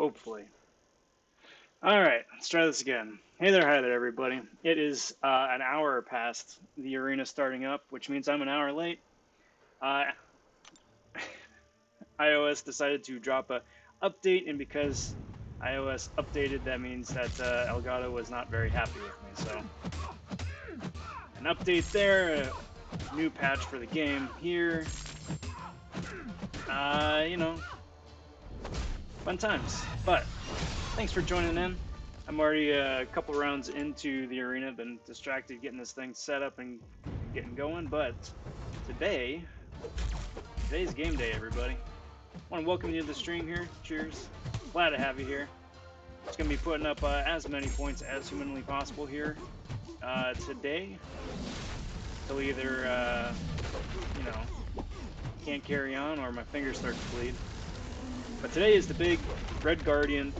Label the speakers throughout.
Speaker 1: Hopefully. Alright, let's try this again. Hey there, hi there, everybody. It is an hour past the arena starting up, which means I'm an hour late. iOS decided to drop a update, and because iOS updated, that means that Elgato was not very happy with me. So, an update there, a new patch for the game here. You know, fun times. But thanks for joining in. I'm already a couple rounds into the arena, been distracted getting this thing set up and getting going, but today's game day, everybody. I want to welcome you to the stream here. Cheers. Glad to have you here. Just going to be putting up as many points as humanly possible here today. Till either, you know, can't carry on or my fingers start to bleed. But today is the big Red Guardian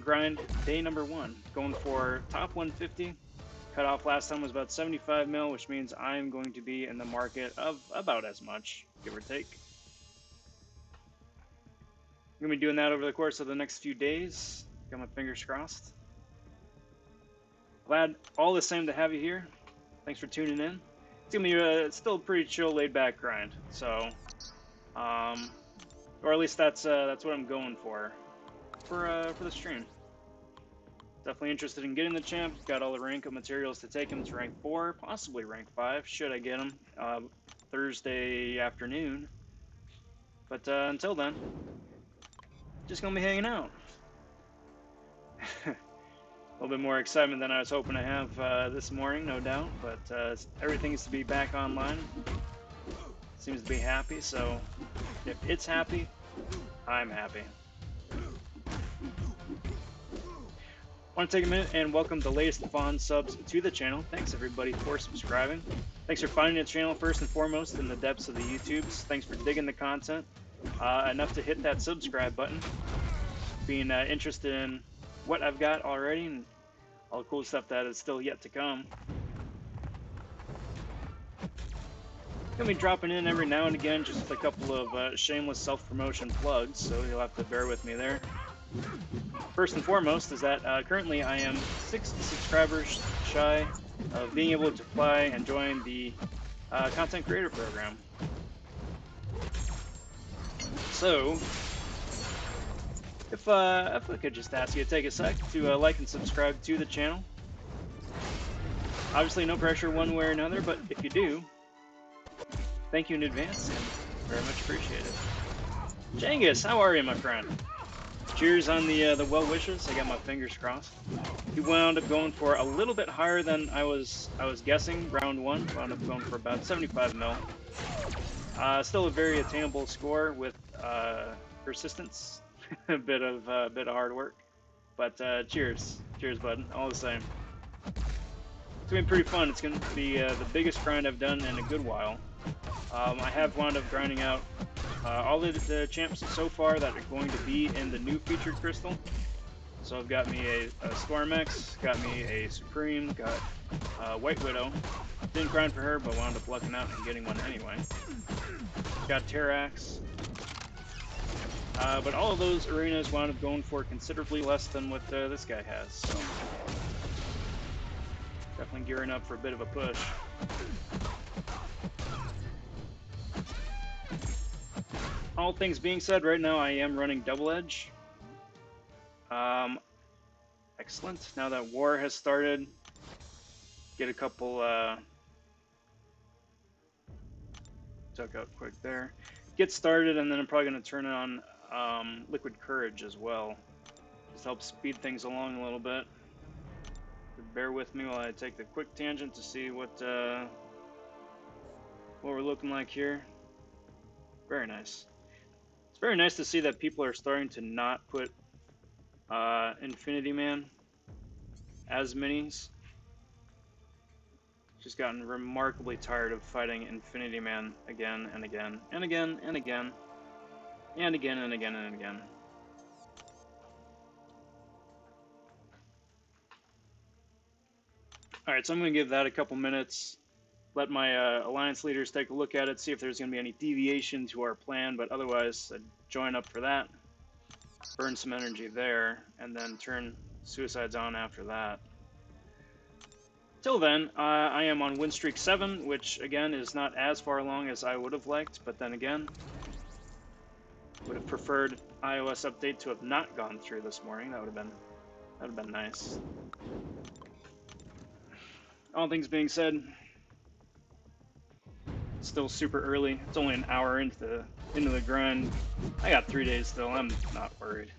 Speaker 1: grind day number 1. Going for top 150. Cutoff last time was about 75 mil, which means I'm going to be in the market of about as much, give or take. I'm going to be doing that over the course of the next few days. Got my fingers crossed. Glad all the same to have you here. Thanks for tuning in. It's going to be still a pretty chill, laid-back grind. So, or at least that's what I'm going for the stream. Definitely interested in getting the champ. Got all the rank up materials to take him to rank 4, possibly rank 5, should I get him Thursday afternoon. But until then, just gonna be hanging out. A little bit more excitement than I was hoping to have this morning, no doubt. But everything is to be back online. Seems to be happy, so if it's happy, I'm happy. I want to take a minute and welcome the latest Vaughn subs to the channel. Thanks everybody for subscribing. Thanks for finding the channel first and foremost in the depths of the YouTubes. Thanks for digging the content enough to hit that subscribe button. Being interested in what I've got already and all the cool stuff that is still yet to come. Gonna be dropping in every now and again, just a couple of shameless self-promotion plugs, so you'll have to bear with me there. First and foremost is that currently I am 6 subscribers shy of being able to apply and join the content creator program. So, if I could just ask you to take a sec to like and subscribe to the channel. Obviously no pressure one way or another, but if you do, thank you in advance and very much appreciated. Jengus, how are you, my friend? Cheers on the well wishes. I got my fingers crossed. He wound up going for a little bit higher than I was guessing. Round 1 wound up going for about 75 mil. Still a very attainable score with persistence, a bit of hard work. But cheers, bud. All the same. It's gonna be pretty fun. It's gonna be the biggest grind I've done in a good while. I have wound up grinding out all of the champs so far that are going to be in the new featured crystal. So I've got me a Stormex, got me a Supreme, got White Widow. Didn't grind for her, but wound up lucking out and getting one anyway. Got Terrax. But all of those arenas wound up going for considerably less than what this guy has. So definitely gearing up for a bit of a push. All things being said, right now I am running Double Edge. Excellent. Now that war has started, get a couple tuck out quick there. Get started, and then I'm probably going to turn on Liquid Courage as well. Just help speed things along a little bit. Bear with me while I take the quick tangent to see what we're looking like here. Very nice. It's very nice to see that people are starting to not put Infinity Man as minis. Just gotten remarkably tired of fighting Infinity Man again and again and again and again and again and again and again. Alright, so I'm going to give that a couple minutes. Let my alliance leaders take a look at it, see if there's going to be any deviation to our plan, but otherwise I'd join up for that. burn some energy there, and then turn suicides on after that. Till then, I am on win streak 7, which again is not as far along as I would have liked, but then again, would have preferred iOS update to have not gone through this morning. That would have been nice. All things being said, it's still super early. It's only an hour into the grind. I got 3 days still. I'm not worried.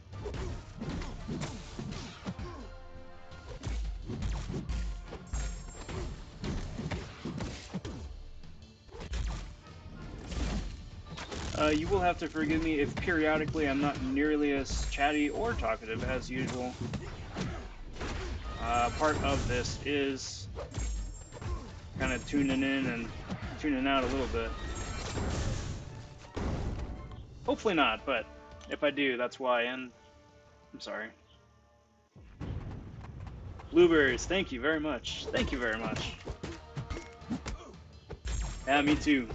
Speaker 1: You will have to forgive me if periodically I'm not nearly as chatty or talkative as usual. Part of this is kind of tuning in and tuning out a little bit. Hopefully not, but if I do, that's why, and I'm sorry. Blueberries, thank you very much. Thank you very much. Yeah, me too.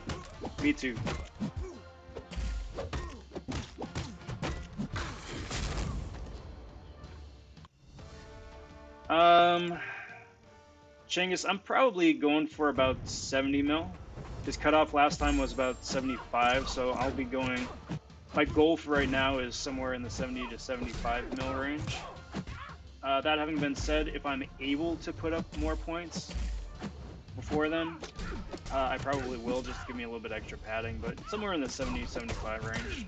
Speaker 1: Me too. Changis, I'm probably going for about 70 mil. His cutoff last time was about 75, so I'll be going... My goal for right now is somewhere in the 70 to 75 mil range. That having been said, if I'm able to put up more points before then, I probably will, just to give me a little bit extra padding, but somewhere in the 70-75 range.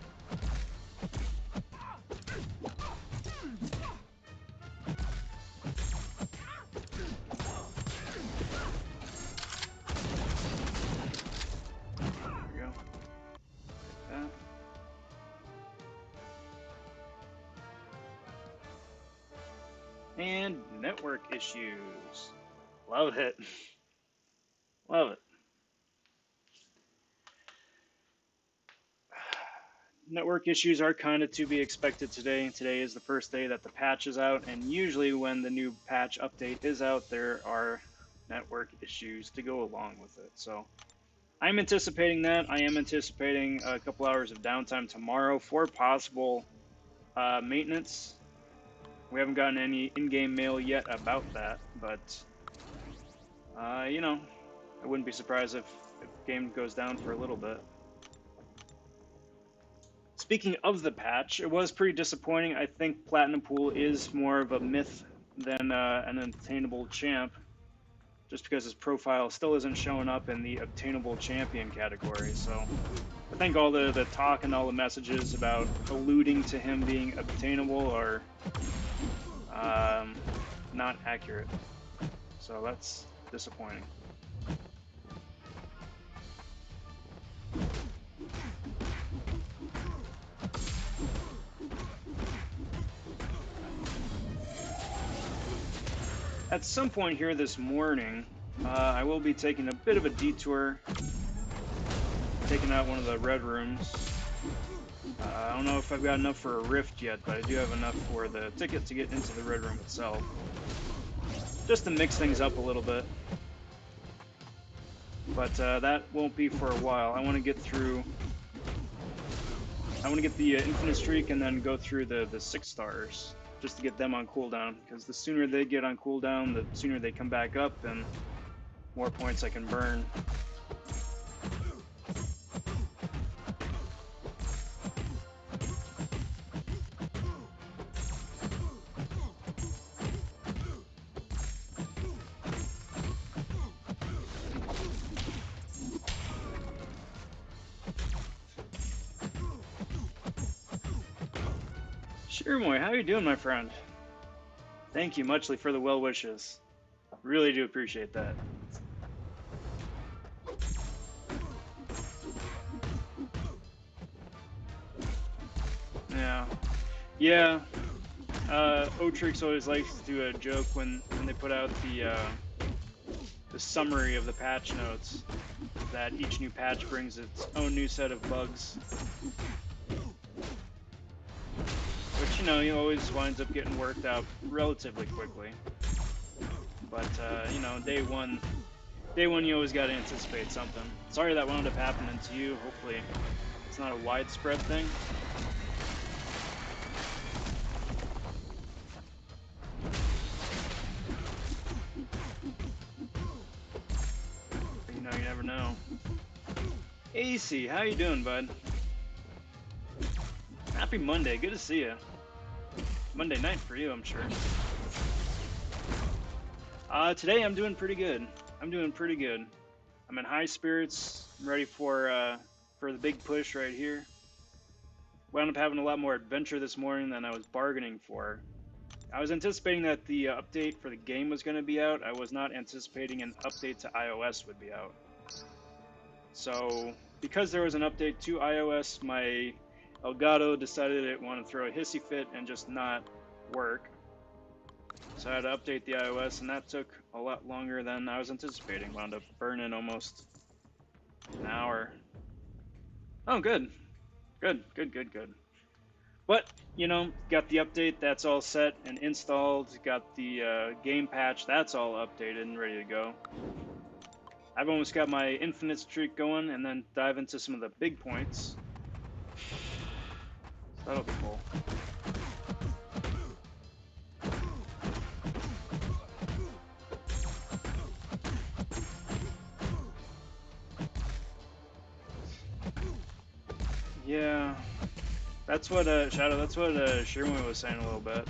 Speaker 1: And network issues. Love it. Love it. Network issues are kind of to be expected today. Today is the first day that the patch is out, and usually when the new patch update is out, there are network issues to go along with it. So I'm anticipating that. I am anticipating a couple hours of downtime tomorrow for possible maintenance. We haven't gotten any in-game mail yet about that, but, you know, I wouldn't be surprised if the game goes down for a little bit. Speaking of the patch, it was pretty disappointing. I think Platinum Pool is more of a myth than an attainable champ, just because his profile still isn't showing up in the obtainable champion category, so I think all the talk and all the messages about alluding to him being obtainable are not accurate, so that's disappointing. At some point here this morning, I will be taking a bit of a detour, taking out one of the red rooms. I don't know if I've got enough for a rift yet, but I do have enough for the ticket to get into the red room itself. Just to mix things up a little bit. But that won't be for a while. I want to get through... I want to get the infinite streak and then go through the 6 stars, just to get them on cooldown, because the sooner they get on cooldown, the sooner they come back up, and more points I can burn. Shirmoy, how you doing, my friend? Thank you muchly for the well wishes. Really do appreciate that. Yeah. Otrix always likes to do a joke when they put out the summary of the patch notes, that each new patch brings its own new set of bugs. Which, you know, he always winds up getting worked out relatively quickly. But, you know, day one you always gotta anticipate something. Sorry that wound up happening to you. Hopefully it's not a widespread thing. know, you never know. AC, how you doing, bud? Happy Monday, good to see you. Monday night for you, I'm sure. Today I'm doing pretty good. I'm doing pretty good. I'm in high spirits. I'm ready for the big push right here. Wound up having a lot more adventure this morning than I was bargaining for. I was anticipating that the update for the game was going to be out. I was not anticipating an update to iOS would be out. So, because there was an update to iOS, my Elgato decided it wanted to throw a hissy fit and just not work. So I had to update the iOS, and that took a lot longer than I was anticipating. Wound up burning almost an hour. Oh, good. Good. But, you know, got the update, that's all set and installed. Got the game patch, that's all updated and ready to go. I've almost got my infinite streak going, and then dive into some of the big points. So that'll be cool. Yeah, that's what Shadow. That's what Sherwin was saying a little bit.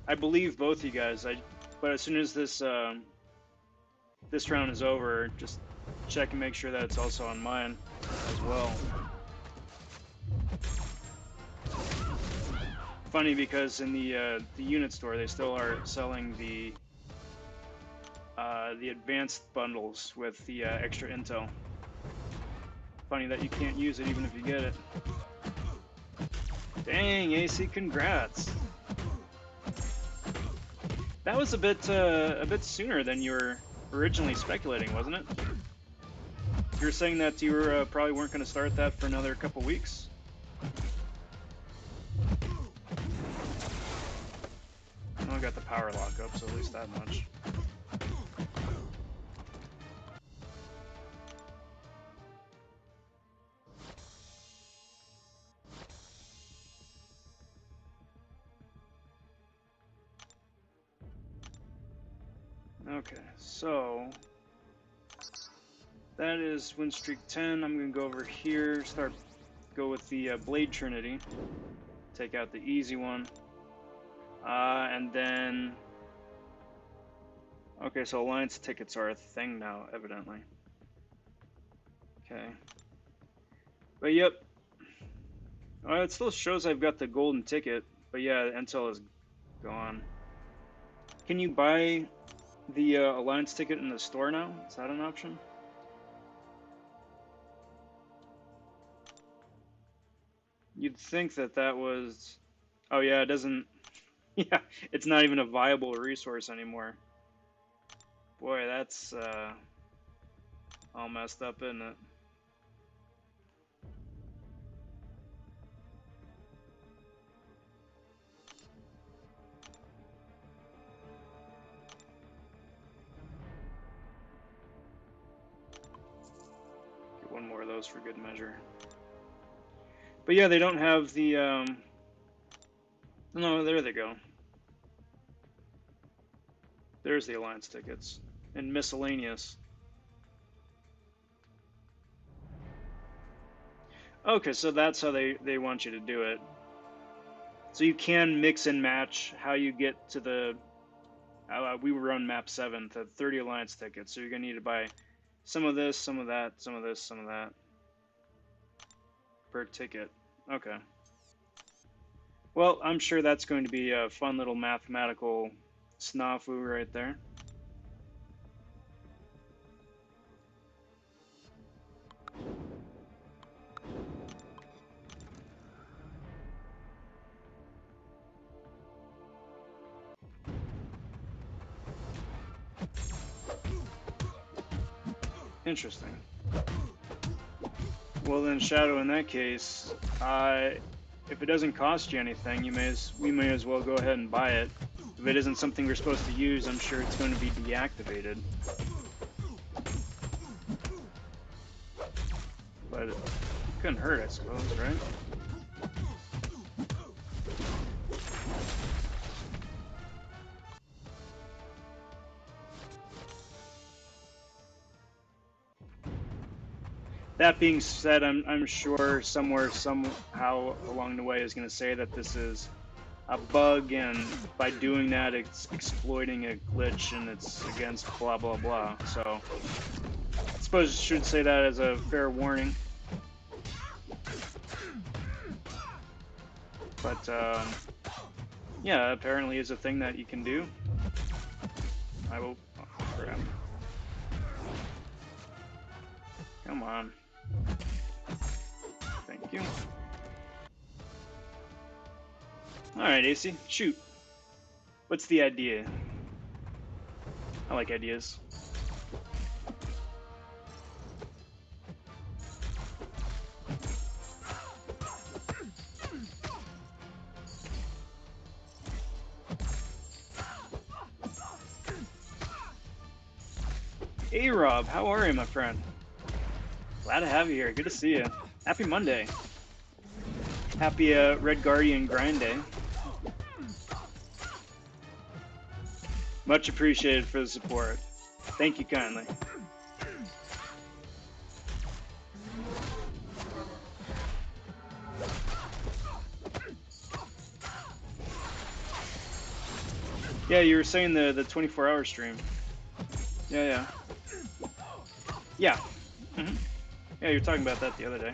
Speaker 1: I believe both you guys. But as soon as this this round is over, just check and make sure that it's also on mine as well. Funny because in the unit store they still are selling the advanced bundles with the extra intel. Funny that you can't use it even if you get it. Dang, AC, congrats! That was a bit sooner than you were originally speculating, wasn't it? You were saying that you were probably weren't going to start that for another couple weeks. I got the power lock up, so at least that much. Okay, so that is win streak 10. I'm gonna go over here, go with the Blade Trinity, take out the easy one, and then okay, so alliance tickets are a thing now, evidently. Okay, but yep, it still shows I've got the golden ticket, but yeah, intel is gone. Can you buy the alliance ticket in the store now? Is that an option? You'd think that that was... Oh yeah, it doesn't... Yeah, it's not even a viable resource anymore. Boy, that's all messed up, isn't it? Get one more of those for good measure. But yeah, they don't have the... No, there they go. There's the alliance tickets. And miscellaneous. Okay, so that's how they want you to do it. So you can mix and match how you get to the... we were on map 7, the 30 alliance tickets, so you're going to need to buy some of this, some of that, some of this, some of that per ticket. Okay. Well, I'm sure that's going to be a fun little mathematical snafu right there. Interesting. Well then, Shadow, in that case, if it doesn't cost you anything, we may as well go ahead and buy it. If it isn't something we're supposed to use, I'm sure it's going to be deactivated. But it couldn't hurt, I suppose, right? That being said, I'm sure somewhere, somehow along the way is going to say that this is a bug, and by doing that, it's exploiting a glitch, and it's against blah blah blah. So I suppose I should say that as a fair warning. But yeah, apparently is a thing that you can do. I will. Oh, crap. Come on. Thank you. Alright, AC, shoot. What's the idea? I like ideas. Hey Rob, how are you, my friend? Glad to have you here. Good to see you. Happy Monday. Happy Red Guardian grind day. Much appreciated for the support. Thank you kindly. Yeah, you were saying the 24-hour stream. Yeah. Yeah. Mm-hmm. Yeah, you were talking about that the other day.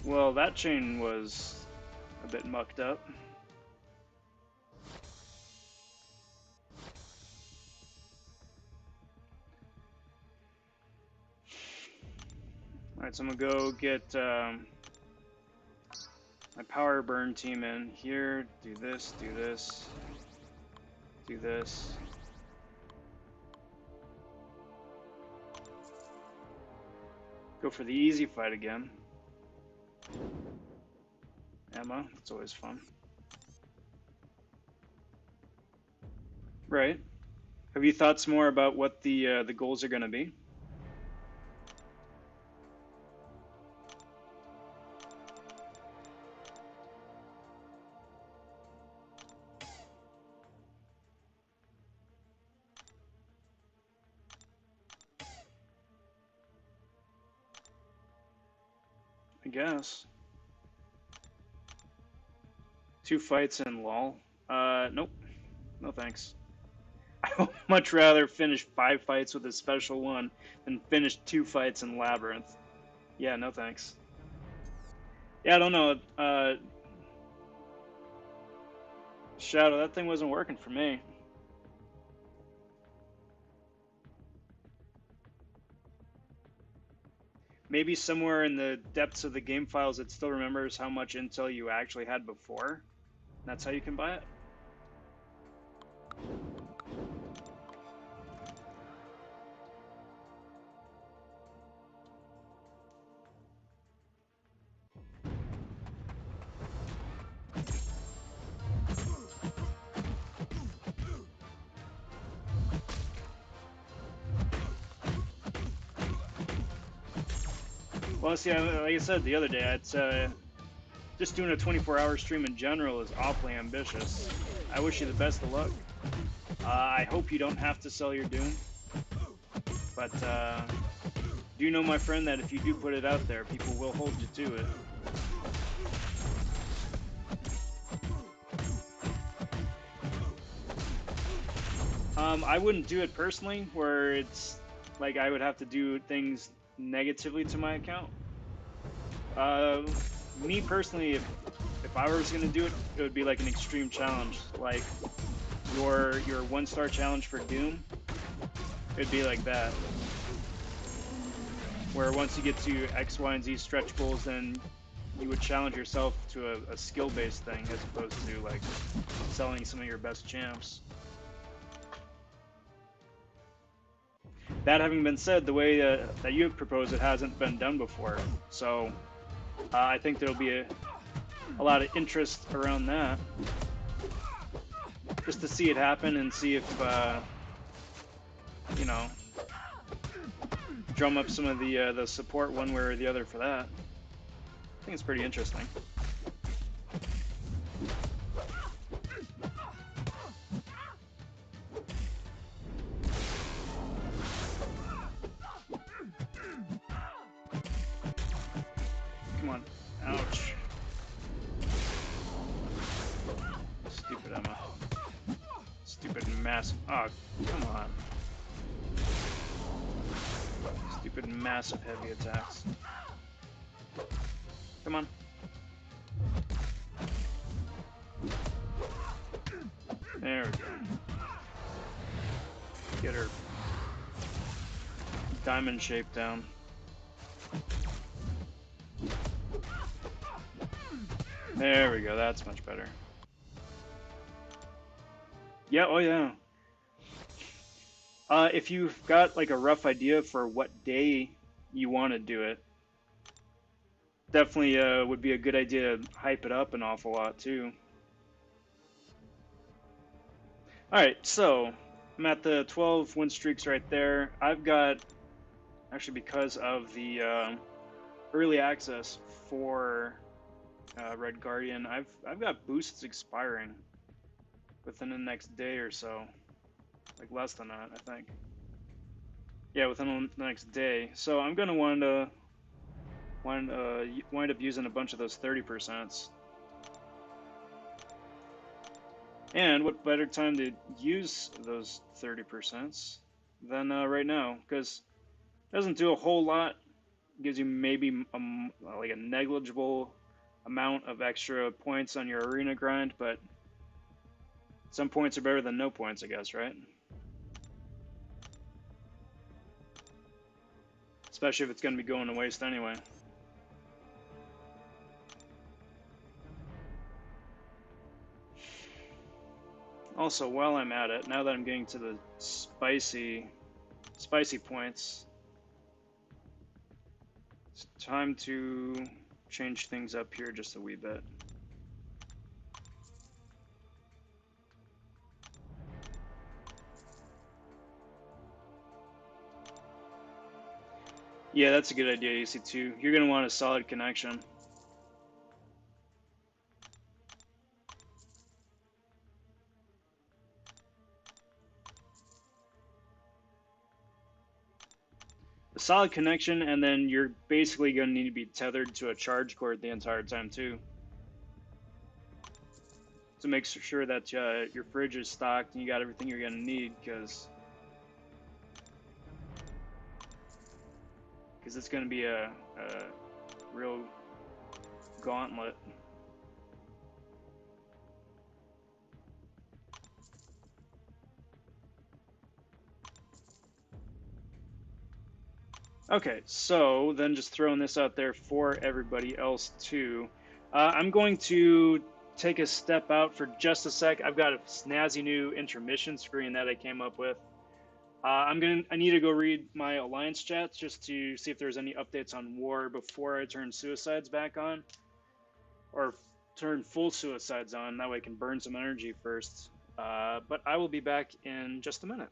Speaker 1: Well, that chain was a bit mucked up. Alright, so I'm gonna go get my power burn team in here. Do this, do this, do this. Go for the easy fight again. Emma, that's always fun. Right. Have you thoughts more about what the goals are going to be? I guess. 2 fights in LOL. Nope. No thanks. I would much rather finish 5 fights with a special one than finish 2 fights in Labyrinth. Yeah, no thanks. Yeah, I don't know. Shadow, that thing wasn't working for me. Maybe somewhere in the depths of the game files it still remembers how much intel you actually had before. That's how you can buy it? Well, see, like I said the other day, it's just doing a 24-hour stream in general is awfully ambitious. I wish you the best of luck. I hope you don't have to sell your Doom, but do know, my friend, that if you do put it out there, people will hold you to it. I wouldn't do it personally, where it's like I would have to do things negatively to my account. Me personally, if I was gonna do it, it would be like an extreme challenge, like your 1-star challenge for Doom. It'd be like that, where once you get to X, Y, and Z stretch goals, then you would challenge yourself to a skill-based thing as opposed to like selling some of your best champs. That having been said, the way that you propose it hasn't been done before, so I think there'll be a lot of interest around that, just to see it happen and see if you know, drum up some of the support one way or the other for that. I think it's pretty interesting. massive. Oh, come on. Stupid massive heavy attacks. Come on. There we go. Get her diamond shape down. There we go, that's much better. Yeah, oh yeah. If you've got like a rough idea for what day you want to do it, definitely would be a good idea to hype it up an awful lot too. Alright, so I'm at the 12 win streaks right there. I've got, actually because of the early access for Red Guardian, I've got boosts expiring within the next day or so. Like less than that, I think. Yeah, within the next day. So I'm gonna wind up using a bunch of those 30%. And what better time to use those 30% than right now? Because it doesn't do a whole lot. It gives you maybe like a negligible amount of extra points on your arena grind, but some points are better than no points, I guess, right? Especially if it's going to be going to waste anyway. Also, while I'm at it, now that I'm getting to the spicy points, it's time to change things up here just a wee bit. Yeah, that's a good idea, EC2. You're going to want a solid connection. A solid connection, and then you're basically going to need to be tethered to a charge cord the entire time too, to make sure that your fridge is stocked and you got everything you're going to need, because it's going to be a real gauntlet. Okay, so then just throwing this out there for everybody else too. I'm going to take a step out for just a sec. I've got a snazzy new intermission screen that I came up with. I need to go read my alliance chats just to see if there's any updates on war before I turn suicides back on, or turn full suicides on. That way I can burn some energy first. But I will be back in just a minute.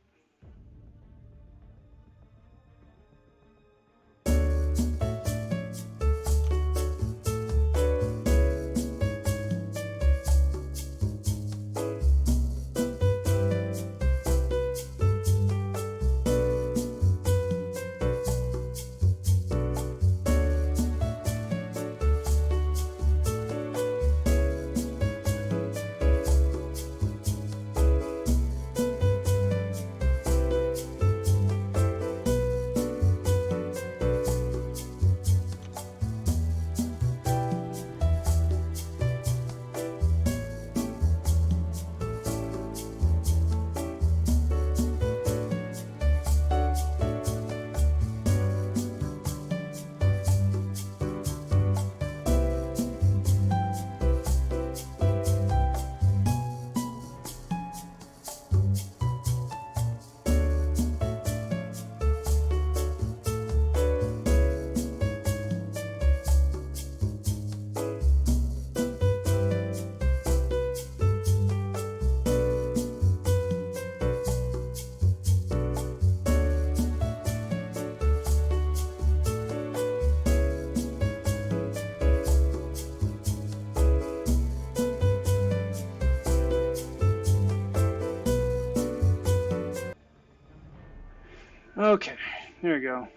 Speaker 1: Okay, there we go.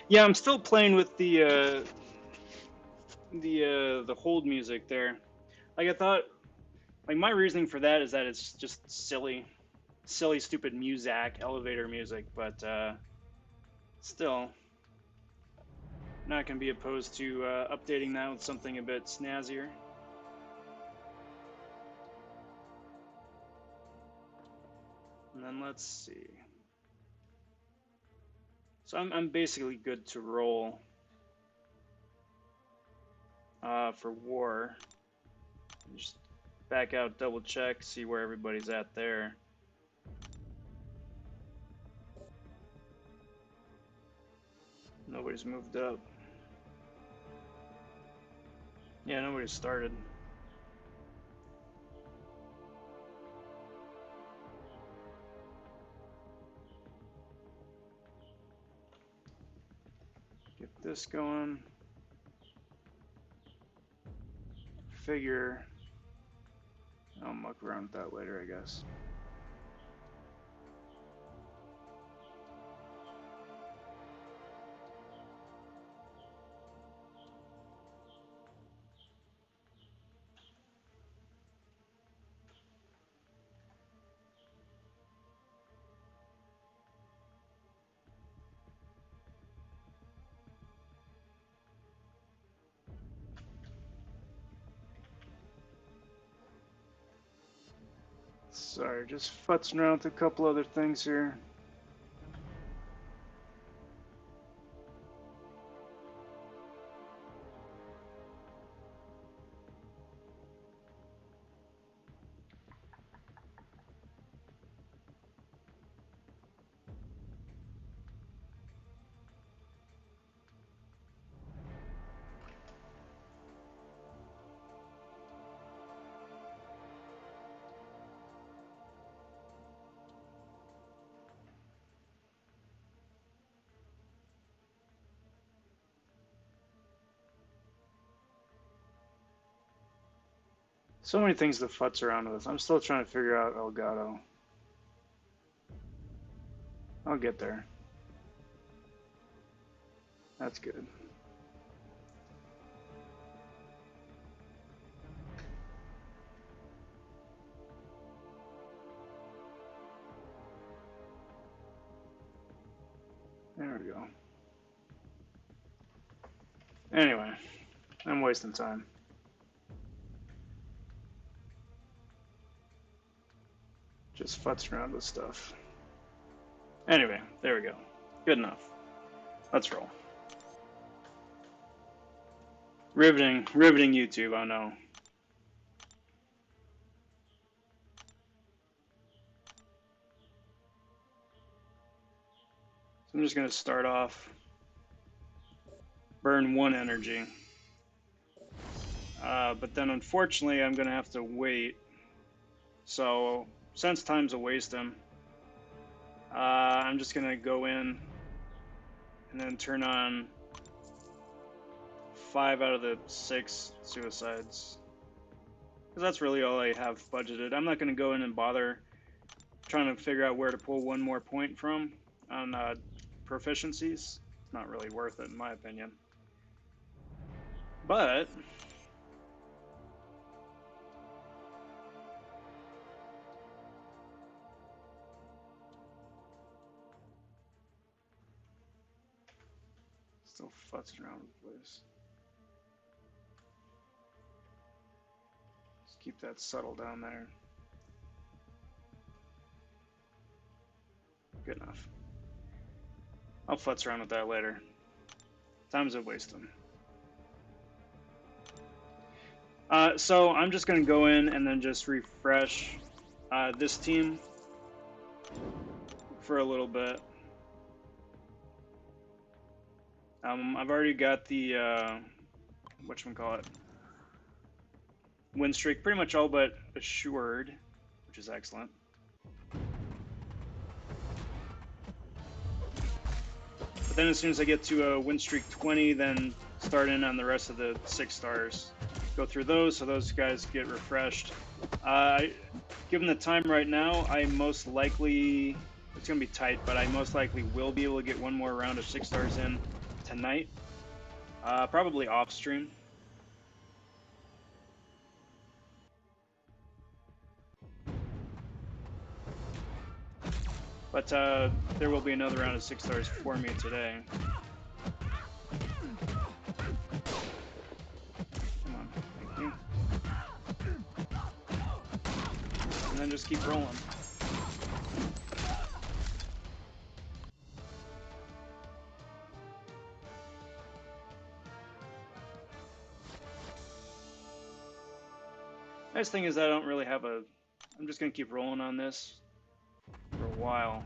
Speaker 1: Yeah, I'm still playing with the hold music there. Like I thought, like my reasoning for that is that it's just silly. silly, stupid Muzak elevator music, but still, not going to be opposed to updating that with something a bit snazzier. And then let's see. So I'm basically good to roll for war. Just back out, double check, see where everybody's at there. Nobody's moved up. Yeah, nobody's started. Get this going. Figure I'll muck around with that later, I guess. Sorry, just futzing around with a couple other things here. So many things to futz around with. I'm still trying to figure out Elgato. I'll get there. That's good. There we go. Anyway, I'm wasting time. Just futzing around with stuff. Anyway, there we go. Good enough. Let's roll. Riveting YouTube, I know. So I'm just going to start off, burn 1 energy. But then unfortunately I'm going to have to wait. So since time's a waste, I'm just going to go in and then turn on 5 out of the 6 suicides. Because that's really all I have budgeted. I'm not going to go in and bother trying to figure out where to pull 1 more point from on proficiencies. It's not really worth it in my opinion. But still futzing around with the place. Just keep that subtle down there. Good enough. I'll futz around with that later. Time's a wasting. So I'm just going to go in and then just refresh this team for a little bit. I've already got the whatchamacallit, win streak pretty much all but assured, which is excellent. But then as soon as I get to a win streak 20, then start in on the rest of the 6 stars. Go through those so those guys get refreshed. Given the time right now, I most likely, it's going to be tight, but I most likely will be able to get 1 more round of 6 stars in tonight. Probably off stream. But there will be another round of 6 stars for me today. Come on, thank you. And then just keep rolling. Nice thing is I don't really have a... I'm just going to keep rolling on this for a while.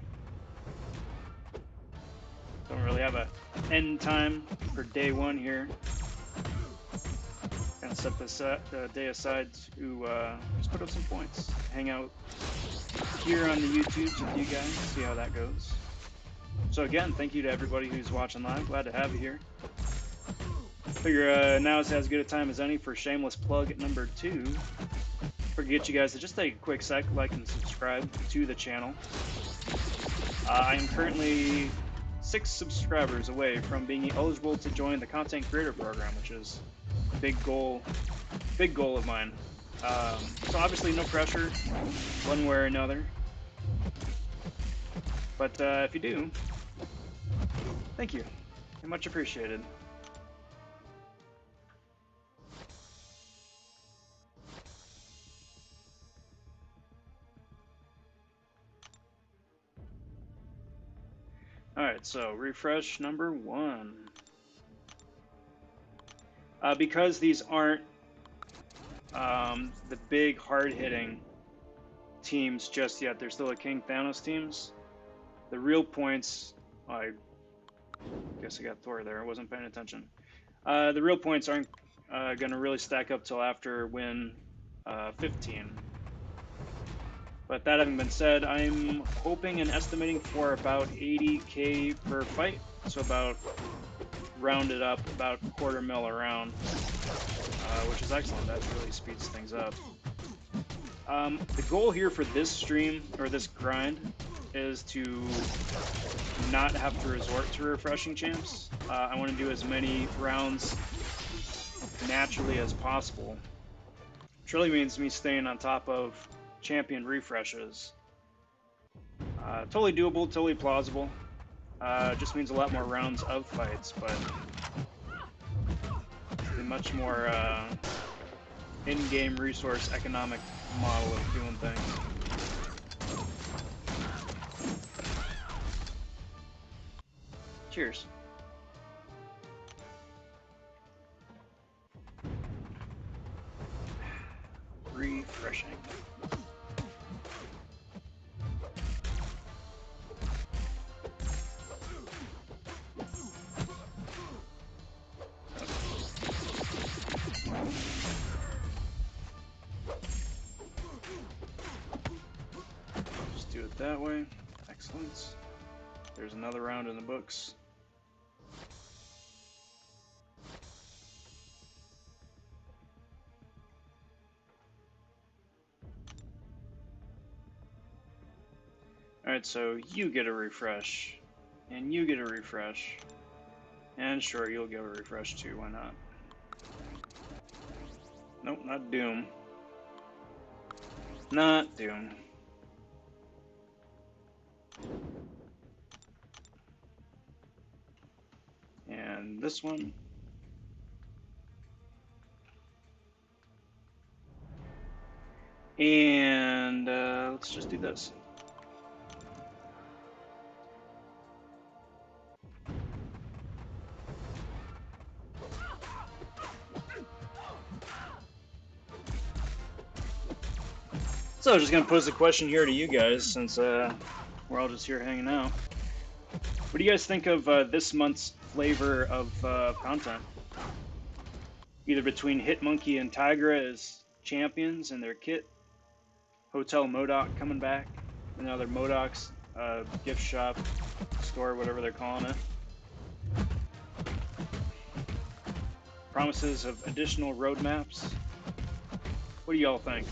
Speaker 1: Don't really have a end time for day one here. Gonna set this day aside to just put up some points. Hang out here on the YouTubes with you guys, see how that goes. So again, thank you to everybody who's watching live. Glad to have you here. Figure now is as good a time as any for shameless plug number 2. Forget you guys to just take a quick sec, like and subscribe to the channel. I am currently 6 subscribers away from being eligible to join the content creator program, which is a big goal of mine. So obviously no pressure one way or another, but if you do, thank you. You're much appreciated. Alright, so refresh number 1. Because these aren't the big hard-hitting teams just yet, they're still the King Thanos teams. The real points, I guess I got Thor there, I wasn't paying attention. The real points aren't going to really stack up till after win 15. But that having been said, I'm hoping and estimating for about 80k per fight, so about rounded up about $250,000 a round, which is excellent. That really speeds things up. The goal here for this stream, or this grind, is to not have to resort to refreshing champs. I want to do as many rounds naturally as possible, which really means me staying on top of champion refreshes. Totally doable, totally plausible. Just means a lot more rounds of fights, but it's a much more in-game resource economic model of doing things. Cheers. Refreshing. Just do it that way. Excellent. There's another round in the books. Alright, so you get a refresh, and you get a refresh, and sure, you'll get a refresh too, why not? Nope, not Doom. Not Doom. And this one. And let's just do this. So I was just going to pose a question here to you guys, since we're all just here hanging out. What do you guys think of this month's flavor of content? Either between Hitmonkey and Tigra as champions and their kit, Hotel MODOK coming back, another MODOK's gift shop, store, whatever they're calling it. Promises of additional roadmaps. What do y'all think?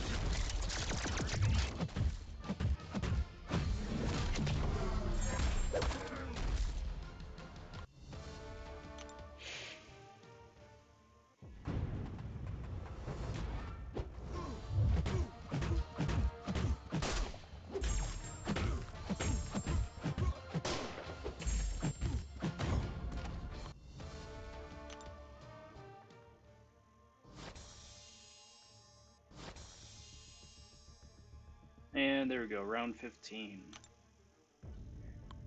Speaker 1: And there we go, round 15.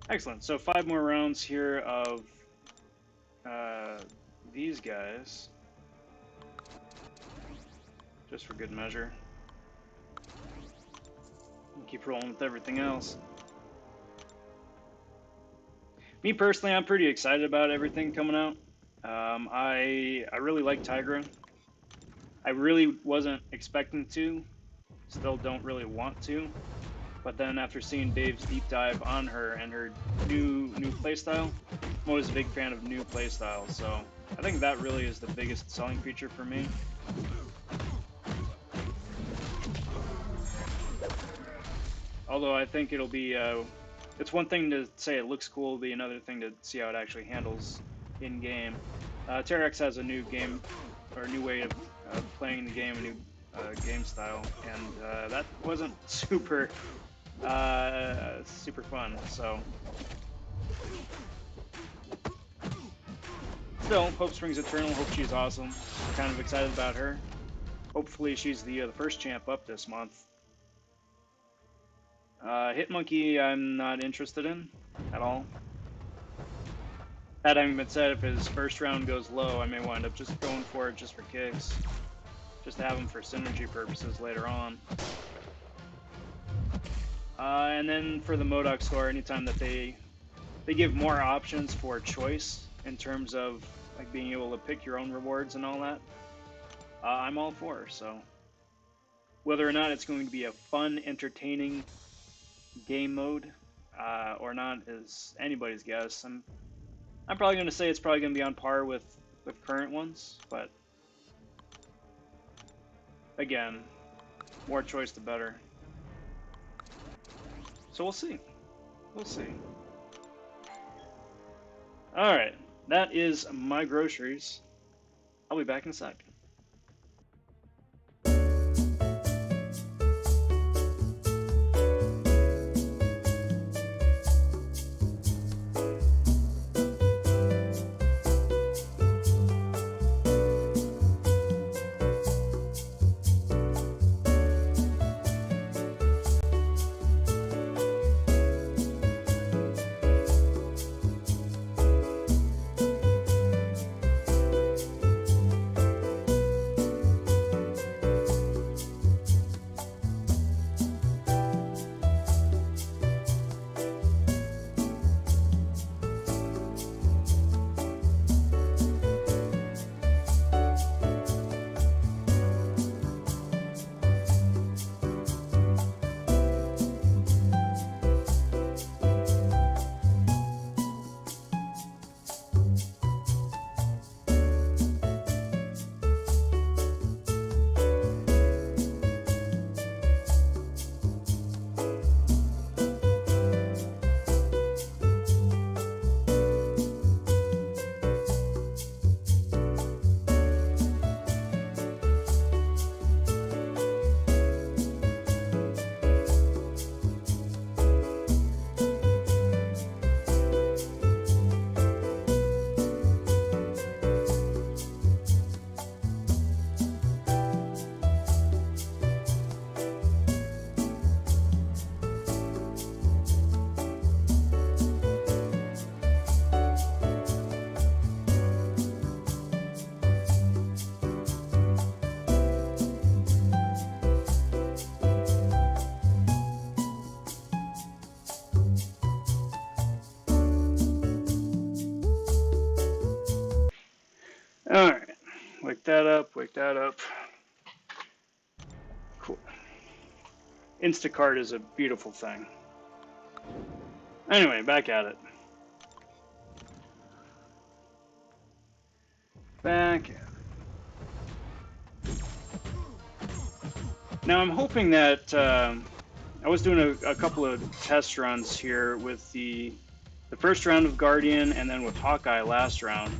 Speaker 1: Excellent. So 5 more rounds here of these guys, just for good measure. We'll keep rolling with everything else. Me personally, I'm pretty excited about everything coming out. I really like Tigra. I really wasn't expecting to, still don't really want to, but then after seeing Dave's deep dive on her and her new playstyle, I'm always a big fan of new playstyles, so I think that really is the biggest selling feature for me. Although I think it'll be, it's one thing to say it looks cool, it'll be another thing to see how it actually handles in game. Terex has a new game, or a new way of playing the game, a new game style, and that wasn't super fun. So still, hope springs eternal. Hope she's awesome. I'm kind of excited about her. Hopefully she's the first champ up this month. Hitmonkey I'm not interested in at all. That having been said, if his first round goes low, I may wind up just going for it just for kicks. Just to have him for synergy purposes later on. And then for the Modok store, anytime that they give more options for choice in terms of like being able to pick your own rewards and all that, I'm all for. So whether or not it's going to be a fun, entertaining game mode or not is anybody's guess. I'm probably going to say it's probably going to be on par with current ones, but again, more choice the better. So we'll see. We'll see. Alright, that is my groceries. I'll be back in a sec. Alright, wake that up, wake that up. Cool. Instacart is a beautiful thing. Anyway, back at it. Back at it. Now I'm hoping that I was doing a couple of test runs here with the first round of Guardian and then with Hawkeye last round.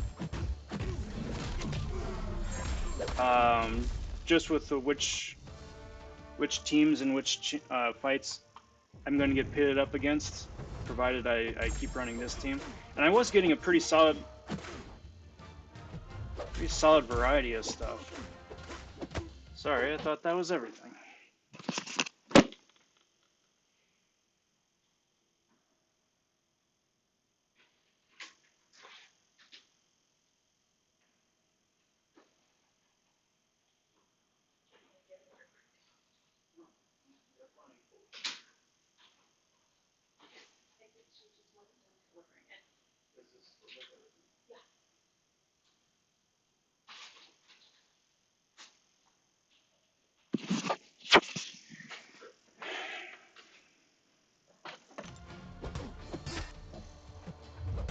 Speaker 1: Just with the which teams and which fights I'm going to get pitted up against, provided I keep running this team. And I was getting a pretty solid variety of stuff. Sorry, I thought that was everything.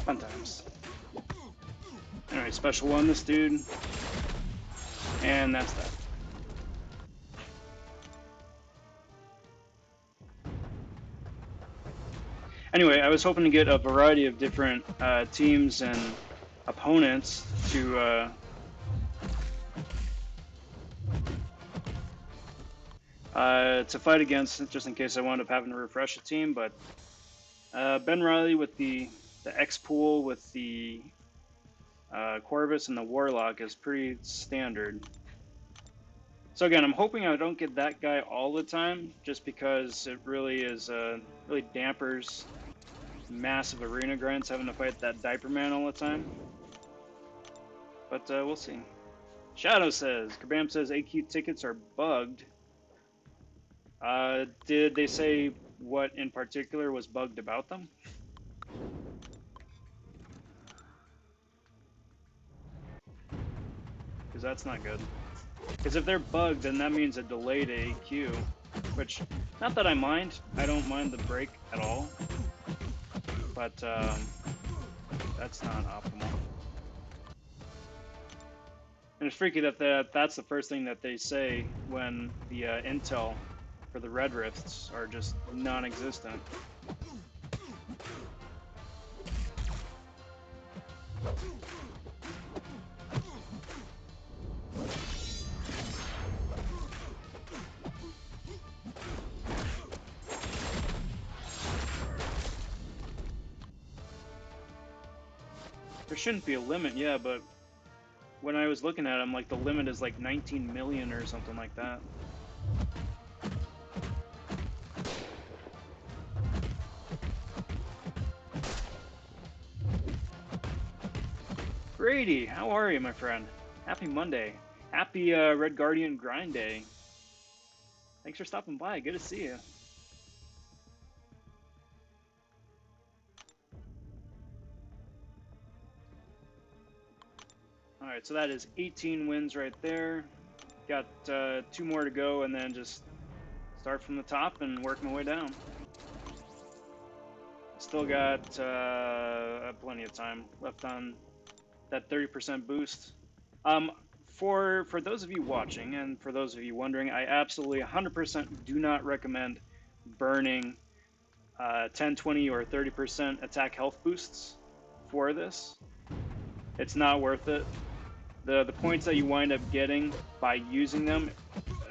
Speaker 1: Fun times. Anyway, special one, this dude. And that's that. Anyway, I was hoping to get a variety of different teams and opponents to fight against, just in case I wound up having to refresh a team. But Ben Riley with the X pool with the Corvus and the Warlock is pretty standard. So again, I'm hoping I don't get that guy all the time, just because it really is really dampers massive arena grinds having to fight that Diaper Man all the time. But we'll see. Shadow says, Kabam says AQ tickets are bugged. Did they say what in particular was bugged about them? Because that's not good. Because if they're bugged, then that means a delayed AQ, which, not that I mind. I don't mind the break at all. But that's not optimal. And it's freaky that that's the first thing that they say when the intel for the red rifts are just non-existent. There shouldn't be a limit, yeah, but when I was looking at them, like the limit is like 19 million or something like that. Grady, how are you, my friend? Happy Monday. Happy Red Guardian Grind Day. Thanks for stopping by. Good to see you. Alright, so that is 18 wins right there. Got 2 more to go, and then just start from the top and work my way down. Still got plenty of time left on that 30% boost. For those of you watching and for those of you wondering, I absolutely 100% do not recommend burning 10, 20, or 30% attack health boosts for this. It's not worth it. The points that you wind up getting by using them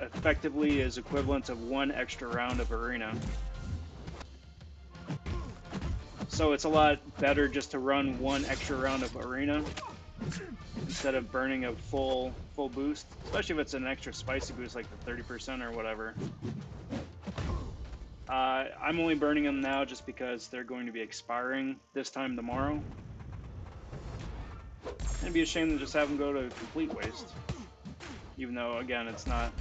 Speaker 1: effectively is equivalent to 1 extra round of arena. So it's a lot better just to run 1 extra round of arena instead of burning a full boost, especially if it's an extra spicy boost like the 30% or whatever. I'm only burning them now just because they're going to be expiring this time tomorrow. It'd be a shame to just have them go to complete waste, even though, again, it's not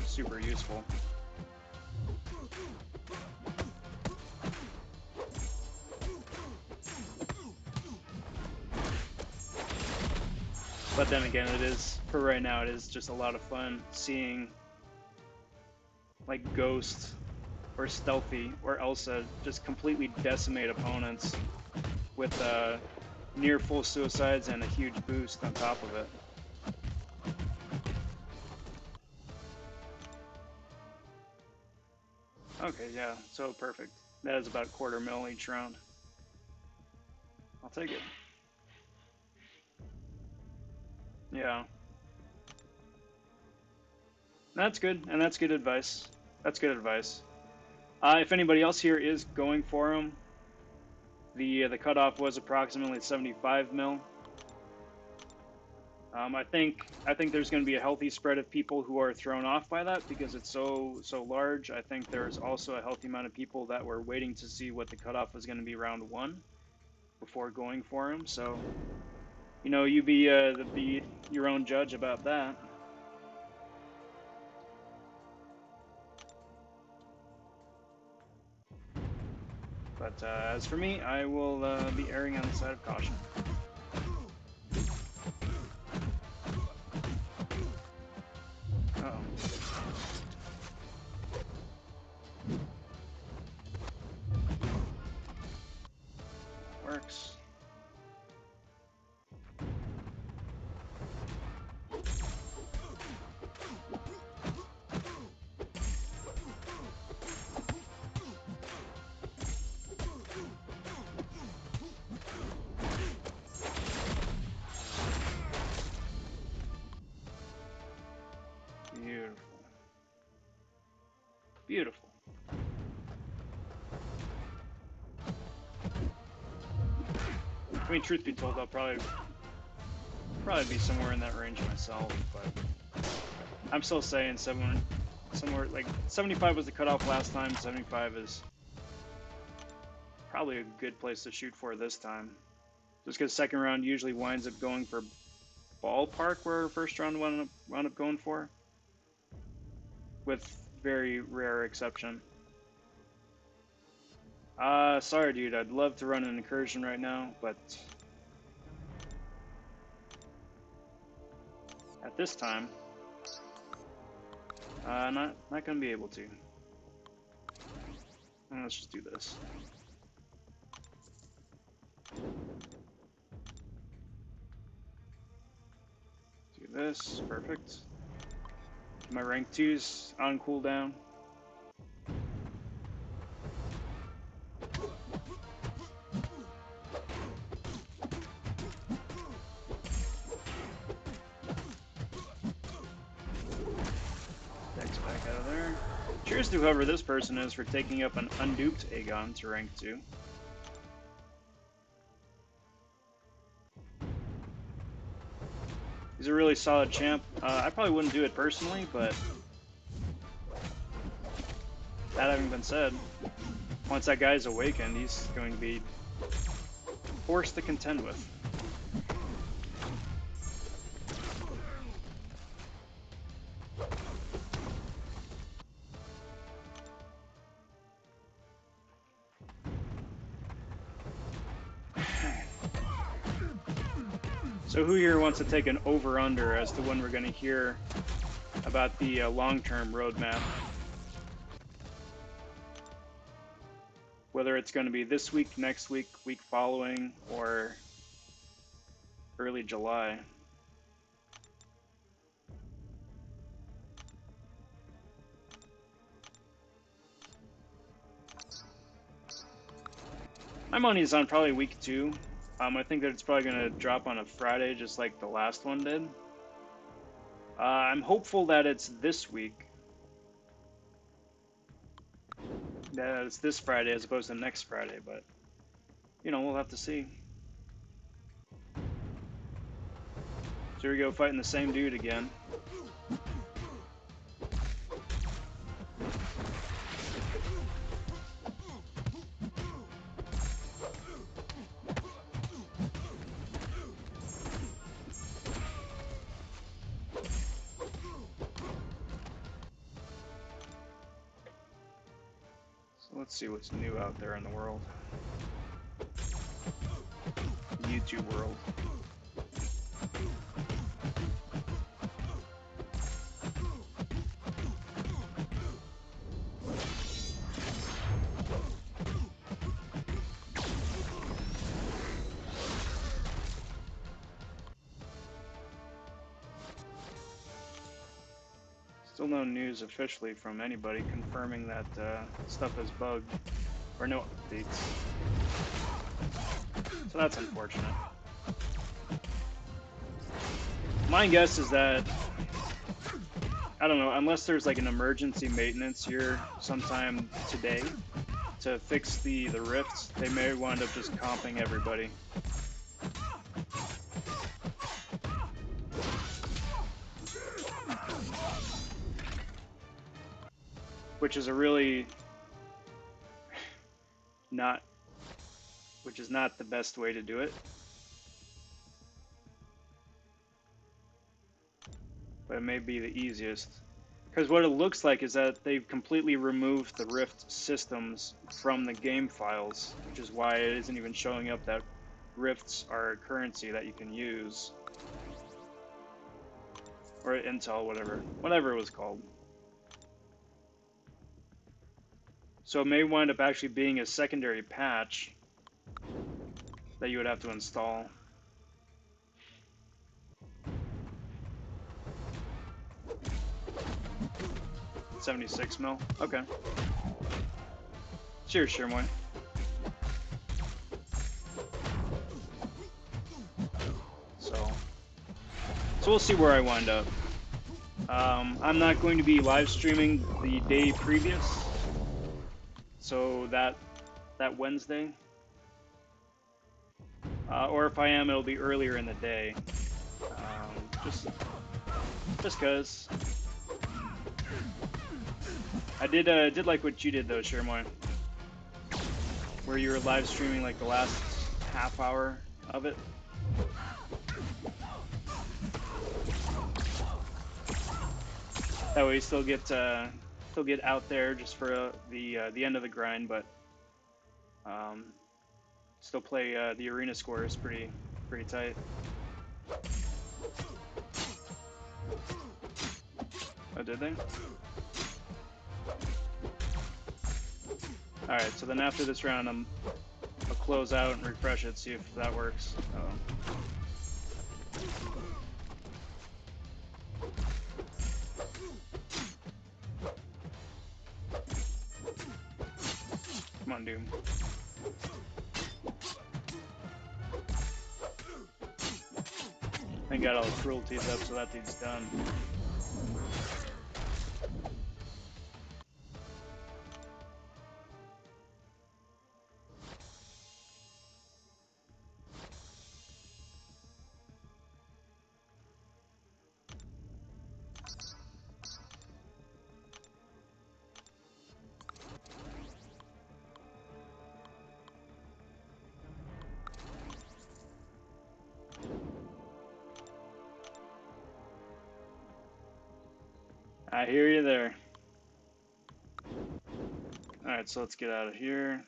Speaker 1: super useful. But then again, it is, for right now, it is just a lot of fun seeing like Ghost or Stealthy or Elsa just completely decimate opponents with near full suicides and a huge boost on top of it. Okay, yeah, so perfect. That is about 1/4 mil each round. I'll take it. Yeah. That's good, and that's good advice. That's good advice. If anybody else here is going for them, the cutoff was approximately 75 mil. I think there's going to be a healthy spread of people who are thrown off by that because it's so large. I think there's also a healthy amount of people that were waiting to see what the cutoff was going to be round 1 before going for him. So, you know, you be your own judge about that. But as for me, I will be erring on the side of caution. Uh-oh. That works. mean, truth be told, I'll probably be somewhere in that range myself, but I'm still saying somewhere like 75 was the cutoff last time. 75 is probably a good place to shoot for this time. Just because second round usually winds up going for ballpark where first round wound up going for, with very rare exception. Sorry dude, I'd love to run an incursion right now, but at this time, not gonna be able to. Let's just do this. Do this, perfect. My rank 2's on cooldown. Dex back out of there. Cheers to whoever this person is for taking up an unduped Aegon to rank 2. He's a really solid champ. I probably wouldn't do it personally, but that having been said, once that guy's awakened, he's going to be forced to contend with. So who here wants to take an over-under as to when we're going to hear about the long-term roadmap? Whether it's going to be this week, next week, week following, or early July. My money's on probably week 2. I think that it's probably going to drop on a Friday, just like the last one did. I'm hopeful that it's this week. That it's this Friday as opposed to next Friday, but, you know, we'll have to see. So here we go, fighting the same dude again. Let's see what's new out there in the world. The YouTube world. Still no news officially from anybody confirming that stuff is bugged, or no updates. So that's unfortunate. My guess is that, I don't know, unless there's like an emergency maintenance here sometime today to fix the rifts, they may wind up just comping everybody. Which is a really not the best way to do it. But it may be the easiest. Because what it looks like is that they've completely removed the Rift systems from the game files, which is why it isn't even showing up that Rifts are a currency that you can use. Or Intel, whatever it was called. So it may wind up actually being a secondary patch that you would have to install. $76 mil? Okay. Cheers, Shermoy. So we'll see where I wind up. I'm not going to be live streaming the day previous, so that Wednesday. or if I am, it'll be earlier in the day. Just cause I did like what you did though, Shermoy, where you were live streaming like the last half hour of it. That way you still get out there just for the end of the grind, but still play the arena score is pretty tight. Oh, did they? All right, so then after this round, I'll close out and refresh it, see if that works. Come on, Doom. I got all the cruelties up, so that dude's done. I hear you there. Alright, so let's get out of here.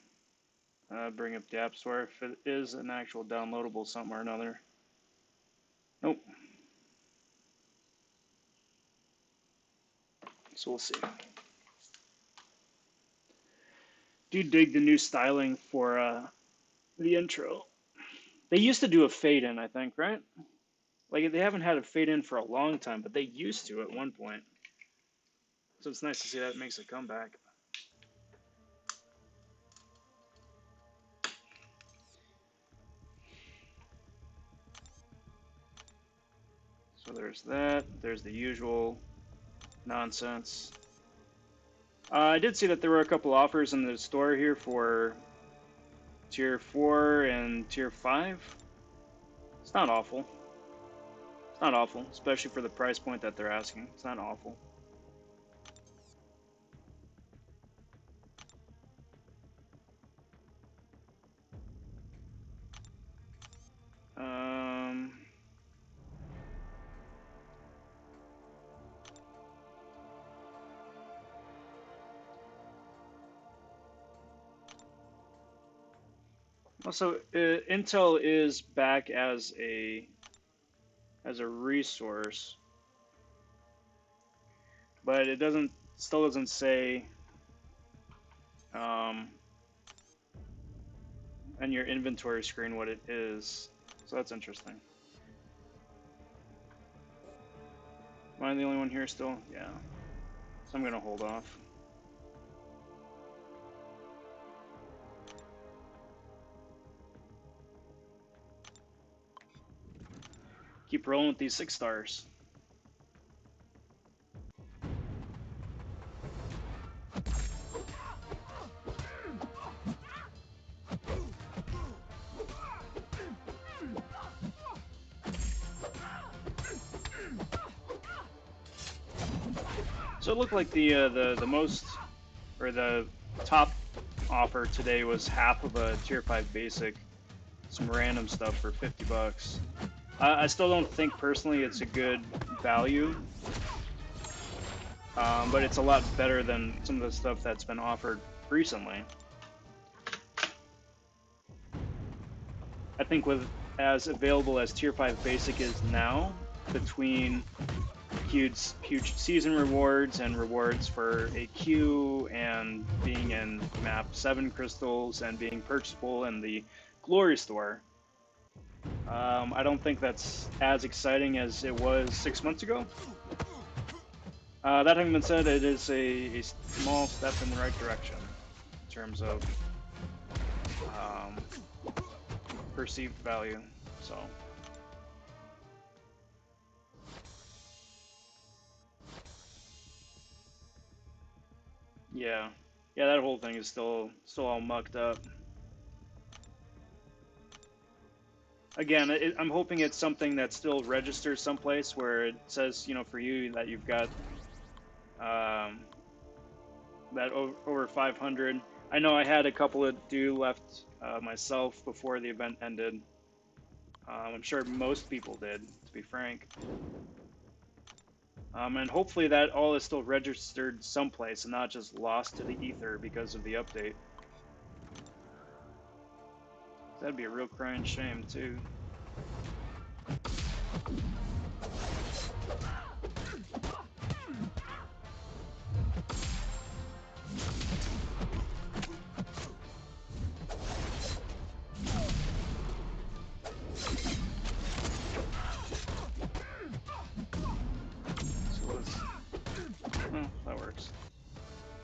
Speaker 1: Bring up the App Store if it is an actual downloadable something or another. Nope. So we'll see. Do dig the new styling for the intro. They used to do a fade in, I think, right? Like they haven't had a fade in for a long time, but they used to at one point. So it's nice to see that it makes a comeback. So there's that. There's the usual nonsense. I did see that there were a couple offers in the store here for Tier 4 and Tier 5. It's not awful. It's not awful, especially for the price point that they're asking. It's not awful. Also, Intel is back as a resource, but it still doesn't say on your inventory screen what it is. So that's interesting. Am I the only one here still? Yeah. So I'm gonna hold off. Keep rolling with these 6 stars. So it looked like the most, or the top offer today was half of a Tier 5 basic, some random stuff for 50 bucks. I still don't think personally it's a good value, but it's a lot better than some of the stuff that's been offered recently. I think with as available as Tier 5 basic is now, between huge season rewards and rewards for a queue and being in map 7 crystals and being purchasable in the glory store, I don't think that's as exciting as it was 6 months ago. That having been said, it is a small step in the right direction in terms of perceived value. So yeah, that whole thing is still all mucked up. again, I'm hoping it's something that still registers someplace where it says, you know, for you that you've got that over 500. I know I had a couple of due left myself before the event ended. I'm sure most people did, to be frank. And hopefully that all is still registered someplace and not just lost to the ether because of the update. That'd be a real crying shame, too. So let's... Oh, that works.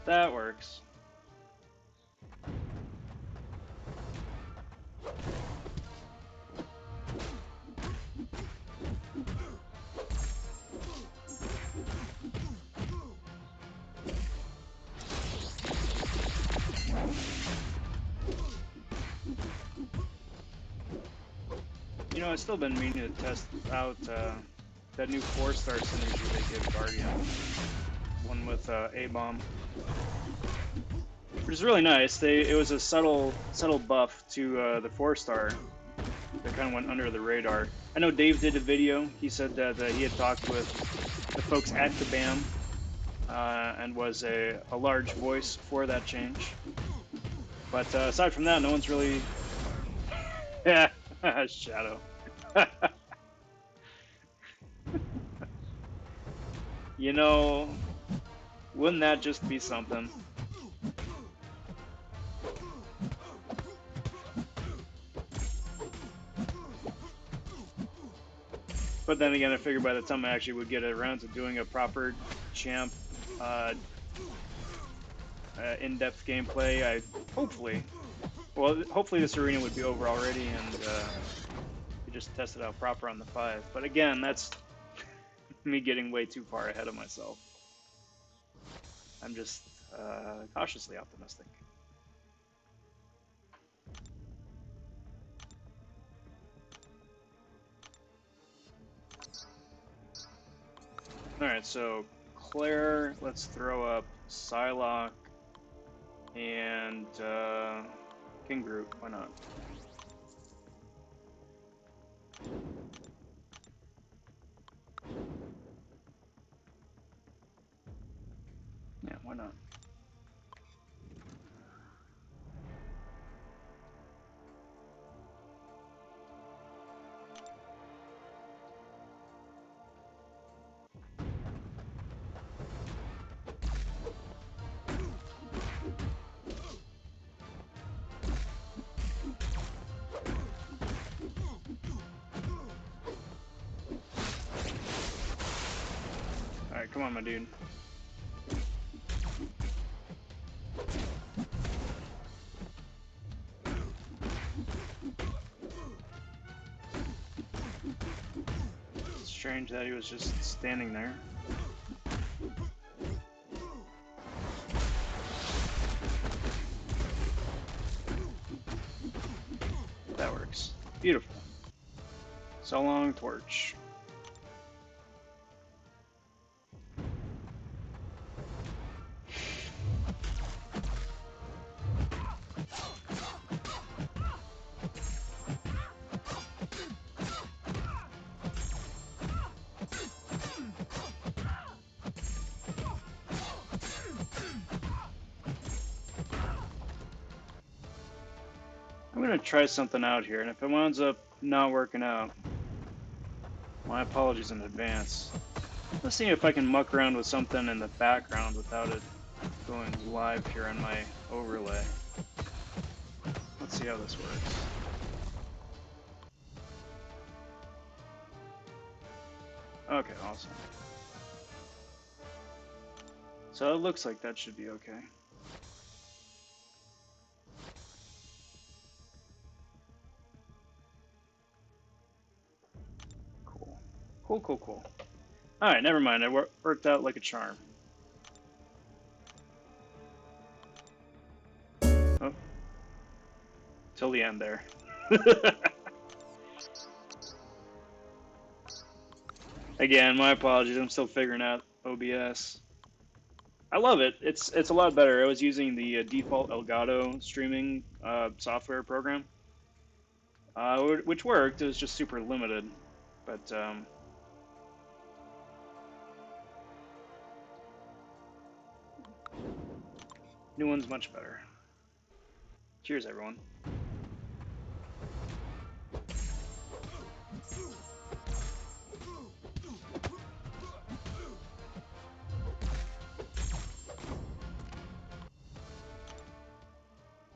Speaker 1: That works. You know, I've still been meaning to test out that new 4-star synergy they give Guardian. One with A-Bomb. Which is really nice. It was a subtle buff to the 4-star that kind of went under the radar. I know Dave did a video. He said that he had talked with the folks at Kabam and was a large voice for that change. But aside from that, no one's really... Yeah, Shadow. You know, wouldn't that just be something? But then again, I figured by the time I actually would get around to doing a proper champ in-depth gameplay, hopefully this arena would be over already and we just test it out proper on the 5. But again, that's me getting way too far ahead of myself. I'm just cautiously optimistic. Alright, so Claire, let's throw up Psylocke and King Groot, why not? Yeah, why not? Alright, come on, my dude. It's strange that he was just standing there. That works. Beautiful. So long, Torch. I'm gonna try something out here, and if it winds up not working out, my apologies in advance. Let's see if I can muck around with something in the background without it going live here on my overlay. Let's see how this works. Okay, awesome. So it looks like that should be okay. Cool. Cool, cool, cool. Alright, never mind. It worked out like a charm. Oh. Till the end there. Again, my apologies. I'm still figuring out OBS. I love it. It's a lot better. I was using the default Elgato streaming software program, which worked. It was just super limited, but new one's much better. Cheers, everyone.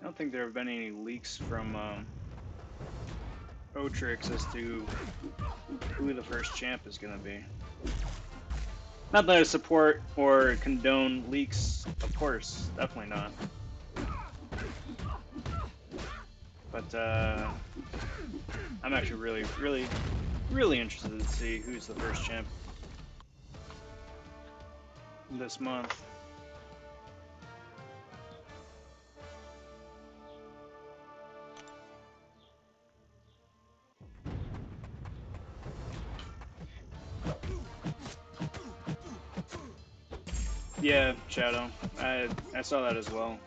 Speaker 1: I don't think there have been any leaks from Otrix as to who the first champ is going to be. Not that I support or condone leaks, of course, definitely not. But I'm actually really interested to see who's the first champ this month. Yeah, Shadow. I saw that as well.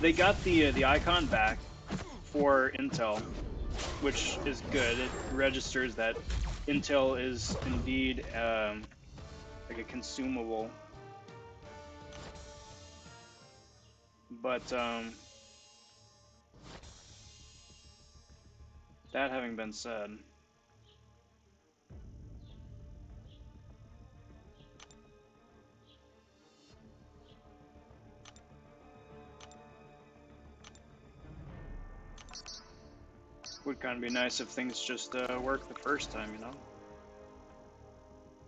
Speaker 1: They got the icon back for Intel, which is good. It registers that Intel is indeed like a consumable. But that having been said, would kind of be nice if things just worked the first time, you know?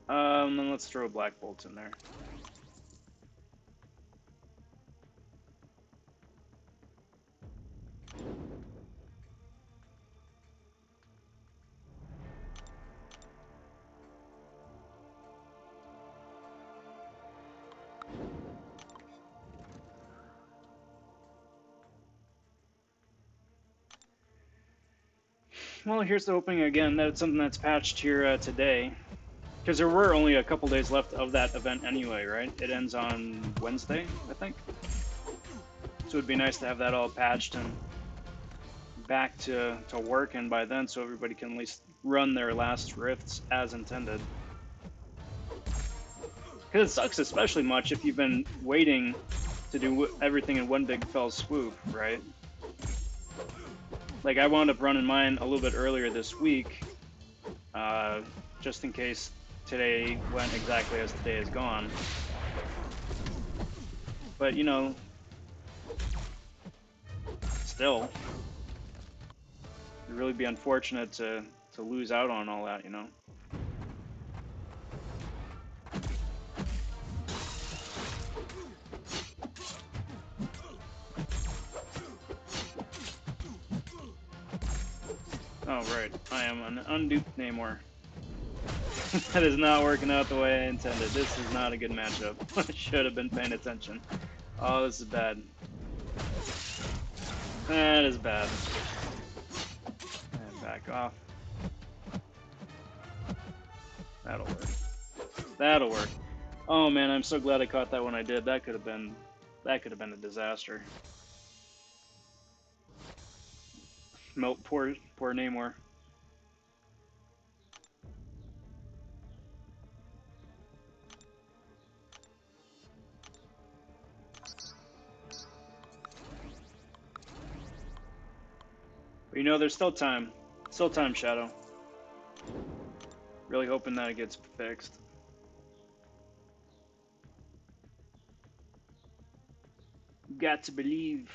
Speaker 1: Then let's throw a Black Bolt in there. Well, here's the opening again. That's something that's patched here today. Because there were only a couple days left of that event anyway, right? It ends on Wednesday, I think. So it'd be nice to have that all patched and back to working by then so everybody can at least run their last rifts as intended. Because it sucks especially much if you've been waiting to do everything in one big fell swoop, right? Like, I wound up running mine a little bit earlier this week, just in case today went exactly as today is gone. But, you know, still, it'd really be unfortunate to lose out on all that, you know? Oh, right. I am an unduped Namor. That is not working out the way I intended. This is not a good matchup. I should have been paying attention. Oh, this is bad. That is bad. And back off. That'll work. That'll work. Oh man, I'm so glad I caught that when I did. That could have been a disaster. Poor Namor. But you know, there's still time. Still time, Shadow. Really hoping that it gets fixed. Got to believe.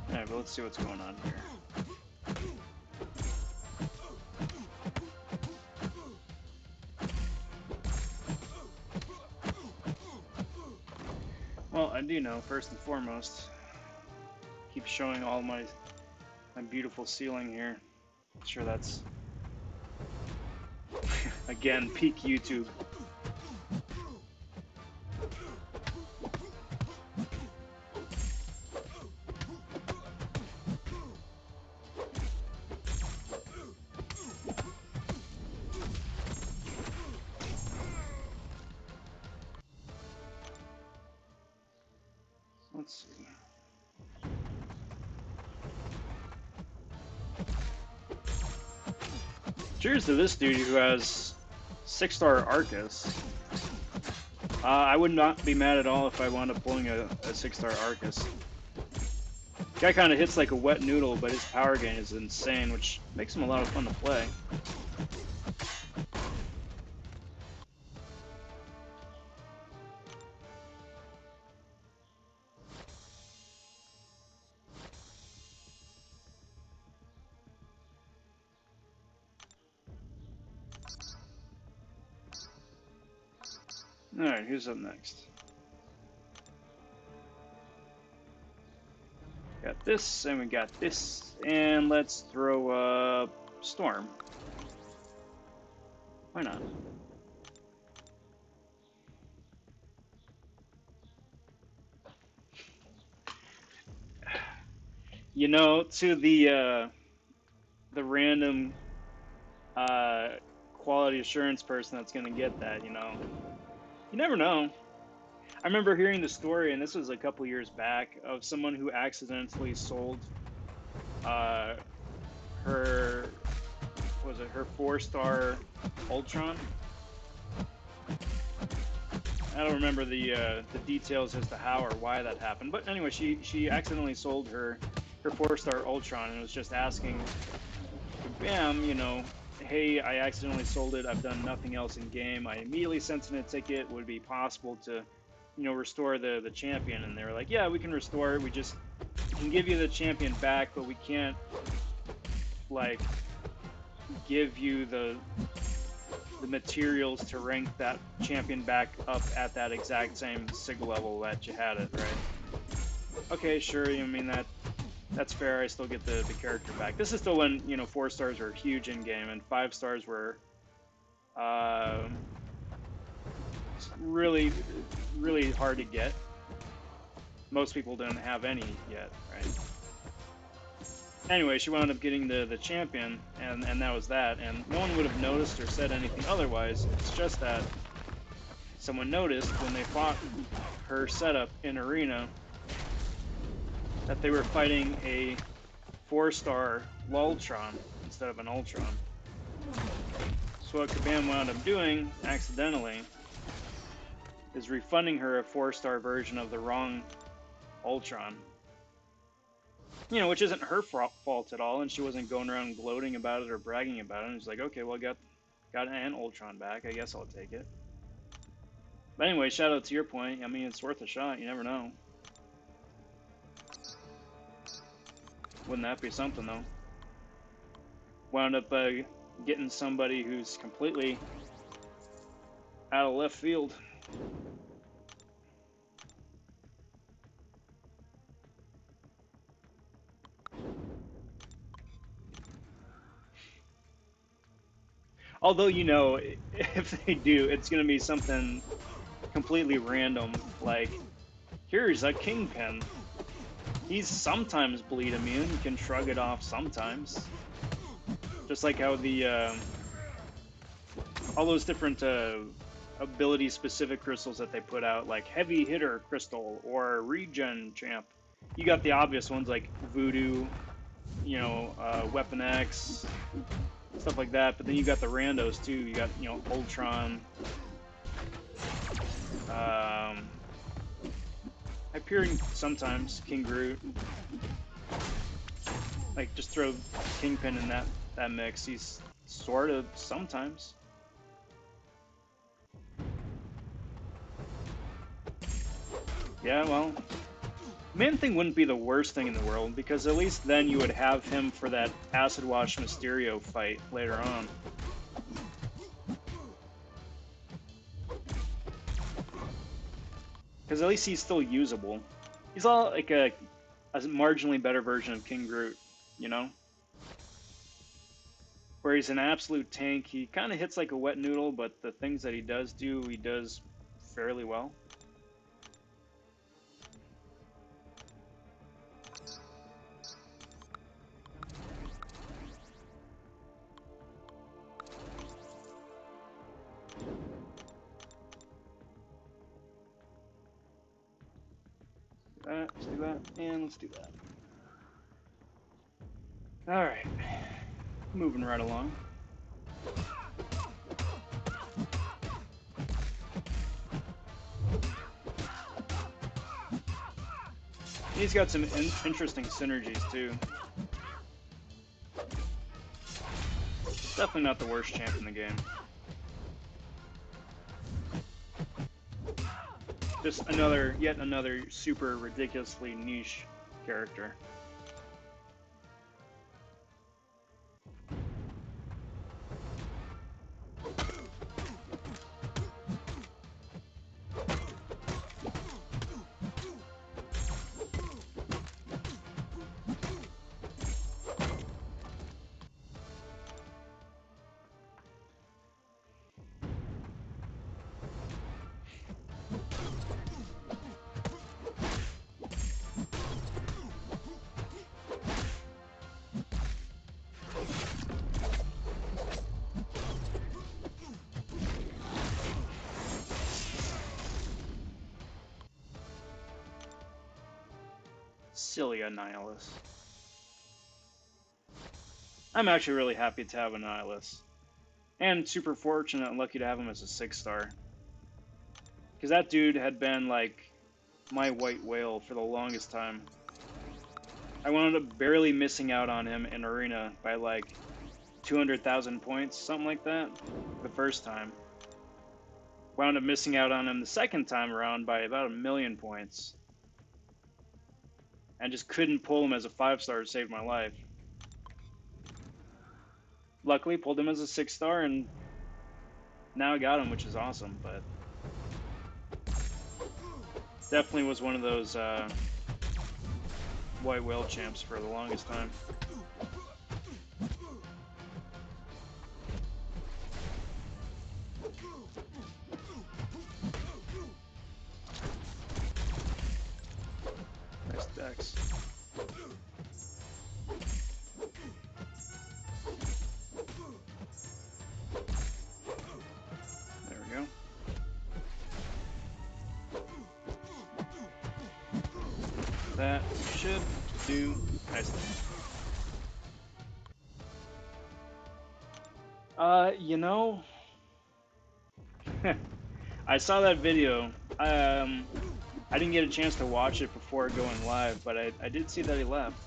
Speaker 1: Alright, but let's see what's going on here. Well, I do know, first and foremost, keep showing all my beautiful ceiling here. Sure, that's again peak YouTube. Cheers to this dude who has 6-star Arcus. I would not be mad at all if I wound up pulling a 6-star Arcus. Guy kind of hits like a wet noodle, but his power gain is insane, which makes him a lot of fun to play. Alright, who's up next? Got this, and we got this, and let's throw a Storm. Why not? You know, to the random quality assurance person that's gonna get that, you know, you never know. I remember hearing the story, and this was a couple years back, of someone who accidentally sold her, was it her 4-star Ultron? I don't remember the details as to how or why that happened, but anyway, she accidentally sold her 4-star Ultron and was just asking, bam, you know, hey, I accidentally sold it. I've done nothing else in game. I immediately sent in a ticket. Would it be possible to, you know, restore the champion? And they were like, yeah, we can restore it. We can give you the champion back, but we can't like give you the materials to rank that champion back up at that exact same sig level that you had it, right? Okay, sure. I mean that's fair. I still get the character back. This is still when, you know, 4 stars were huge in game and 5 stars were really, really hard to get. Most people didn't have any yet, right? Anyway, she wound up getting the champion, and that was that. And no one would have noticed or said anything otherwise. It's just that someone noticed when they fought her setup in Arena that they were fighting a 4-star Lultron instead of an Ultron. So what Kabam wound up doing, accidentally, is refunding her a 4-star version of the wrong Ultron. You know, which isn't her fault at all, and she wasn't going around gloating about it or bragging about it. And it's like, okay, well, I got an Ultron back. I guess I'll take it. But anyway, shout out to your point. I mean, it's worth a shot. You never know. Wouldn't that be something, though? Wound up getting somebody who's completely out of left field. Although, you know, if they do, it's going to be something completely random. Like, here's a Kingpin. He's sometimes bleed immune. You can shrug it off sometimes. Just like how the all those different ability-specific crystals that they put out, like Heavy Hitter Crystal or Regen Champ. You got the obvious ones like Voodoo, you know, Weapon X, stuff like that. But then you got the randos too. You got, you know, Ultron, Hyperion sometimes, King Groot. Like, just throw Kingpin in that mix. He's sort of sometimes. Yeah, well, Man-Thing wouldn't be the worst thing in the world, because at least then you would have him for that Acid Wash Mysterio fight later on. Because at least he's still usable. He's all like a marginally better version of King Groot, you know? Where he's an absolute tank. He kind of hits like a wet noodle, but the things that he does do, he does fairly well. Let's do that, and let's do that. Alright, moving right along. He's got some interesting synergies too. Definitely not the worst champ in the game. Just yet another super ridiculously niche character. Silly Annihilus. I'm actually really happy to have Annihilus. And super fortunate and lucky to have him as a 6-star. Because that dude had been, like, my white whale for the longest time. I wound up barely missing out on him in Arena by, like, 200,000 points, something like that, the first time. Wound up missing out on him the second time around by about 1,000,000 points. And just couldn't pull him as a 5-star to save my life. Luckily, pulled him as a 6-star, and now I got him, which is awesome, but definitely was one of those white whale champs for the longest time. Nice dex. There we go. That should do nicely. You know, I saw that video. I didn't get a chance to watch it before going live, but I did see that he left.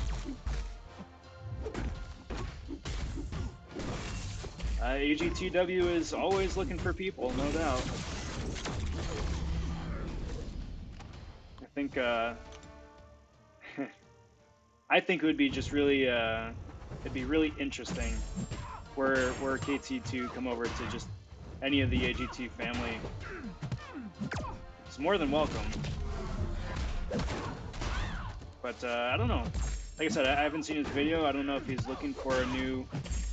Speaker 1: AGTW is always looking for people, no doubt. I think I think it would be just really it'd be really interesting were KT2 come over to just any of the AGT family. It's more than welcome. But I don't know. Like I said, I haven't seen his video. I don't know if he's looking for a new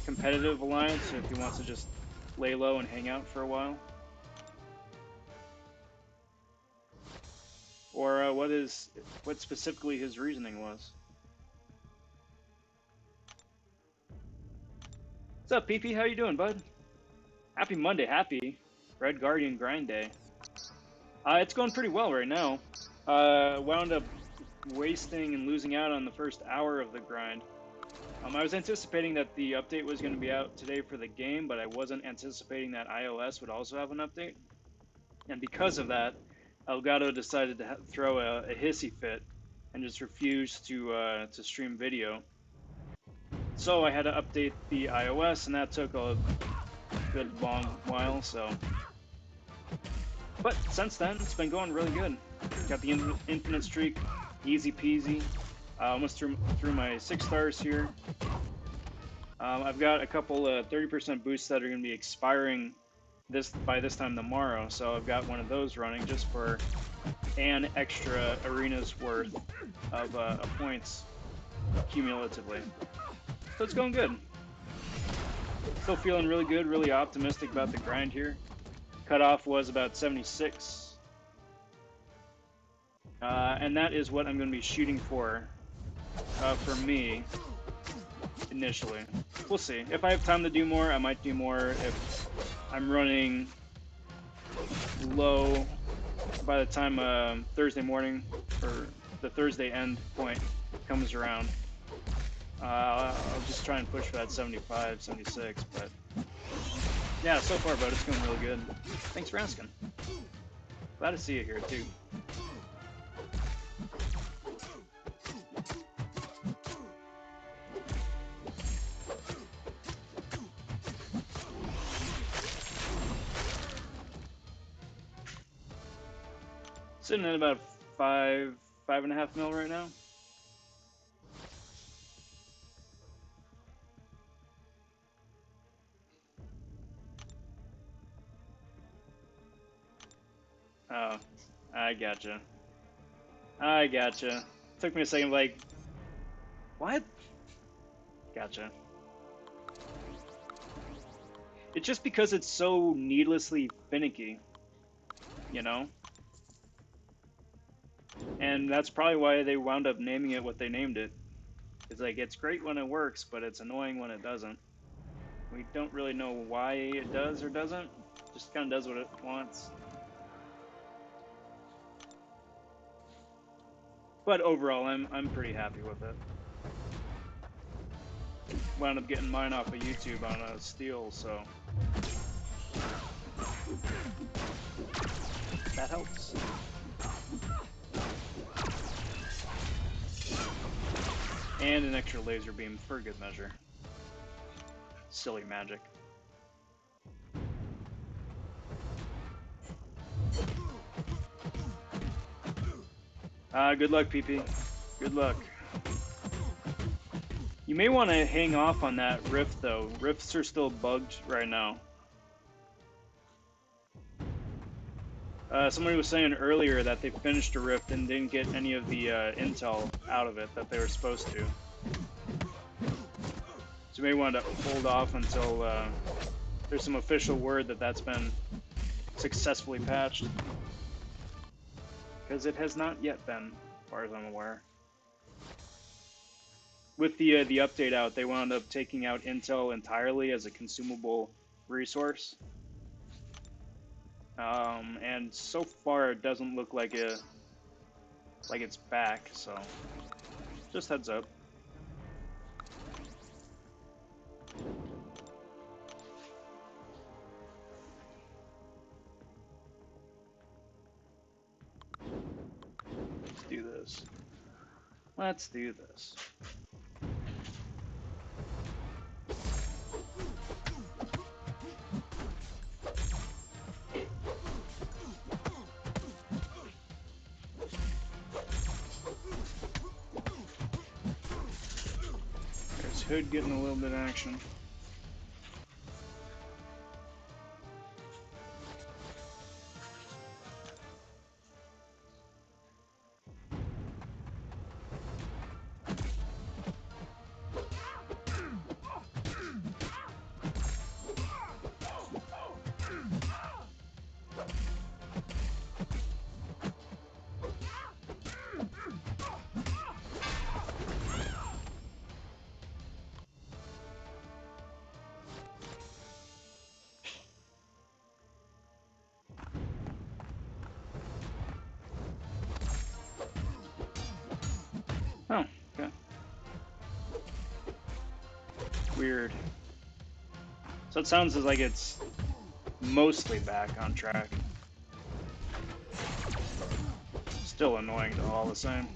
Speaker 1: competitive alliance or if he wants to just lay low and hang out for a while. Or what specifically his reasoning was. What's up, PP? How you doing, bud? Happy Monday, happy Red Guardian Grind Day. It's going pretty well right now. Wound up wasting and losing out on the first hour of the grind. I was anticipating that the update was going to be out today for the game, but I wasn't anticipating that iOS would also have an update. And because of that, Elgato decided to throw a hissy fit and just refused to stream video. So I had to update the iOS, and that took a good long while. But since then, it's been going really good. Got the infinite streak, easy peasy. Almost through my 6 stars here. I've got a couple 30% boosts that are going to be expiring by this time tomorrow, so I've got one of those running just for an extra arena's worth of points cumulatively. So it's going good. Still feeling really good, really optimistic about the grind here. Cutoff was about 76. And that is what I'm going to be shooting for me initially. We'll see. If I have time to do more, I might do more. If I'm running low by the time Thursday morning or the Thursday end point comes around, I'll just try and push for that 75, 76, but Yeah, so far, bud, it's going really good. Thanks for asking. Glad to see you here, too. Sitting at about 5.5 mil right now. Oh, I gotcha. I gotcha. Took me a second, like, what? Gotcha. It's just because it's so needlessly finicky, you know? And that's probably why they wound up naming it what they named it. It's like, it's great when it works, but it's annoying when it doesn't. We don't really know why it does or doesn't. Just kind of does what it wants. But overall, I'm pretty happy with it. Wound up getting mine off of YouTube on a steal, so that helps. And an extra laser beam for good measure. Silly magic. Good luck, PP. Good luck. You may want to hang off on that rift, though. Rifts are still bugged right now. Somebody was saying earlier that they finished a rift and didn't get any of the intel out of it that they were supposed to. So you may want to hold off until there's some official word that that's been successfully patched. Because it has not yet been, as far as I'm aware. With the update out, they wound up taking out intel entirely as a consumable resource. And so far it doesn't look like it's back, so just heads up. Let's do this. Let's do this. There's Hood getting a little bit of action. Oh, okay. Weird. So it sounds like it's mostly back on track. Still annoying to all the same.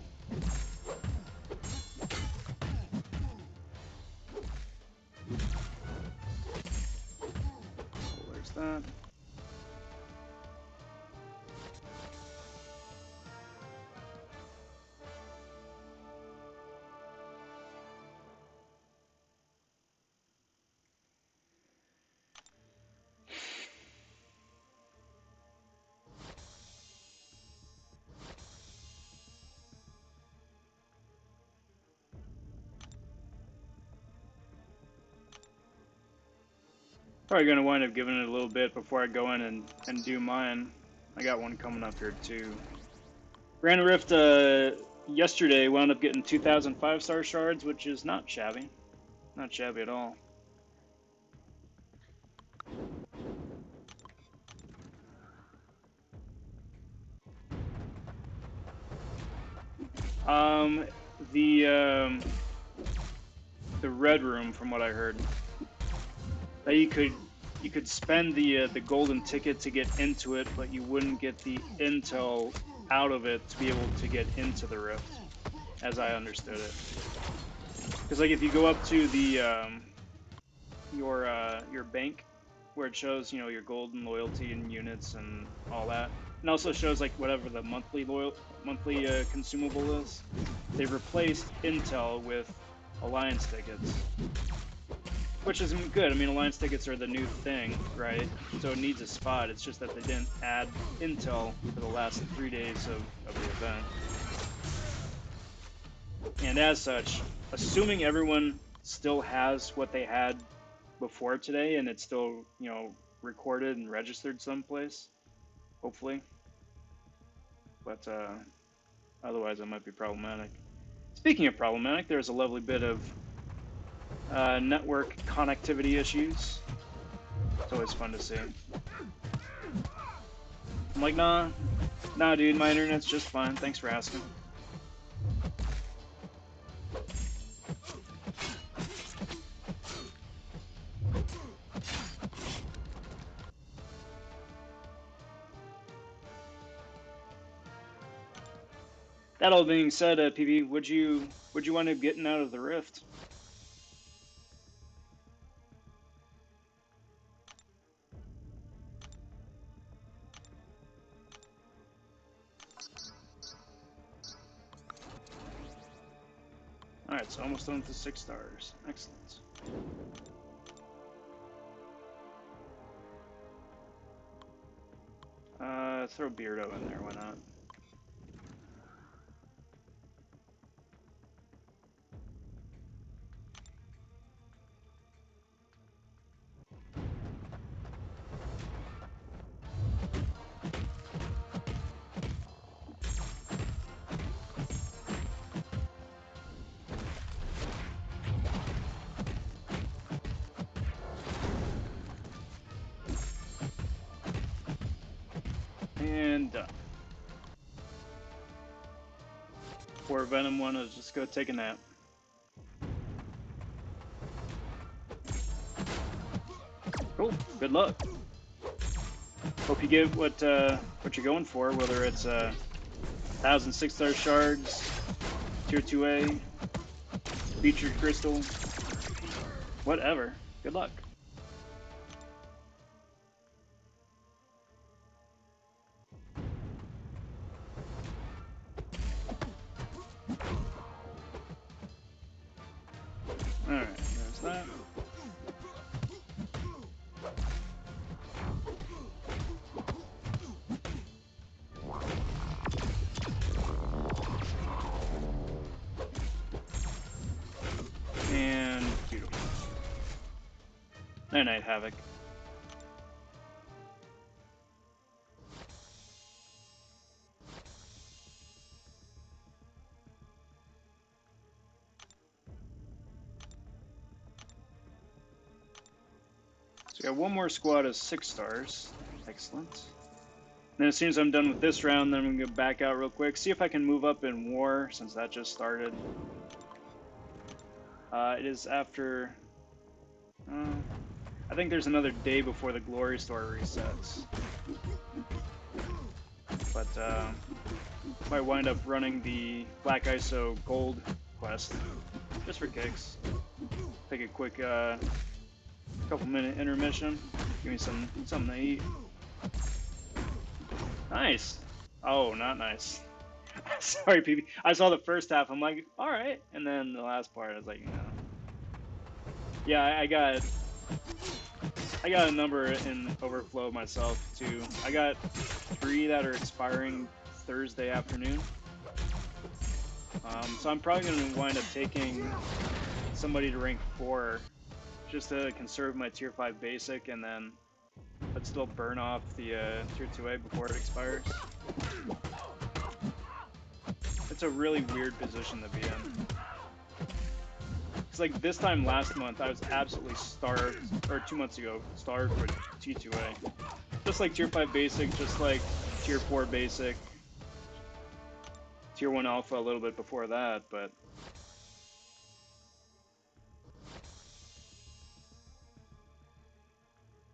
Speaker 1: There's that. Probably gonna wind up giving it a little bit before I go in and do mine. I got one coming up here too. Ran a rift yesterday, wound up getting 2,000 5-star shards, which is not shabby. Not shabby at all. Um, the red room, from what I heard, that you could you could spend the golden ticket to get into it, but you wouldn't get the intel out of it to be able to get into the rift, as I understood it. Because like if you go up to the your bank where it shows, you know, your golden loyalty and units and all that, and also shows like whatever the monthly consumable is. They've replaced intel with alliance tickets, which is good. I mean, alliance tickets are the new thing, right? So it needs a spot. It's just that they didn't add intel for the last 3 days of the event. And as such, assuming everyone still has what they had before today and it's still, you know, recorded and registered someplace, hopefully. But otherwise, it might be problematic. Speaking of problematic, there's a lovely bit of network connectivity issues. It's always fun to see. I'm like, nah, dude, my internet's just fine. Thanks for asking. That all being said, PB, would you wind up getting out of the rift? All right, so almost done with the 6 stars. Excellent. Throw Beardo in there. Why not? And done. Poor Venom wanted to just go take a nap. Cool. Good luck. Hope you get what you're going for, whether it's 1,000 6-star shards, tier 2A, featured crystal, whatever. Good luck. Alright, there's that. And beautiful. Night Havoc. So we got one more squad of 6 stars. Excellent. And then as soon as I'm done with this round, then I'm going to back out real quick. See if I can move up in war, since that just started. It is after... I think there's another day before the Glory Store resets. But might wind up running the Black ISO Gold quest, just for kicks. Take a quick couple-minute intermission. Give me something to eat. Nice. Oh, not nice. Sorry, PB. I saw the first half. I'm like, all right, and then the last part, I was like, you know. Yeah, I got a number in overflow myself too. I got 3 that are expiring Thursday afternoon. So I'm probably going to wind up taking somebody to rank 4 just to conserve my tier 5 basic, and then but still burn off the tier 2A before it expires. It's a really weird position to be in. It's like this time last month I was absolutely starved, or 2 months ago, starved for T2A. Just like tier 5 basic, just like tier 4 basic, tier 1 alpha a little bit before that, but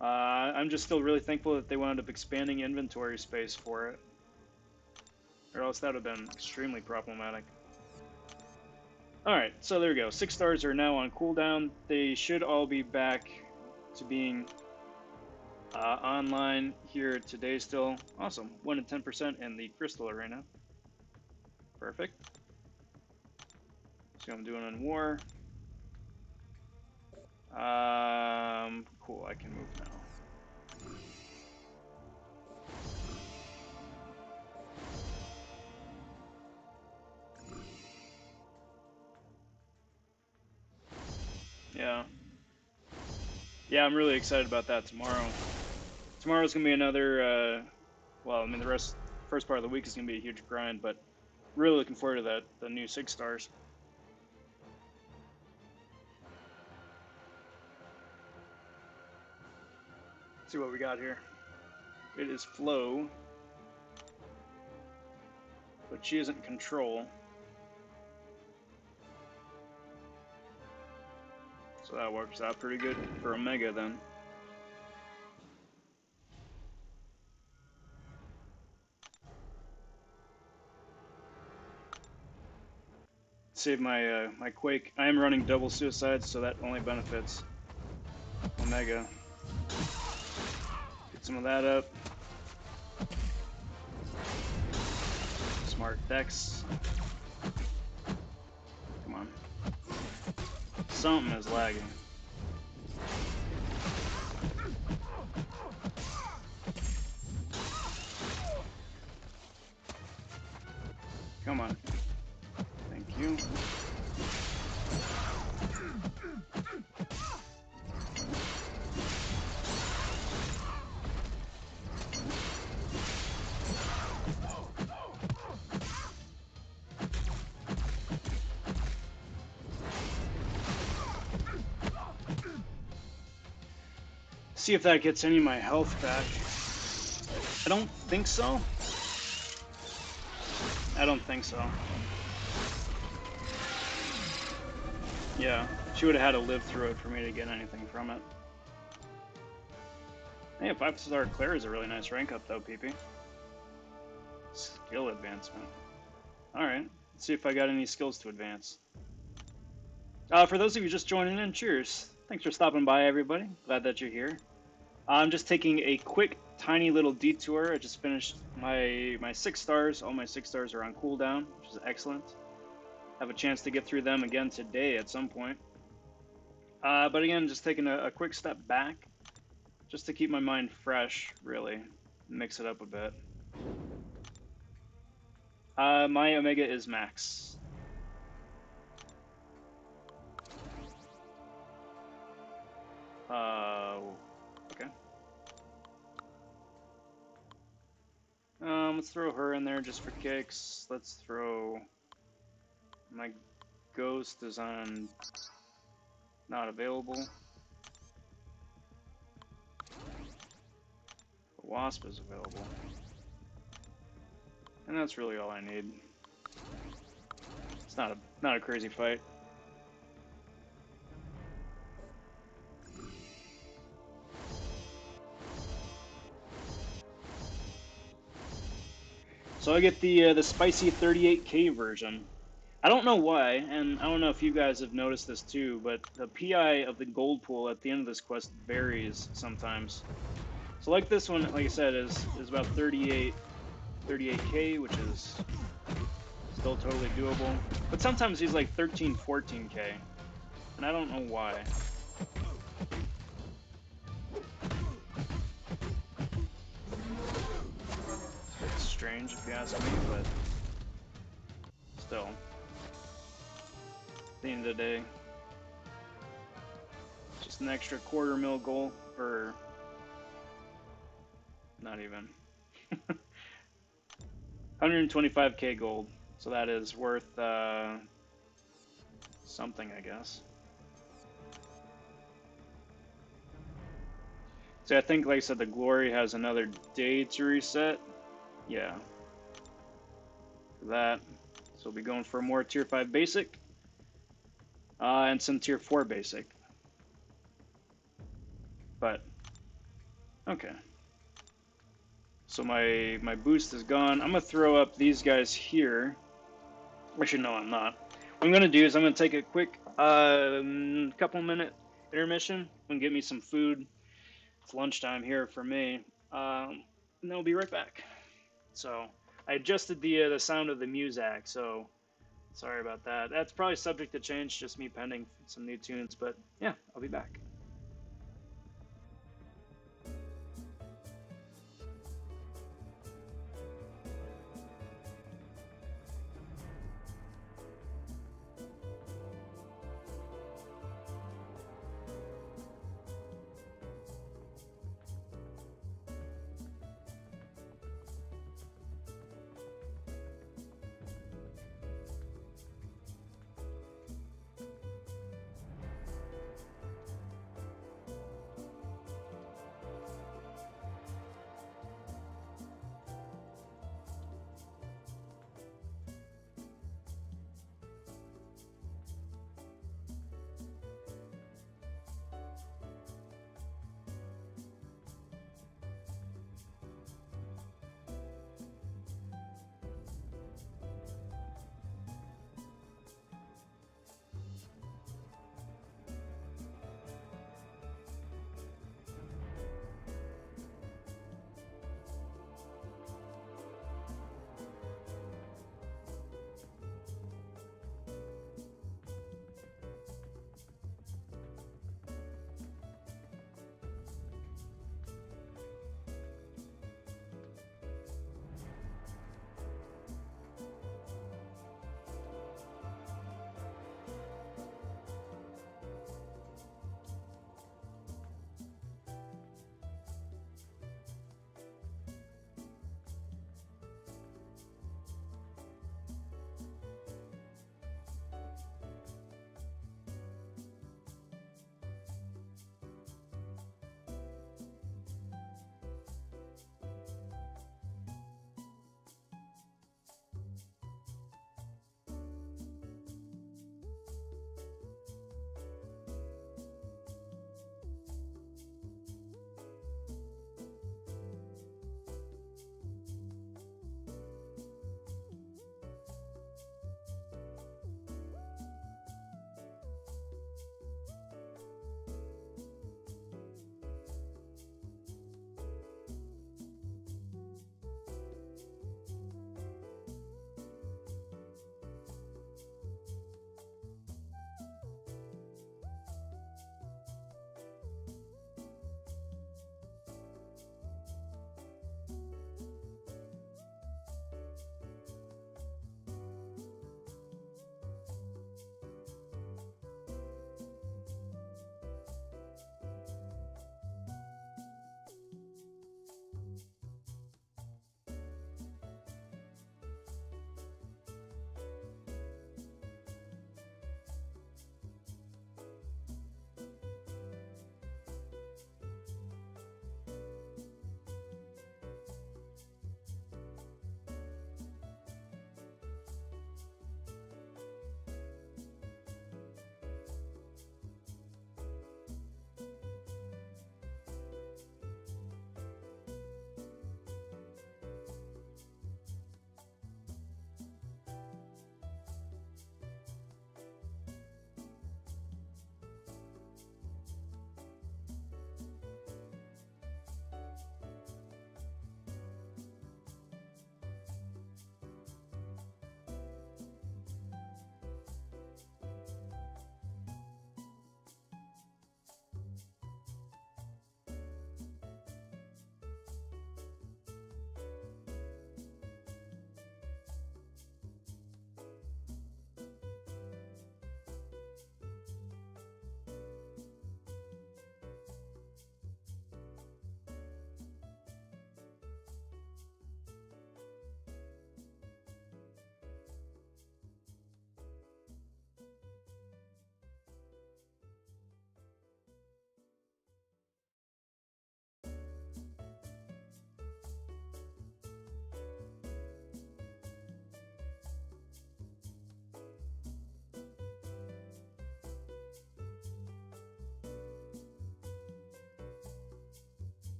Speaker 1: I'm just still really thankful that they wound up expanding inventory space for it, or else that would have been extremely problematic. Alright, so there we go. 6 stars are now on cooldown. They should all be back to being online here today still. Awesome. 1 to 10% in the Crystal Arena. Perfect. See what I'm doing on War. Cool, I can move now. Yeah. Yeah, I'm really excited about that tomorrow. Tomorrow's gonna be another, well, I mean, first part of the week is gonna be a huge grind, but really looking forward to the new 6 stars. Let's see what we got here. It is Flo, but she isn't Control. So that works out pretty good for Omega then. Save my my Quake. I am running double suicides, so that only benefits Omega. Get some of that up. Smart Dex. Come on. Something is lagging. Come on. Thank you. See if that gets any of my health back. I don't think so. I don't think so. Yeah, she would have had to live through it for me to get anything from it. Hey, a 5-star Claire is a really nice rank up though, PP. Skill advancement. Alright, let's see if I got any skills to advance. For those of you just joining in, cheers. Thanks for stopping by, everybody. Glad that you're here. I'm just taking a quick, tiny little detour. I just finished my 6 stars. All my 6 stars are on cooldown, which is excellent. Have a chance to get through them again today at some point. But again, just taking a quick step back, just to keep my mind fresh, really. Mix it up a bit. My Omega is max. Okay. Let's throw her in there just for kicks. Let's throw... My Ghost is on... not available. The Wasp is available. And that's really all I need. It's not a crazy fight. So I get the spicy 38K version. I don't know why, and I don't know if you guys have noticed this too, but the PI of the gold pool at the end of this quest varies sometimes. So like this one, like I said, is about 38K, which is still totally doable. But sometimes he's like 13, 14K, and I don't know why. It's strange if you ask me, but still. At the end of the day, just an extra $250,000 goal, or not even. 125K gold, so that is worth something, I guess. So I think, like I said, the Glory has another day to reset. Yeah. For that. So we'll be going for more Tier 5 Basic. And some Tier 4 Basic. But Okay. So my boost is gone. I'm gonna throw up these guys here. Actually, no, I'm not. What I'm gonna do is I'm gonna take a quick couple minute intermission and get me some food. It's lunchtime here for me, and then we'll be right back. So I adjusted the sound of the music, so sorry about that. That's probably subject to change, just me pending some new tunes. But yeah, I'll be back.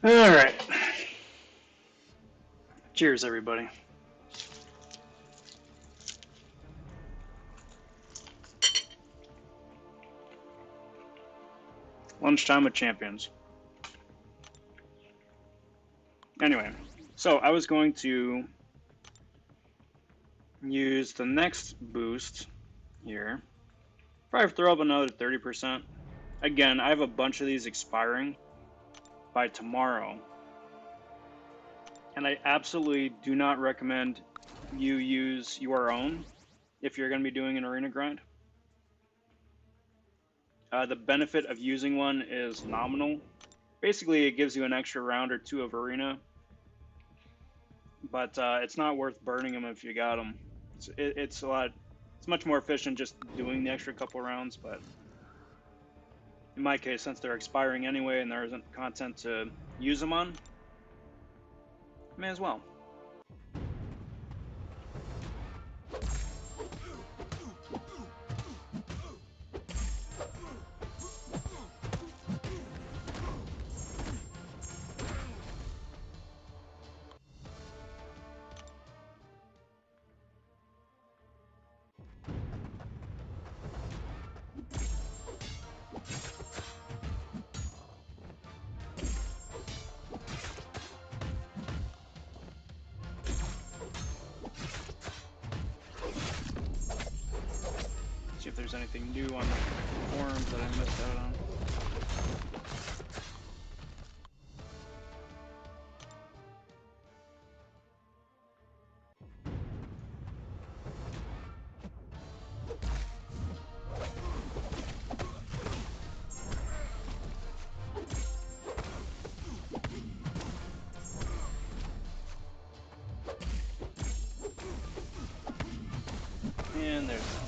Speaker 1: All right. Cheers, everybody. Lunchtime with champions. Anyway, so I was going to use the next boost here. Probably throw up another 30%. Again, I have a bunch of these expiring by tomorrow. And I absolutely do not recommend you use your own if you're going to be doing an arena grind. The benefit of using one is nominal. Basically, it gives you an extra round or two of arena, but it's not worth burning them if you got them. It's much more efficient just doing the extra couple rounds, but in my case, since they're expiring anyway and there isn't content to use them on, may as well. See if there's anything new on the forums that I missed out on. And there's that.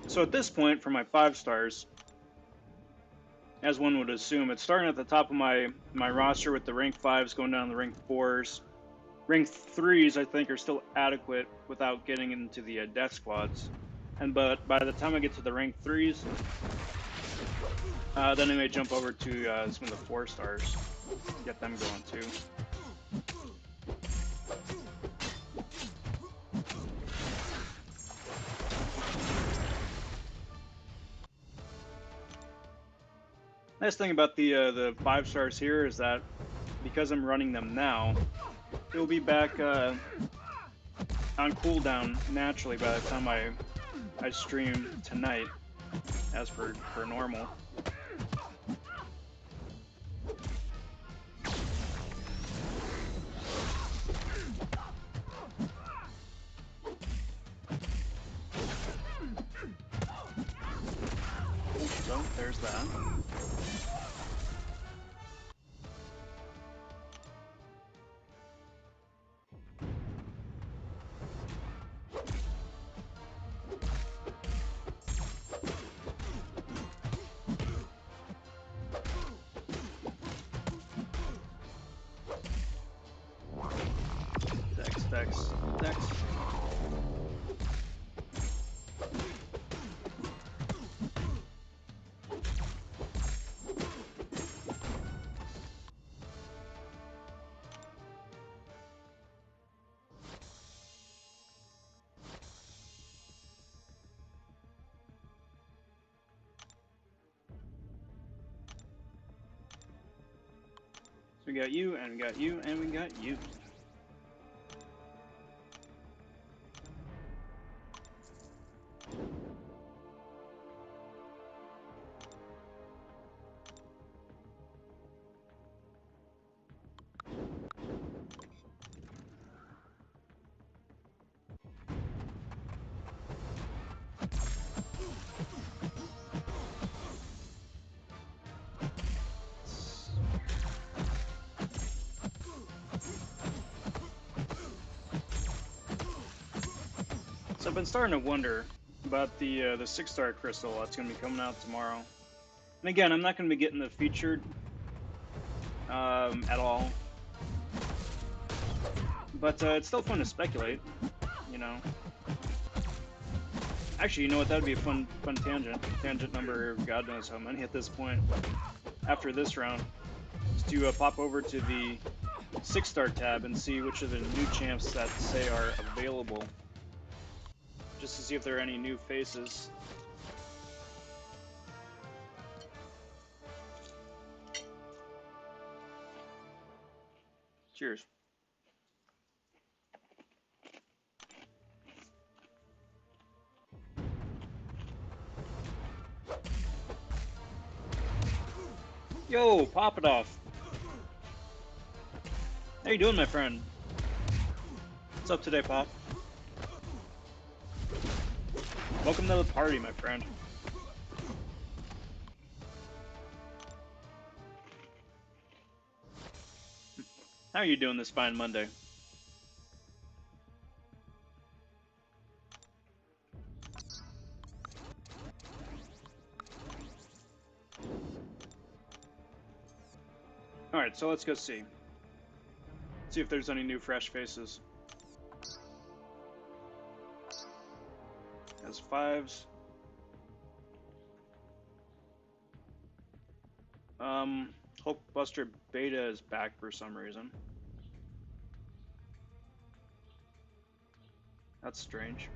Speaker 1: So at this point, for my 5 stars, as one would assume, it's starting at the top of my roster with the rank 5s going down to the rank 4s. Rank 3s, I think, are still adequate without getting into the death squads. But by the time I get to the rank 3s, then I may jump over to some of the 4 stars, get them going too. Nice thing about the 5 stars here is that because I'm running them now, it will be back on cooldown naturally by the time I stream tonight, as per normal. So there's that. Dex. So we got you, and we got you, and we got you. So I've been starting to wonder about the 6-star crystal that's going to be coming out tomorrow. And again, I'm not going to be getting the featured at all, but it's still fun to speculate, you know. Actually, you know what? That'd be a fun tangent. Tangent number, God knows how many at this point. After this round, is to pop over to the 6-star tab and see which of the new champs that say are available, just to see if there are any new faces. Cheers. Yo, pop it off. How you doing, my friend? What's up today, Pop? Welcome to the party, my friend. How are you doing this fine Monday? Alright, so let's go see. See if there's any new fresh faces. As 5s. Hulkbuster Beta is back for some reason. That's strange.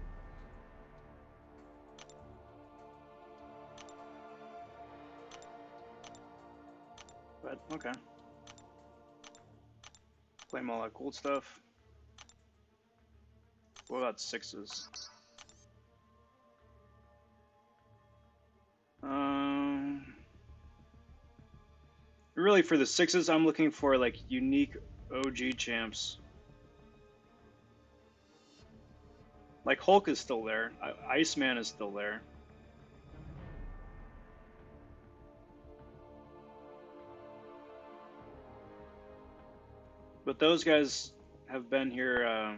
Speaker 1: But, okay. Claim all that cool stuff. What about 6s? Really, for the 6s, I'm looking for, like, unique OG champs. Like, Hulk is still there. Iceman is still there. But those guys have been here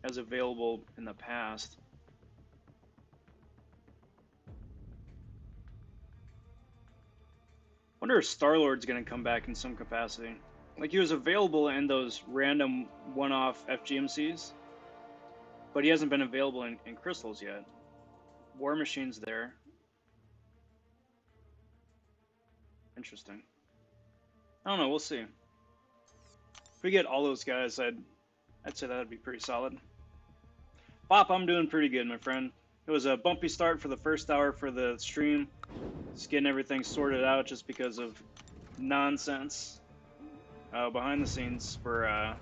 Speaker 1: as available in the past. Wonder if Star-Lord's gonna come back in some capacity. Like, he was available in those random one-off FGMCs, but he hasn't been available in Crystals yet. War Machine's there. Interesting. I don't know, we'll see. If we get all those guys, I'd say that'd be pretty solid. Pop, I'm doing pretty good, my friend. It was a bumpy start for the first hour for the stream. Just getting everything sorted out just because of nonsense behind the scenes for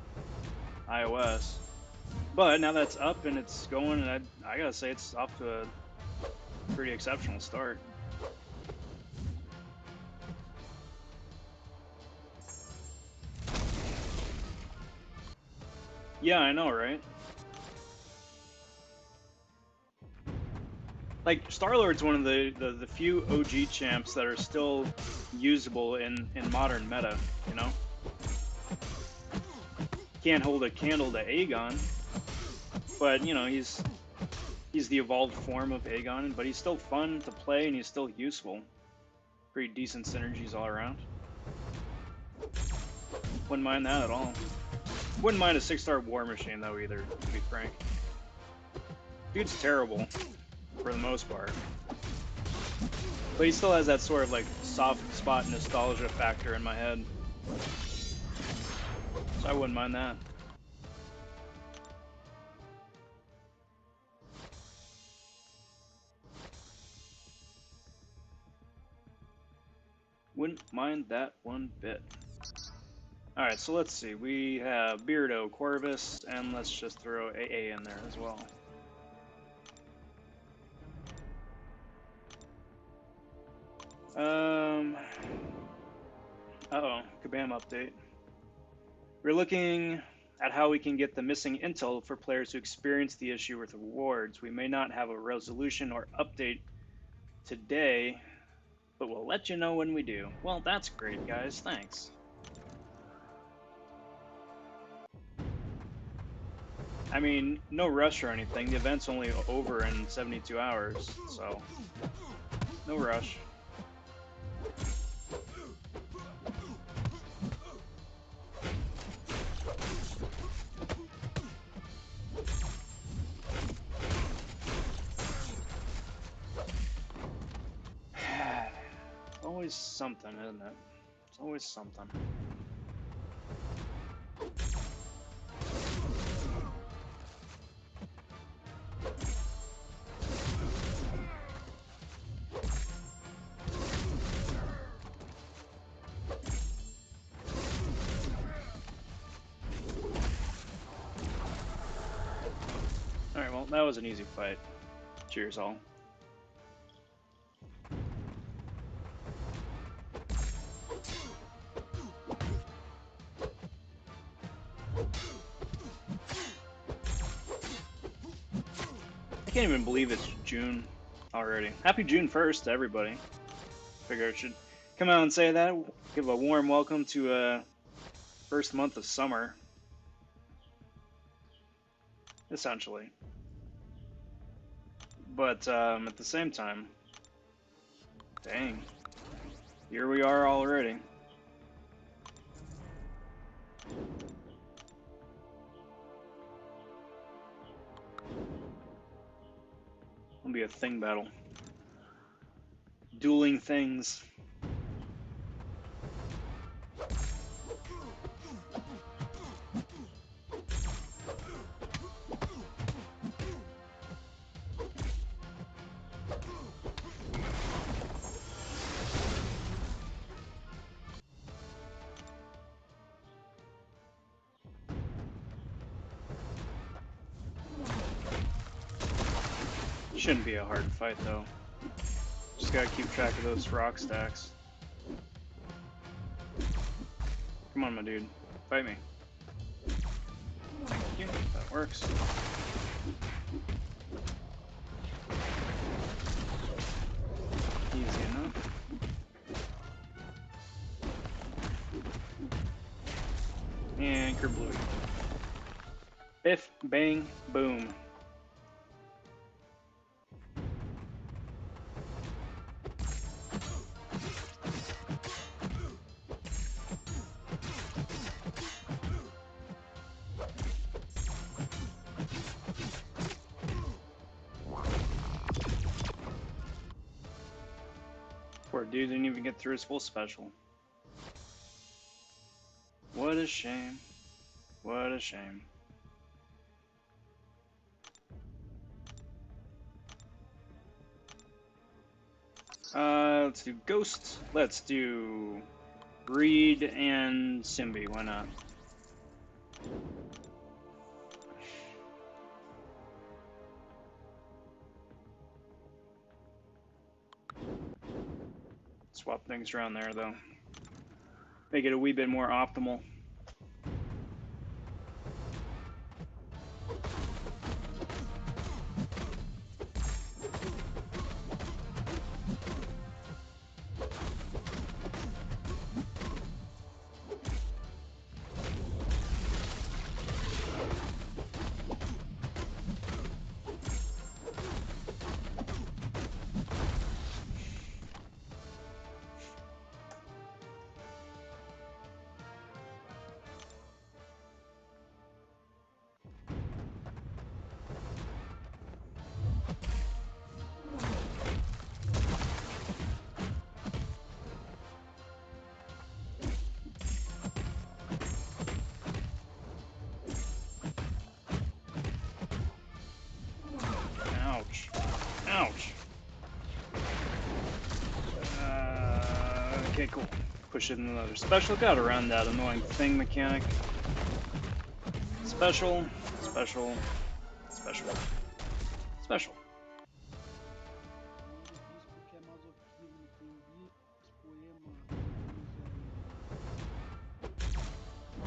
Speaker 1: iOS. But now that's up and it's going, and I gotta say it's off to a pretty exceptional start. Yeah, I know, right? Like, Star-Lord's one of the few OG champs that are still usable in modern meta, you know? Can't hold a candle to Aegon, but, you know, he's the evolved form of Aegon, but he's still fun to play and he's still useful. Pretty decent synergies all around. Wouldn't mind that at all. Wouldn't mind a 6-star War Machine, though, either, to be frank. Dude's terrible, for the most part. But he still has that sort of, like, soft spot nostalgia factor in my head. So I wouldn't mind that. Wouldn't mind that one bit. Alright, so let's see. We have Beardo, Corvus, and let's just throw AA in there as well. Uh-oh, Kabam update. We're looking at how we can get the missing intel for players who experience the issue with rewards. We may not have a resolution or update today, but we'll let you know when we do. Well, that's great, guys. Thanks. I mean, no rush or anything. The event's only over in 72 hours, so no rush. It's always something, isn't it? It's always something. Alright, well, that was an easy fight. Cheers, all. I can't even believe it's June already. Happy June 1st to everybody. Figure I should come out and say that. Give a warm welcome to first month of summer. Essentially. But at the same time, dang, here we are already. It'll be a thing battle. Dueling things. Shouldn't be a hard fight though. Just gotta keep track of those rock stacks. Come on, my dude. Fight me. Thank you. That works. Easy enough. And kerblooey. Biff, bang, boom. Poor dude didn't even get through his full special. What a shame. What a shame. Let's do Ghost. Let's do Reed and Simbi. Why not? Swap things around there, though. Make it a wee bit more optimal. Ouch. Ouch. Okay, cool. Push it in another special. Got around that annoying thing mechanic. Special, special, special, special.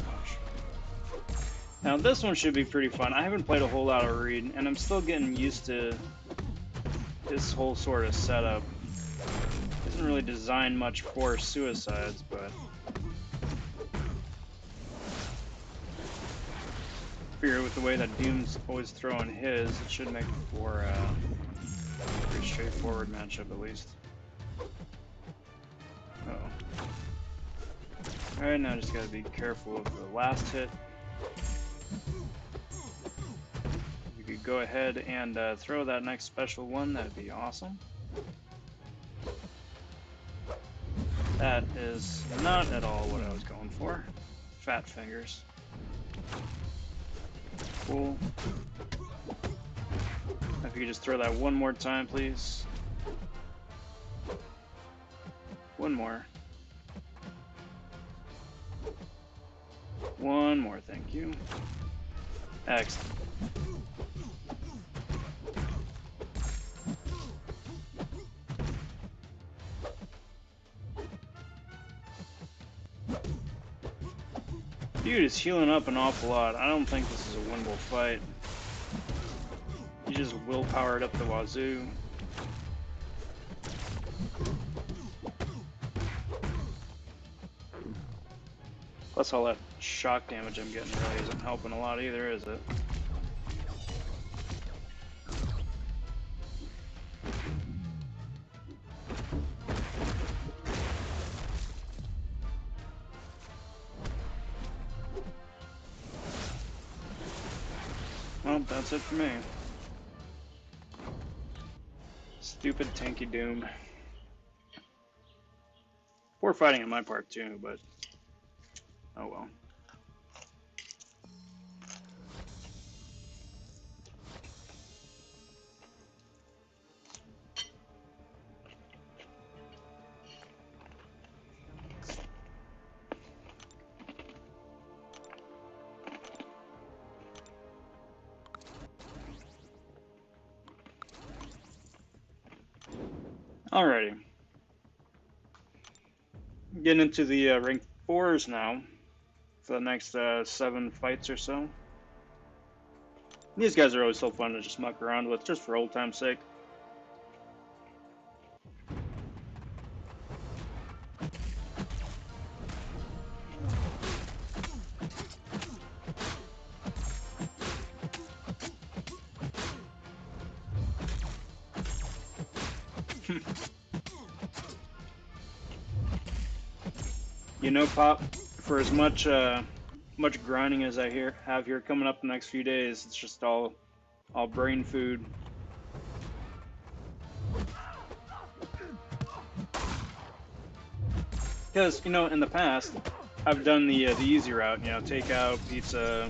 Speaker 1: Ouch. Now this one should be pretty fun. I haven't played a whole lot of Reed, and I'm still getting used to this whole sort of setup. Isn't really designed much for suicides, but figure with the way that Doom's always throwing his, it should make for a pretty straightforward matchup at least. Uh-oh. Alright, now just gotta be careful of the last hit. If you could go ahead and throw that next special one, that'd be awesome. That is not at all what I was going for. Fat fingers. Cool. If you could just throw that one more time, please. One more. One more, thank you. Excellent. Dude is healing up an awful lot. I don't think this is a winnable fight. You just willpower it up the wazoo. Plus all that shock damage I'm getting really isn't helping a lot either, is it? Well, that's it for me. Stupid tanky Doom. Poor fighting on my part too, but oh well. Alrighty. Getting into the rank 4s now for the next 7 fights or so. These guys are always so fun to just muck around with, just for old time's sake. You know, Pop, for as much much grinding as I have here coming up the next few days, it's just all brain food. Because, you know, in the past, I've done the easy route, you know, takeout, pizza,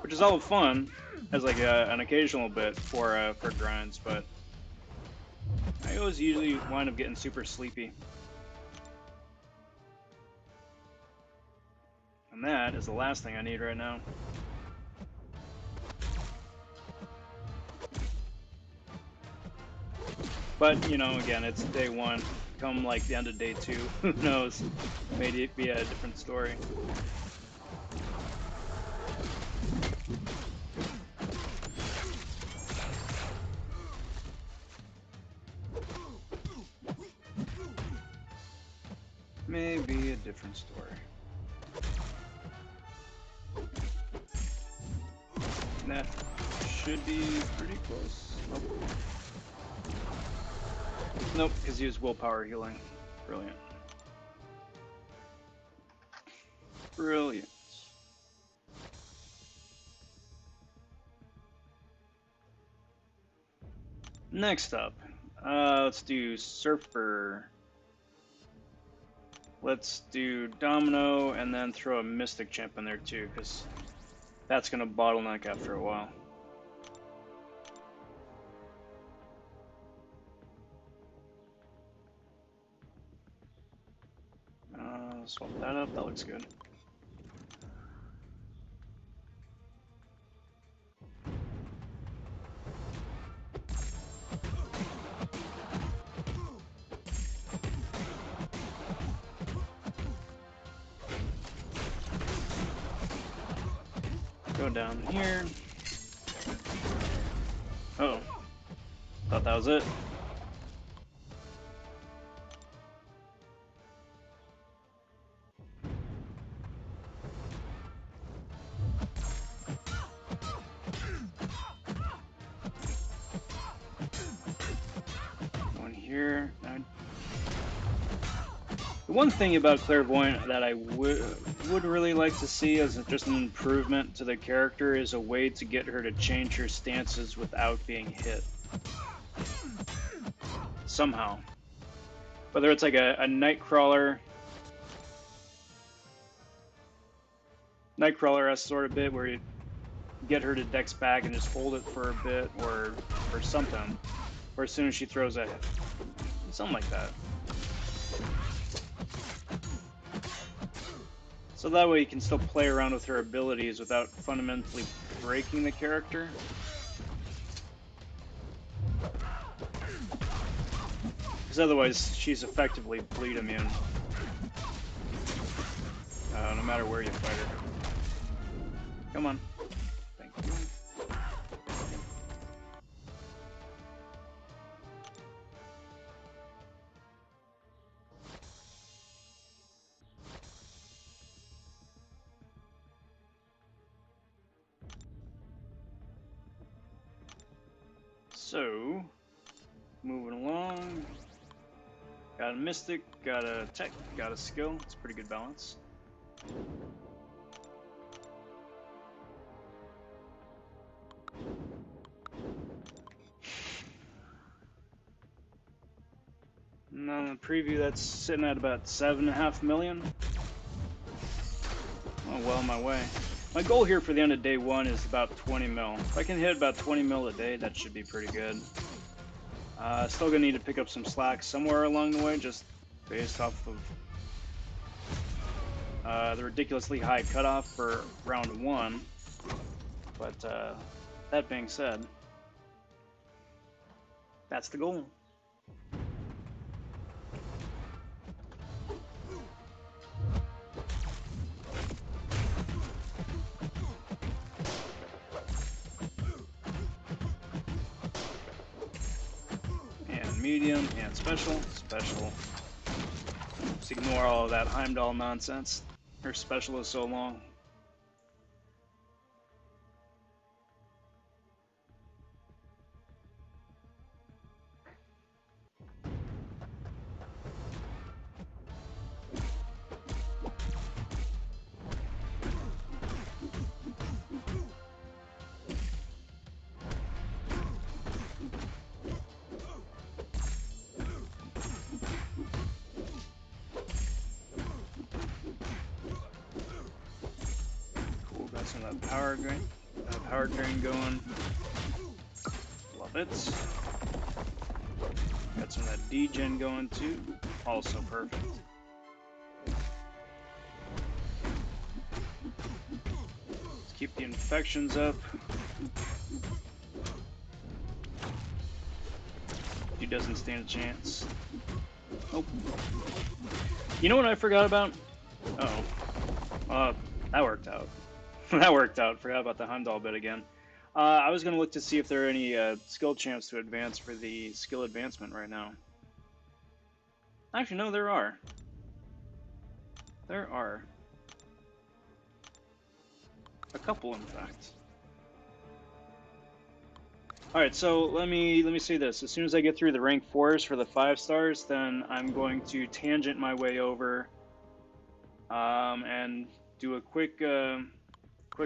Speaker 1: which is all fun as like an occasional bit for grinds, but I always usually wind up getting super sleepy. And that is the last thing I need right now. But, you know, again, it's day 1. Come like the end of day 2, who knows? Maybe it'd be a different story. Maybe a different story. That should be pretty close. Nope. Nope, because he used willpower healing. Brilliant. Brilliant. Next up, let's do Surfer. Let's do Domino, and then throw a Mystic Chimp in there too, because that's going to bottleneck after a while. Swap that up, that looks good. Go down here. Oh, thought that was it. here. The one thing about Clairvoyant that I would really like to see as just an improvement to the character is a way to get her to change her stances without being hit. Somehow. Whether it's like a Nightcrawler sort of bit where you get her to dex back and just hold it for a bit, or something. Or as soon as she throws a... something like that. So that way you can still play around with her abilities without fundamentally breaking the character. Because otherwise she's effectively bleed immune. No matter where you fight her. Come on. Thank you. So, moving along. Got a Mystic, got a Tech, got a Skill. It's a pretty good balance. And on the preview, that's sitting at about 7.5 million. Oh, well on my way. My goal here for the end of day one is about 20 mil. If I can hit about 20 mil a day, that should be pretty good. Still gonna need to pick up some slack somewhere along the way, just based off of the ridiculously high cutoff for round one. But that being said, that's the goal. Medium and special. Just ignore all of that Heimdall nonsense. Her special is so long. Power drain going. Love it. Got some of that degen going too. Also perfect. Let's keep the infections up. He doesn't stand a chance. Nope. You know what I forgot about? Uh-oh. That worked out. That worked out. Forgot about the Heimdall bit again. I was going to look to see if there are any skill champs to advance for the skill advancement right now. Actually, no, there are. There are. A couple, in fact. Alright, so let me say this. As soon as I get through the rank 4s for the 5 stars, then I'm going to tangent my way over and do a quick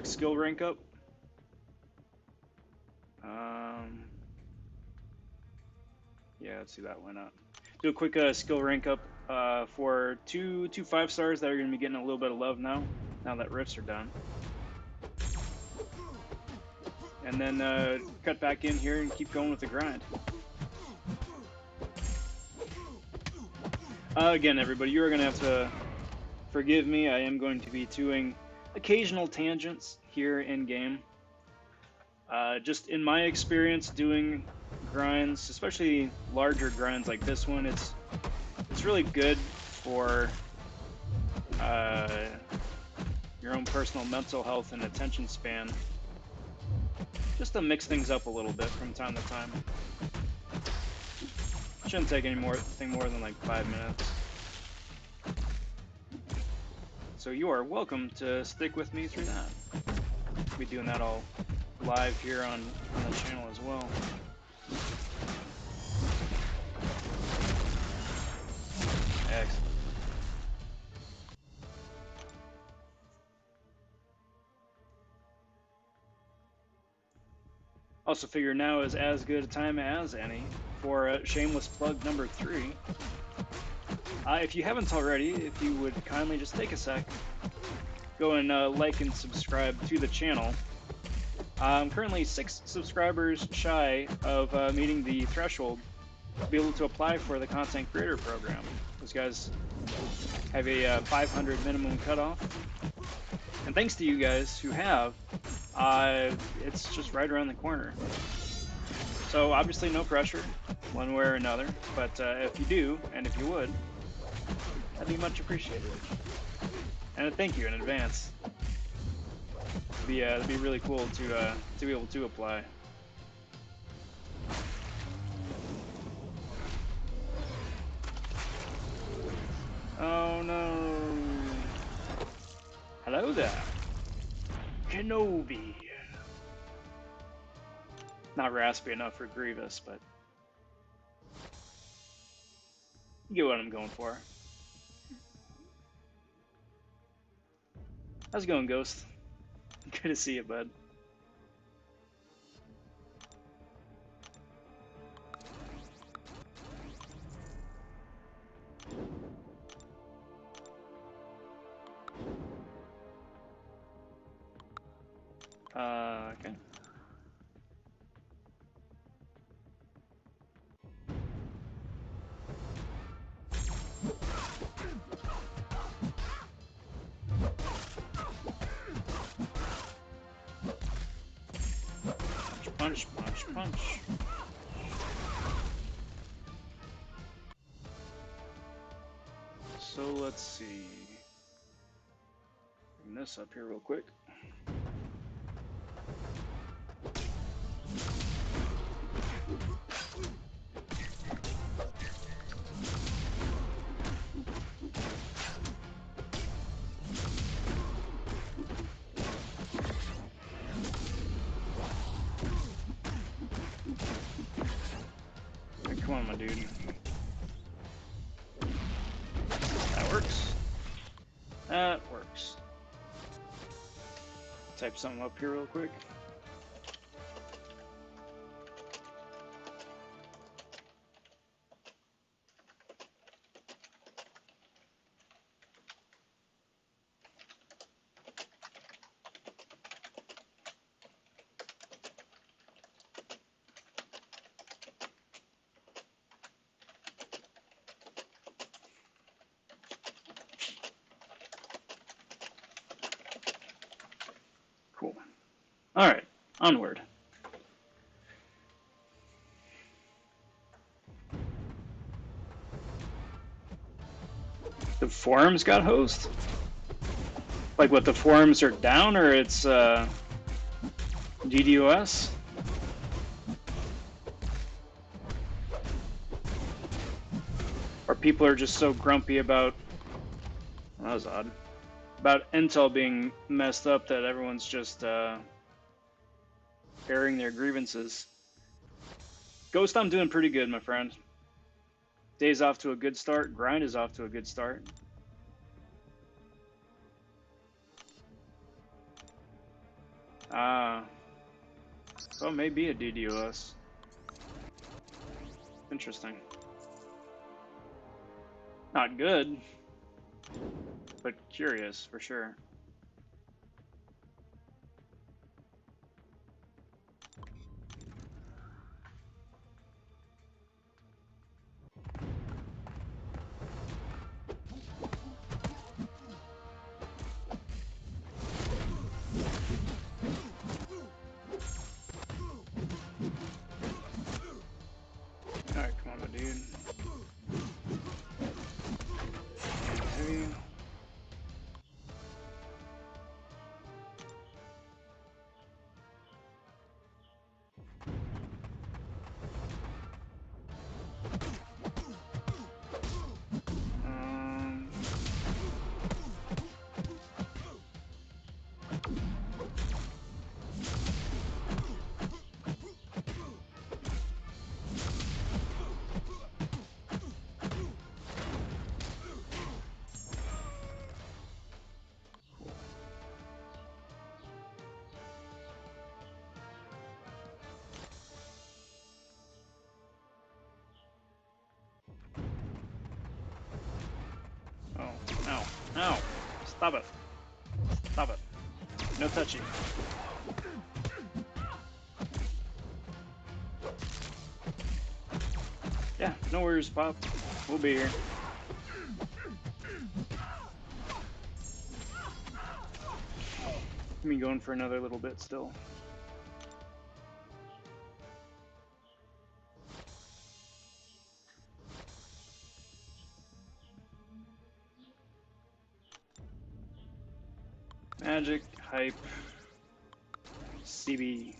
Speaker 1: skill rank up. Yeah, let's see that, why not? Do a quick skill rank up for two 5 stars that are going to be getting a little bit of love now that rifts are done. And then cut back in here and keep going with the grind. Again, everybody, you are going to have to forgive me. I am going to be doing occasional tangents here in game. Just in my experience doing grinds, especially larger grinds like this one, it's really good for your own personal mental health and attention span. Just to mix things up a little bit from time to time. Shouldn't take anything more than like 5 minutes. So you are welcome to stick with me through that. I'll be doing that all live here on the channel as well. Excellent. Also figure now is as good a time as any for shameless plug number 3. If you haven't already, if you would kindly just take a sec, go and like and subscribe to the channel. I'm currently 6 subscribers shy of meeting the threshold to be able to apply for the content creator program. Those guys have a 500 minimum cutoff. And thanks to you guys who have, it's just right around the corner. So obviously no pressure, one way or another, but if you do, and if you would, that'd be much appreciated. And thank you in advance. It'd be really cool to be able to apply. Oh no! Hello there, Kenobi. Not raspy enough for Grievous, but you get what I'm going for. How's it going, Ghost? Good to see you, bud. Okay. Punch, punch, punch. So let's see. Bring this up here real quick. Come on, my dude. That works. That works. Type something up here real quick. Cool. All right, onward. The forums got hosed? Like what, the forums are down, or it's DDoS? Or people are just so grumpy about, well, that was odd, about Intel being messed up that everyone's just airing their grievances. Ghost, I'm doing pretty good, my friend. Day's off to a good start. Grind is off to a good start. So it may be a DDoS. Interesting. Not good, but curious for sure. Alright, come on, my dude. Heavy. Stop it. Stop it. No touchy. Yeah, no worries, Pop. We'll be here. Me going for another little bit still. Magic, hype, CB.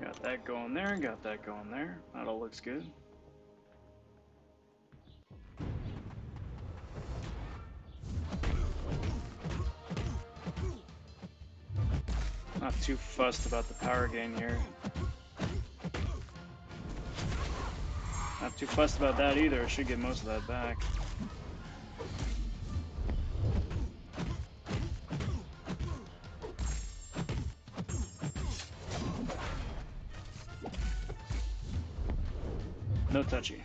Speaker 1: Got that going there, got that going there. That all looks good. Not too fussed about the power gain here. Not too fussed about that either. I should get most of that back. No touchy.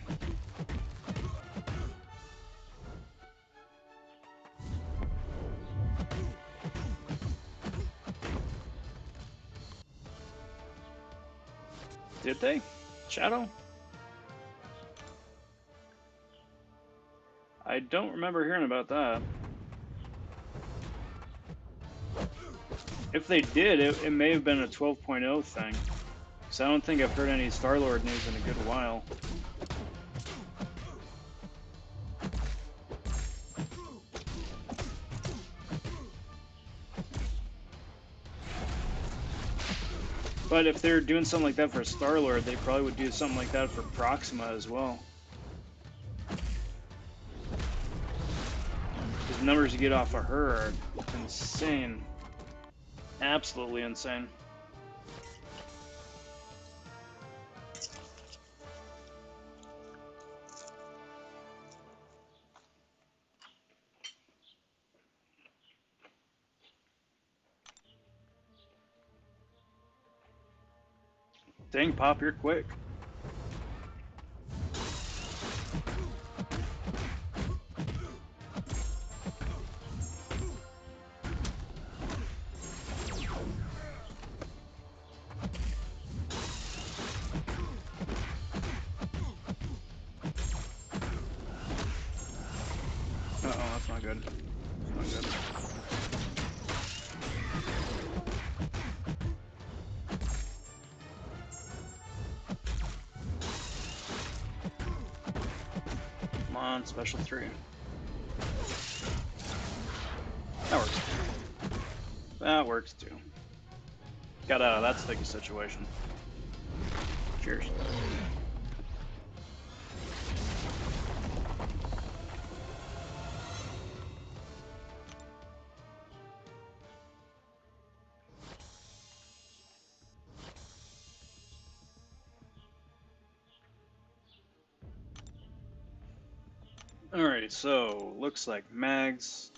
Speaker 1: Did they? Shadow? I don't remember hearing about that. If they did, it may have been a 12.0 thing. Because I don't think I've heard any Star-Lord news in a good while. But if they're doing something like that for Star-Lord, they probably would do something like that for Proxima as well. The numbers you get off of her are insane. Absolutely insane. Dang, Pop, you're quick. Uh-oh, that's not good. That's not good. Come on, special 3. That works. That works too. Got out of that sticky situation. Cheers. Alright, so looks like Mags,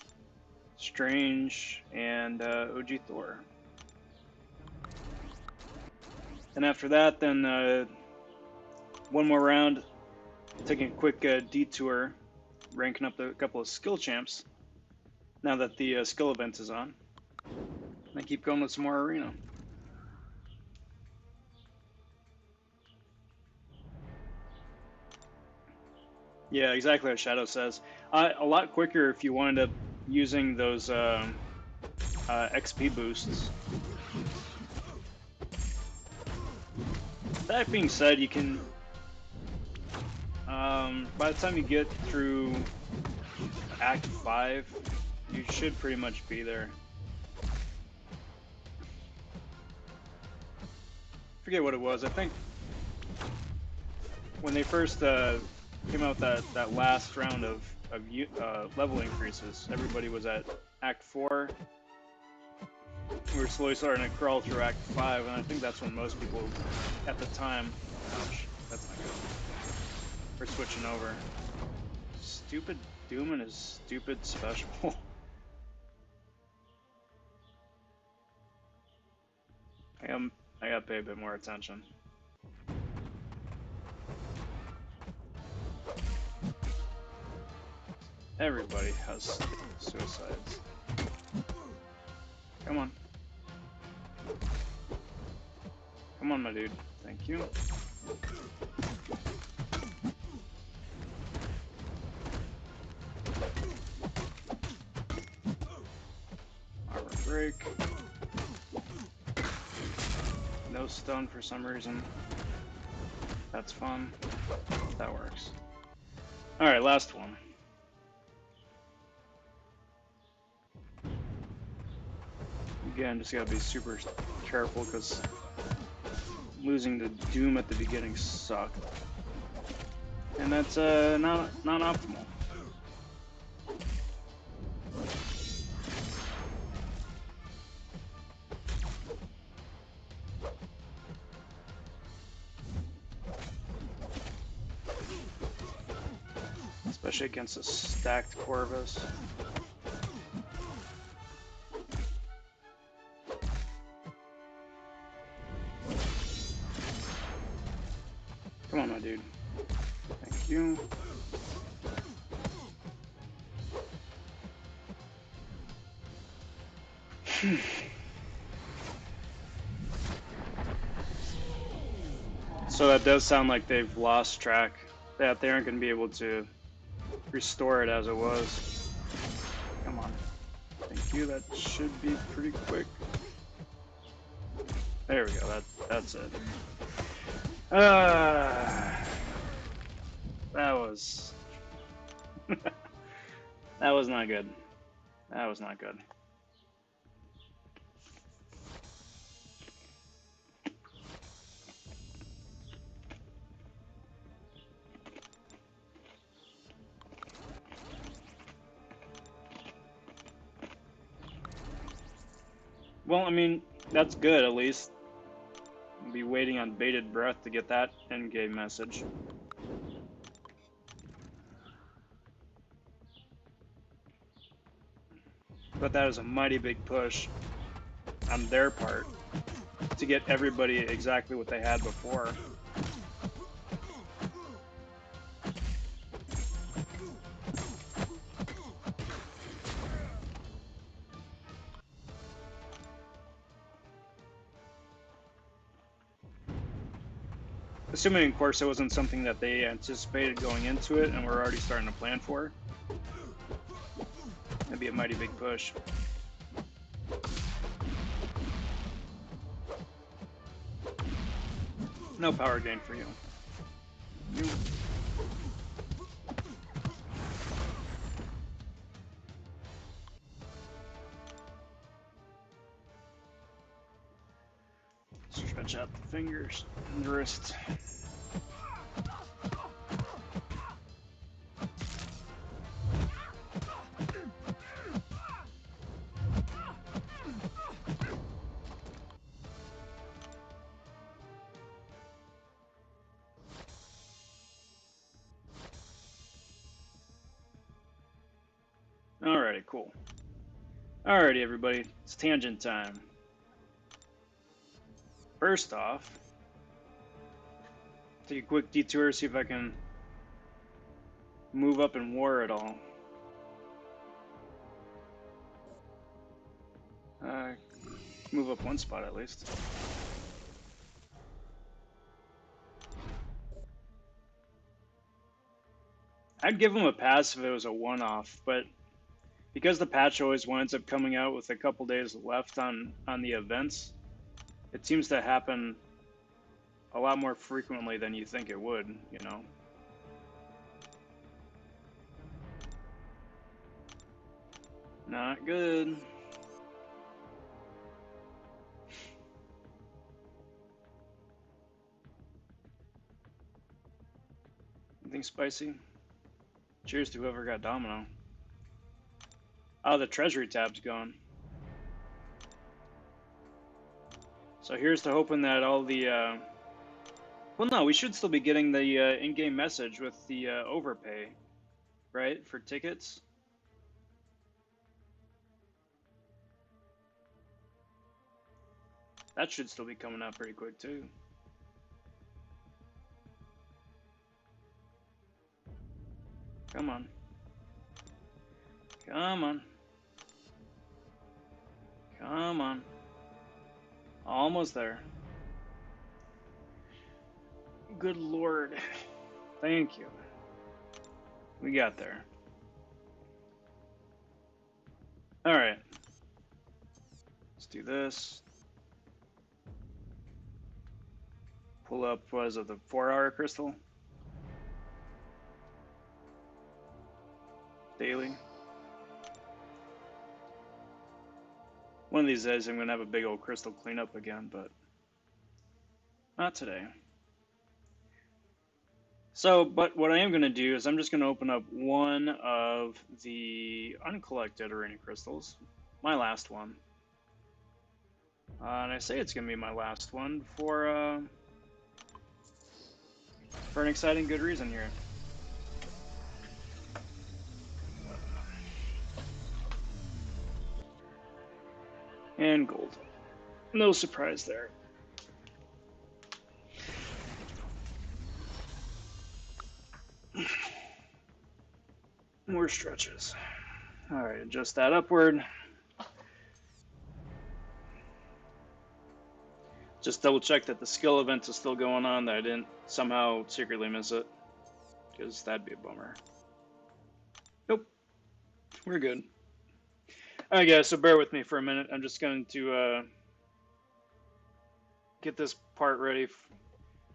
Speaker 1: Strange, and OG Thor. And after that, then one more round, taking a quick detour, ranking up a couple of skill champs. Now that the skill event is on, I keep going with some more arena. Yeah, exactly what Shadow says. A lot quicker if you wind up using those XP boosts. That being said, you can, by the time you get through Act 5, you should pretty much be there. Forget what it was. I think when they first came out with that last round of level increases, everybody was at Act 4. We were slowly starting to crawl through Act 5, and I think that's when most people at the time, ouch, that's not good, were switching over. Stupid Doom and his stupid special. I gotta pay a bit more attention. Everybody has suicides. Come on. Come on, my dude. Thank you. Armor break. No stun for some reason. That's fun. That works. Alright, last one. Again, just gotta be super careful because losing to Doom at the beginning sucked. And that's not optimal. Especially against a stacked Corvus. Come on, my dude. Thank you. So that does sound like they've lost track, that they aren't going to be able to restore it as it was. Come on. Thank you. That should be pretty quick. There we go. That's it. That was that was not good. That was not good. Well, I mean, that's good at least. I'll be waiting on bated breath to get that endgame message. But that is a mighty big push on their part to get everybody exactly what they had before. Assuming, of course, it wasn't something that they anticipated going into it and were already starting to plan for. That'd be a mighty big push. No power gain for you. Stretch out the fingers and the wrist. Alrighty, cool. Alrighty, everybody, it's tangent time. First off, take a quick detour, see if I can move up in war at all. Move up one spot at least. I'd give them a pass if it was a one-off, but because the patch always winds up coming out with a couple days left on the events, it seems to happen a lot more frequently than you think it would, you know? Not good. Anything spicy? Cheers to whoever got Domino. Oh, the treasury tab's gone. So here's to hoping that all the, well, no, we should still be getting the in-game message with the overpay, right, for tickets. That should still be coming out pretty quick, too. Come on. Come on. Come on. Almost there. Good Lord. Thank you. We got there. Alright. Let's do this. Pull up, what is it, the 4-hour crystal? Daily. One of these days I'm going to have a big old crystal cleanup again, but not today. So, but what I am going to do is I'm just going to open up one of the uncollected arena crystals, my last one. And I say it's going to be my last one for an exciting good reason here. And gold. No surprise there. More stretches. Alright, adjust that upward. Just double check that the skill event is still going on, that I didn't somehow secretly miss it, because that'd be a bummer. Nope, we're good. Alright guys, so bear with me for a minute. I'm just going to get this part ready,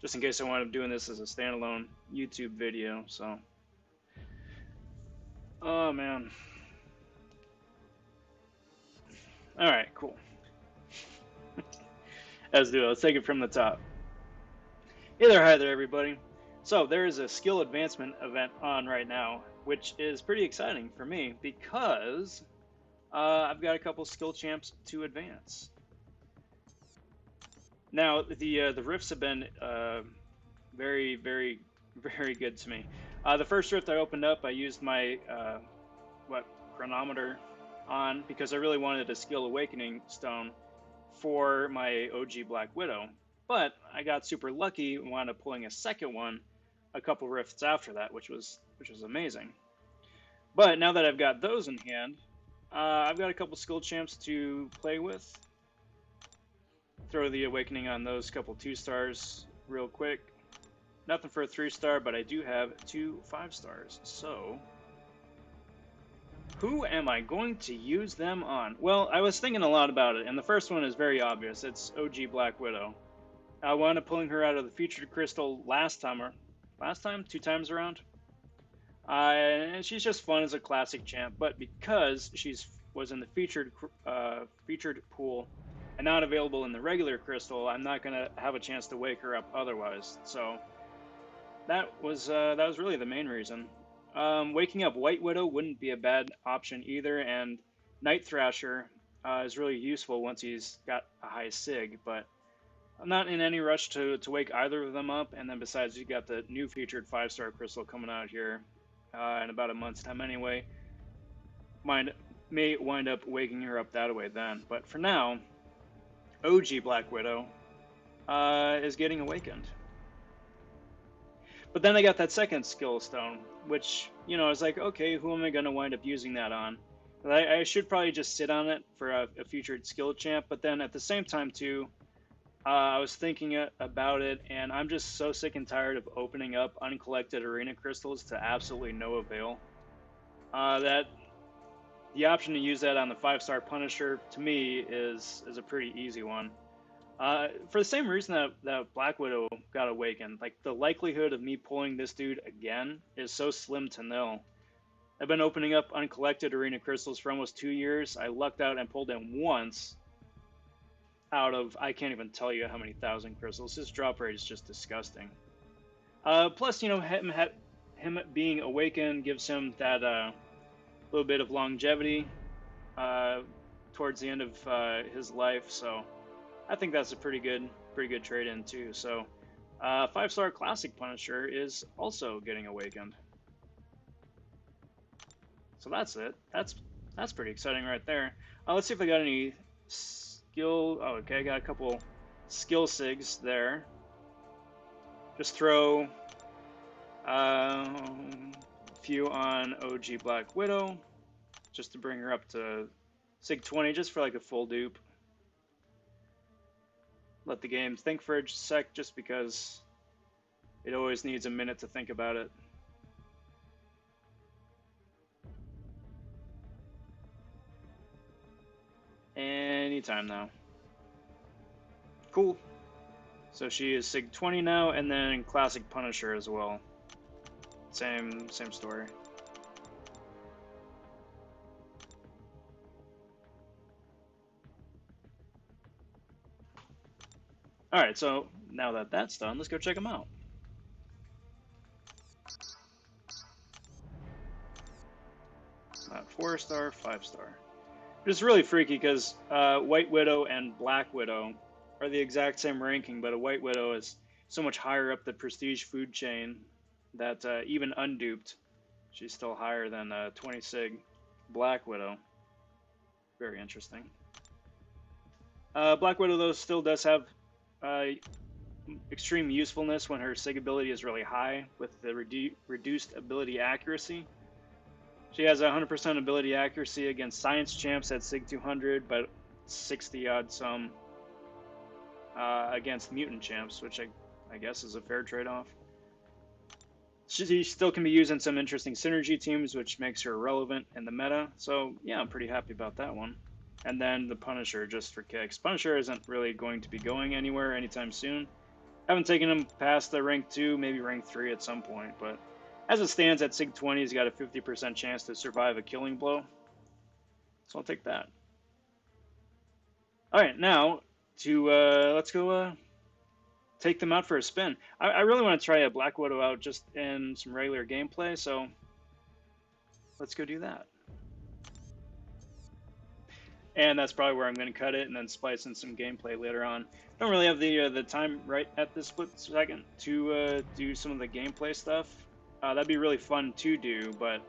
Speaker 1: just in case I wind up doing this as a standalone YouTube video, so. Oh man. Alright, cool. Let's do it. Let's take it from the top. Hey there, hi there, everybody. So there is a skill advancement event on right now, which is pretty exciting for me because I've got a couple skill champs to advance. Now the rifts have been very, very, very good to me. The first rift I opened up, I used my chronometer on because I really wanted a skill awakening stone for my OG Black Widow, but I got super lucky and wound up pulling a second one a couple rifts after that, which was amazing. But now that I've got those in hand, I've got a couple skill champs to play with. Throw the awakening on those couple 2-stars real quick. Nothing for a 3-star, but I do have 2 5-stars. So who am I going to use them on? Well, I was thinking a lot about it, and the first one is very obvious. It's OG Black Widow. I wound up pulling her out of the featured crystal last time, 2 times around. And she's just fun as a classic champ, but because was in the featured pool and not available in the regular crystal, I'm not gonna have a chance to wake her up otherwise. So that was really the main reason. Waking up White Widow wouldn't be a bad option either, and Night Thrasher is really useful once he's got a high sig, but I'm not in any rush to wake either of them up, and then besides, you got the new featured 5-star crystal coming out here in about a month's time anyway. May wind up waking her up that way then, but for now, OG Black Widow is getting awakened. But then I got that second skill stone, which, you know, I was like, okay, who am I going to wind up using that on? I should probably just sit on it for a featured skill champ, but then at the same time, too, I was thinking about it, and I'm just so sick and tired of opening up uncollected arena crystals to absolutely no avail. That the option to use that on the 5-star Punisher, to me, is a pretty easy one. For the same reason that Black Widow got awakened, like the likelihood of me pulling this dude again is so slim to nil. I've been opening up uncollected arena crystals for almost 2 years. I lucked out and pulled him once out of, I can't even tell you how many thousand crystals. His drop rate is just disgusting. Plus, you know, him being awakened gives him that little bit of longevity towards the end of his life, so I think that's a pretty good trade-in too. So 5-star classic Punisher is also getting awakened. So that's it. That's pretty exciting right there. Let's see if I got any skill. Oh, okay, I got a couple skill sigs there. Just throw a few on OG Black Widow, just to bring her up to Sig 20, just for like a full dupe. Let the game think for a sec, just because it always needs a minute to think about it. Anytime now. Cool. So she is Sig 20 now, and then Classic Punisher as well. Same story. Alright, so now that that's done, let's go check them out. Not 4-star, 5-star. It's really freaky because White Widow and Black Widow are the exact same ranking, but a White Widow is so much higher up the prestige food chain that even unduped, she's still higher than 20 Sig Black Widow. Very interesting. Black Widow, though, still does have extreme usefulness when her Sig ability is really high with the reduced ability accuracy. She has 100% ability accuracy against science champs at Sig 200, but 60 odd some against mutant champs, which I guess is a fair trade-off. She still can be used in some interesting synergy teams, which makes her relevant in the meta. So yeah, I'm pretty happy about that one. And then the Punisher, just for kicks. Punisher isn't really going to be going anywhere anytime soon. Haven't taken him past the rank 2, maybe rank 3 at some point, but as it stands at Sig 20, he's got a 50% chance to survive a killing blow. So I'll take that. Alright, now to let's go take them out for a spin. I really want to try a Black Widow out just in some regular gameplay, so let's go do that. And that's probably where I'm going to cut it and then splice in some gameplay later on. Don't really have the time right at this split second to do some of the gameplay stuff. That'd be really fun to do, but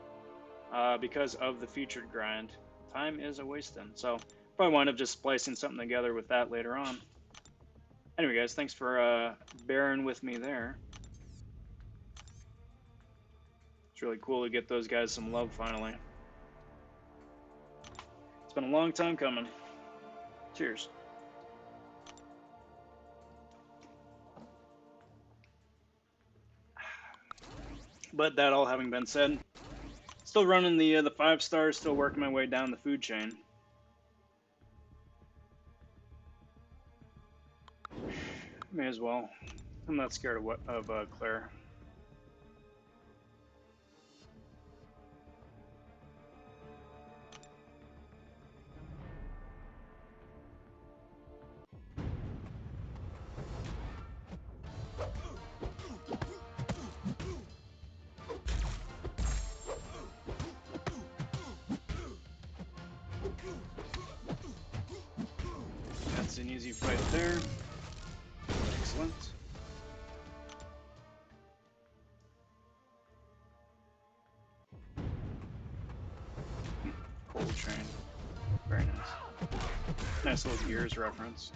Speaker 1: because of the featured grind, time is a wasting. So probably wind up just splicing something together with that later on. Anyway, guys, thanks for bearing with me there. It's really cool to get those guys some love finally. It's been a long time coming. Cheers. But that all having been said, still running the 5 stars, still working my way down the food chain. May as well. I'm not scared of Claire. That's an easy fight there. Excellent. Cold Train. Very nice. Nice little Gears reference.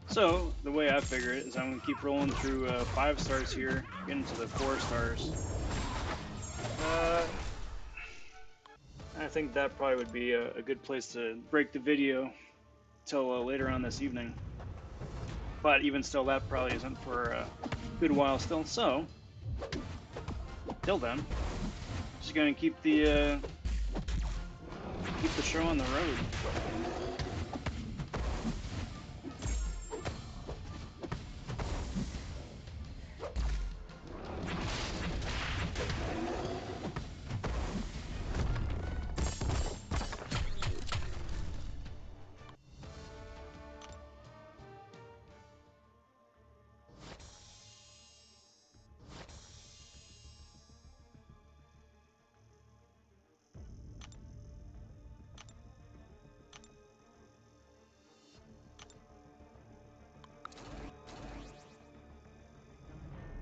Speaker 1: So, the way I figure it is I'm going to keep rolling through 5 stars here, get into the 4 stars. I think that probably would be a good place to break the video till later on this evening. But even still, that probably isn't for a good while still. So, till then, just going to keep the show on the road.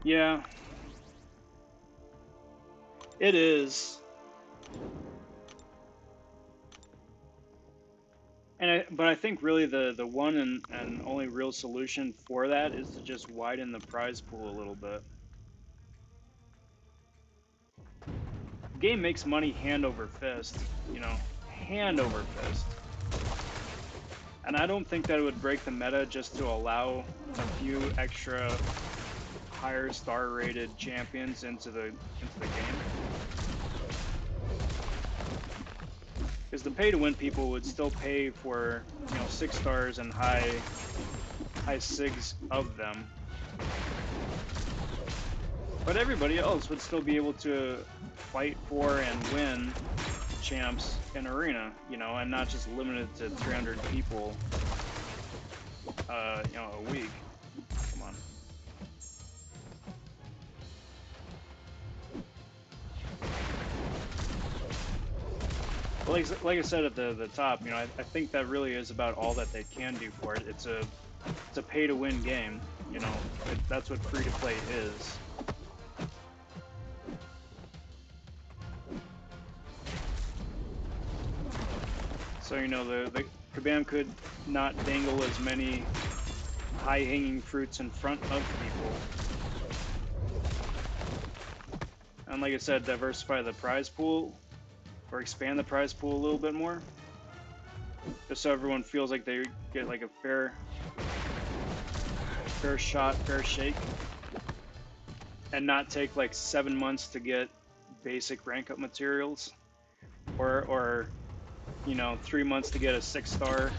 Speaker 1: Yeah, it is. But I think really the one and only real solution for that is to just widen the prize pool a little bit. The game makes money hand over fist, you know, hand over fist. And I don't think that it would break the meta just to allow a few extra higher star rated champions into the game. Because the pay to win people would still pay for, you know, 6 stars and high SIGs of them. But everybody else would still be able to fight for and win champs in arena, you know, and not just limited to 300 people, you know, a week. Come on. Well, like I said at the top, you know, I think that really is about all that they can do for it. It's a pay to win game, you know. That's what free to play is. So, you know, the Kabam could not dangle as many high-hanging fruits in front of people. And like I said, diversify the prize pool, or expand the prize pool a little bit more, just so everyone feels like they get like a fair shot, fair shake, and not take like 7 months to get basic rank up materials, or you know, 3 months to get a 6-star.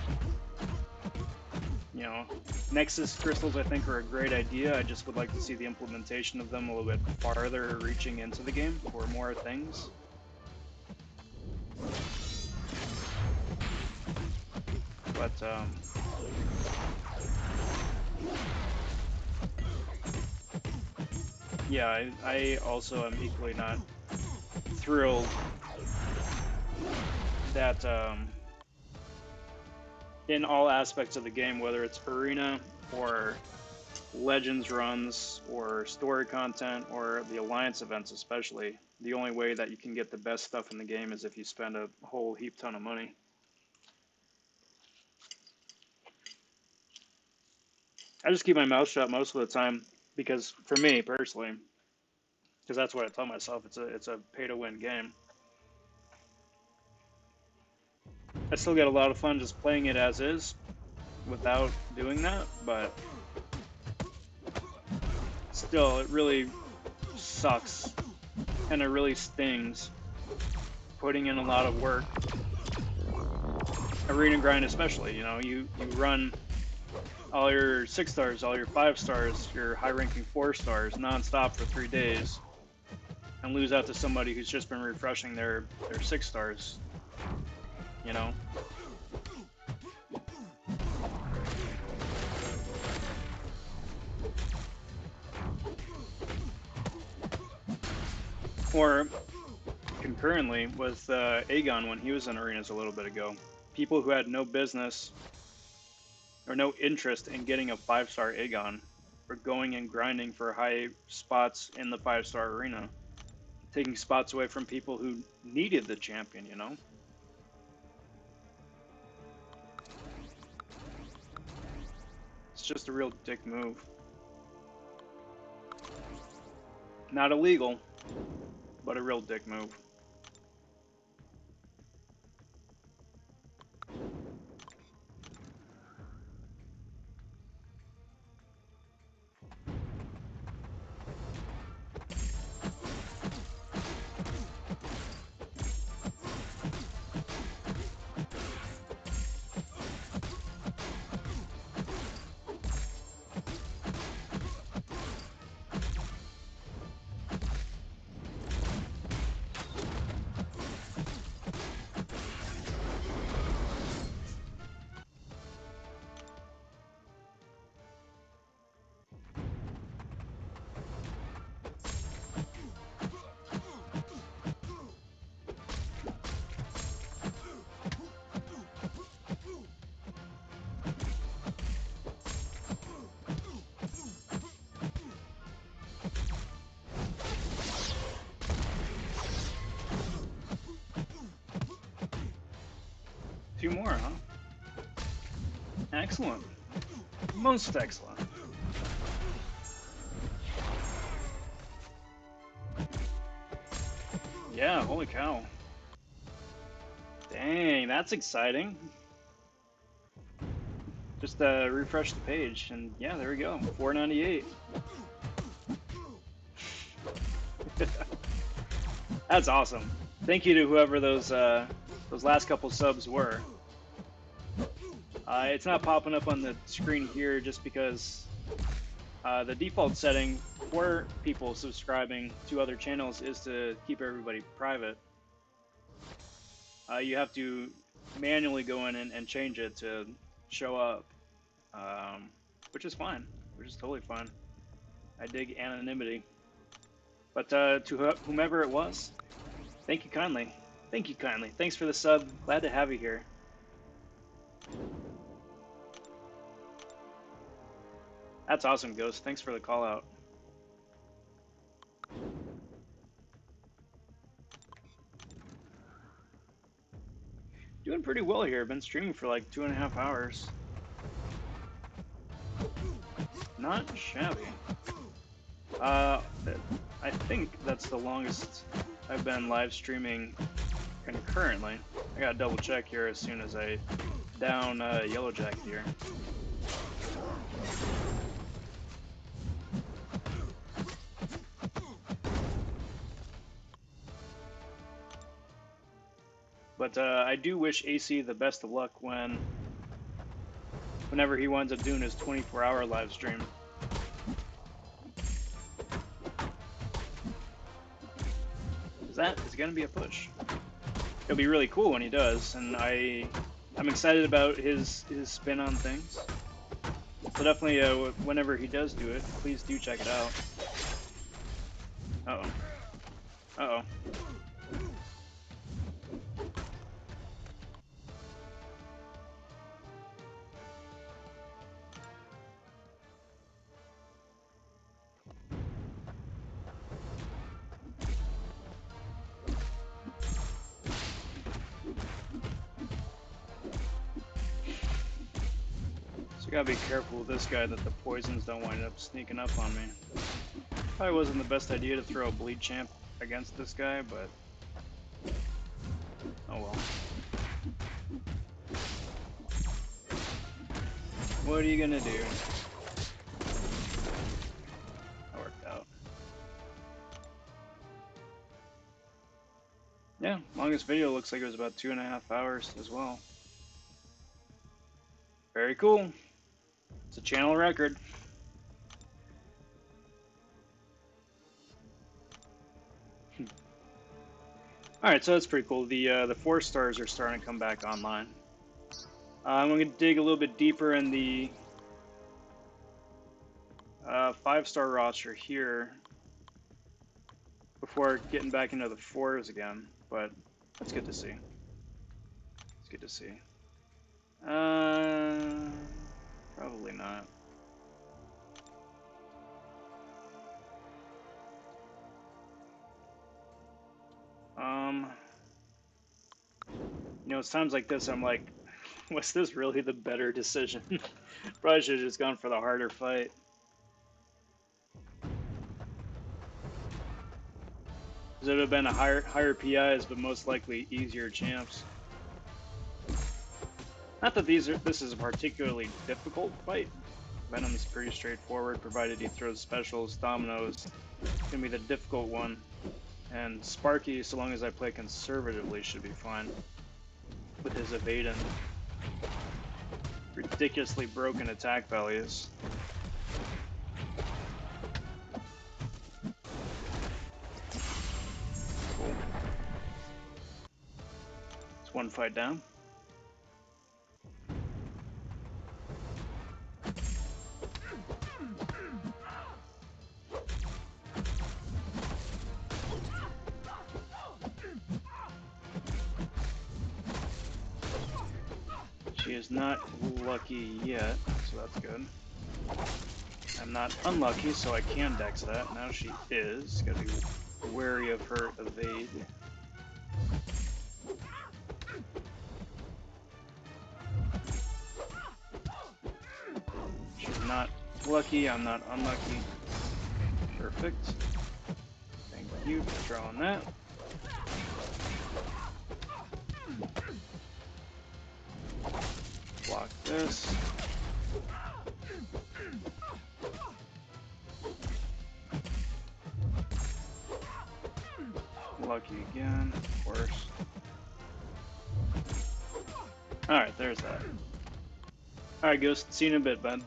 Speaker 1: You know, Nexus crystals I think are a great idea. I just would like to see the implementation of them a little bit farther reaching into the game for more things. But yeah, I also am equally not thrilled that in all aspects of the game, whether it's arena or Legends runs or story content or the Alliance events especially, the only way that you can get the best stuff in the game is if you spend a whole heap ton of money. I just keep my mouth shut most of the time because, for me personally, because that's what I tell myself, it's a pay to win game. I still get a lot of fun just playing it as is without doing that, but still, it really sucks and it really stings putting in a lot of work. Arena grind especially, you know, you run all your 6 stars, all your 5 stars, your high ranking 4 stars non-stop for 3 days and lose out to somebody who's just been refreshing their 6 stars, you know? Or concurrently with Aegon when he was in arenas a little bit ago, people who had no business or no interest in getting a 5-star Aegon were going and grinding for high spots in the 5-star arena, taking spots away from people who needed the champion, you know? It's just a real dick move. Not illegal, but a real dick move. Two more, huh? Excellent. Most excellent. Yeah, holy cow. Dang, that's exciting. Just refresh the page, and yeah, there we go. 498. That's awesome. Thank you to whoever those last couple subs were. It's not popping up on the screen here just because the default setting for people subscribing to other channels is to keep everybody private. You have to manually go in and change it to show up, which is fine, which is totally fine. I dig anonymity. But to whomever it was, thank you kindly. Thank you kindly. Thanks for the sub. Glad to have you here. That's awesome, Ghost. Thanks for the call out. Doing pretty well here. Been streaming for like 2.5 hours. Not shabby. I think that's the longest I've been live streaming concurrently. I gotta double check here as soon as I down Yellow Jacket here. But I do wish AC the best of luck whenever he winds up doing his 24-hour live stream. That is going to be a push. It'll be really cool when he does, and I'm excited about his spin on things. So definitely, whenever he does do it, please do check it out. Uh-oh. Uh-oh. So gotta be careful with this guy that the poisons don't wind up sneaking up on me. Probably wasn't the best idea to throw a bleed champ against this guy, but oh well. What are you gonna do? That worked out. Yeah, longest video looks like it was about 2.5 hours as well. Very cool. It's a channel record. Alright, so that's pretty cool. The 4 stars are starting to come back online. I'm going to dig a little bit deeper in the 5-star roster here before getting back into the 4s again, but that's good to see. It's good to see. Probably not. You know, it's times like this I'm like, was this really the better decision? Probably should have just gone for the harder fight. It would have been a higher PIs, but most likely easier champs. Not that this is a particularly difficult fight. Venom's pretty straightforward, provided he throws specials. Domino's gonna be the difficult one. And Sparky, so long as I play conservatively, should be fine. With his evade and ridiculously broken attack values. Cool. It's one fight down. She is not lucky yet, so that's good. I'm not unlucky, so I can dex that. Now she is. Gotta be wary of her evade. not lucky, I'm not unlucky. Perfect. Thank you for drawing that. Block this. Lucky again, of course. Alright, there's that. Alright, Ghost, see you in a bit, bud.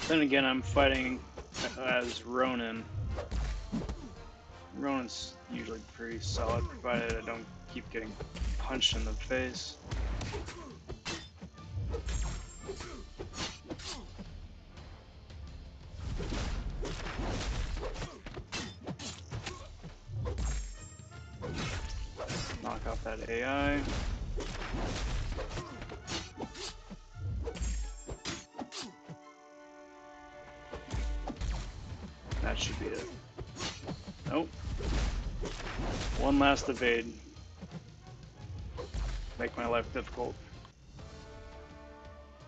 Speaker 1: Then again, I'm fighting as Ronin. Ronin's usually pretty solid, provided I don't keep getting punched in the face. Knock off that AI. That should be it. Nope. One last evade. Make my life difficult.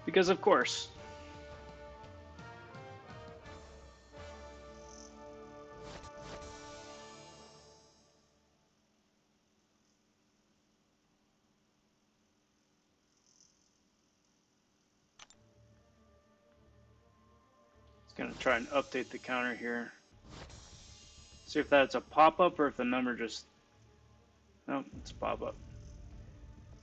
Speaker 1: Because of course. Gonna try and update the counter here. See if that's a pop-up or if the number just... Nope, it's a pop-up.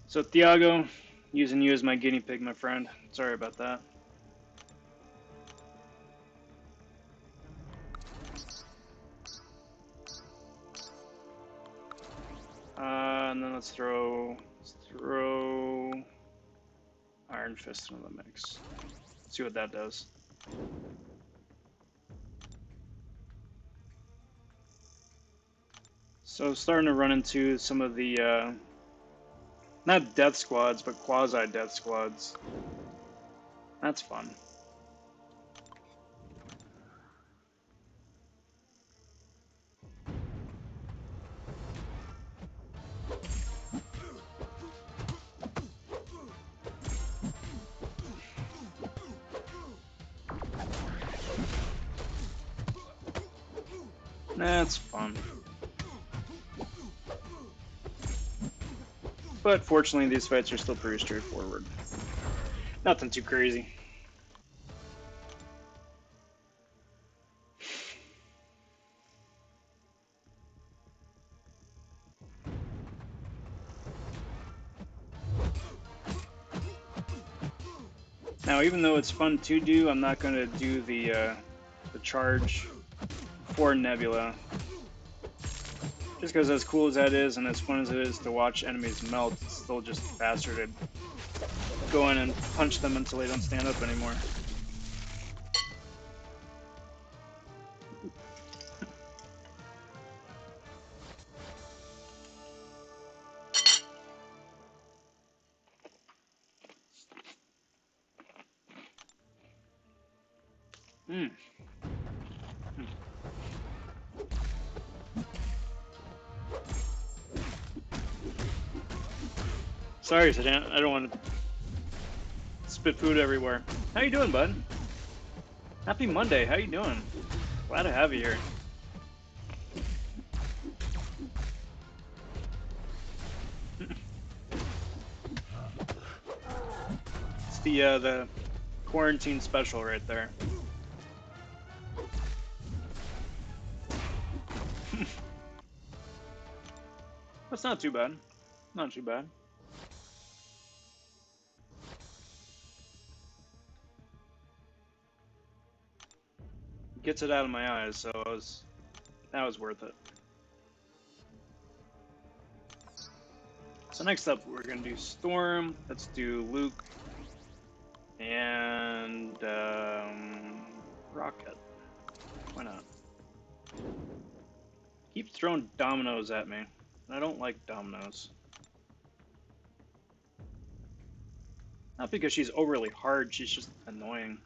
Speaker 1: So Thiago, using you as my guinea pig, my friend. Sorry about that. And then let's throw Iron Fist into the mix. See what that does. So starting to run into some of the, not death squads, but quasi-death squads. That's fun. That's fun. But fortunately, these fights are still pretty straightforward. Nothing too crazy. Now, even though it's fun to do, I'm not going to do the charge for Nebula. Just because as cool as that is, and as fun as it is to watch enemies melt, it's still just faster to go in and punch them until they don't stand up anymore. Sorry, Sedan, I don't want to spit food everywhere. How you doing, bud? Happy Monday, how you doing? Glad to have you here. It's the quarantine special right there. That's not too bad. Not too bad. Gets it out of my eyes, so that was worth it. So next up, we're gonna do Storm. Let's do Luke and Rocket. Why not? Keep throwing dominoes at me. I don't like dominoes. Not because she's overly hard, she's just annoying.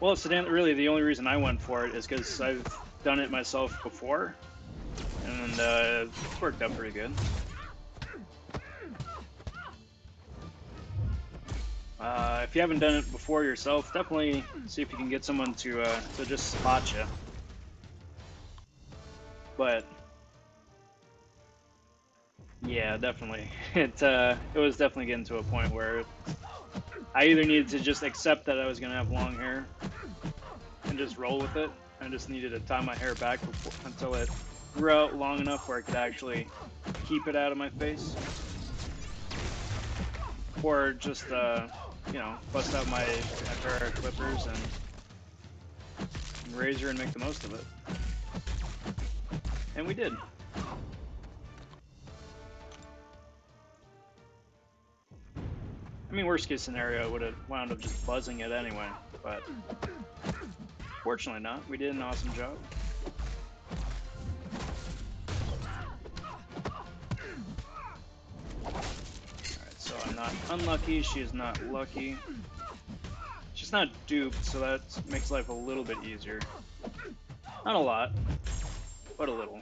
Speaker 1: Well, Sedan, really the only reason I went for it is because I've done it myself before, and it's worked out pretty good. If you haven't done it before yourself, definitely see if you can get someone to just spot you. But yeah, definitely, it was definitely getting to a point where I either needed to just accept that I was gonna have long hair and just roll with it. I just needed to tie my hair back until it grew out long enough where I could actually keep it out of my face, or just you know, bust out my pair of clippers and razor and make the most of it. And we did. I mean, worst case scenario, would have wound up just buzzing it anyway, but fortunately not. We did an awesome job. Alright, so I'm not unlucky, she is not lucky. She's not duped, so that makes life a little bit easier. Not a lot, but a little.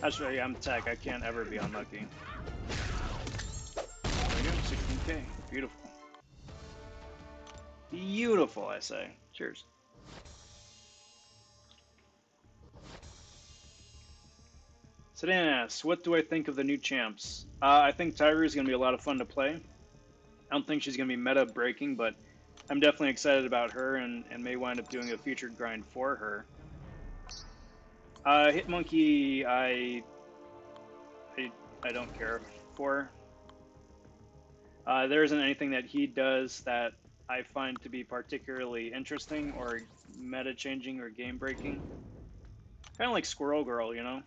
Speaker 1: Actually, I'm tech, I can't ever be unlucky. There we go, 16k. Beautiful. Beautiful, I say. Cheers. Sedan asks, what do I think of the new champs? I think Tiger is going to be a lot of fun to play. I don't think she's going to be meta breaking, but I'm definitely excited about her and may wind up doing a featured grind for her. Hitmonkey, I don't care for. There isn't anything that he does that I find to be particularly interesting or meta changing or game breaking. Kind of like Squirrel Girl, you know?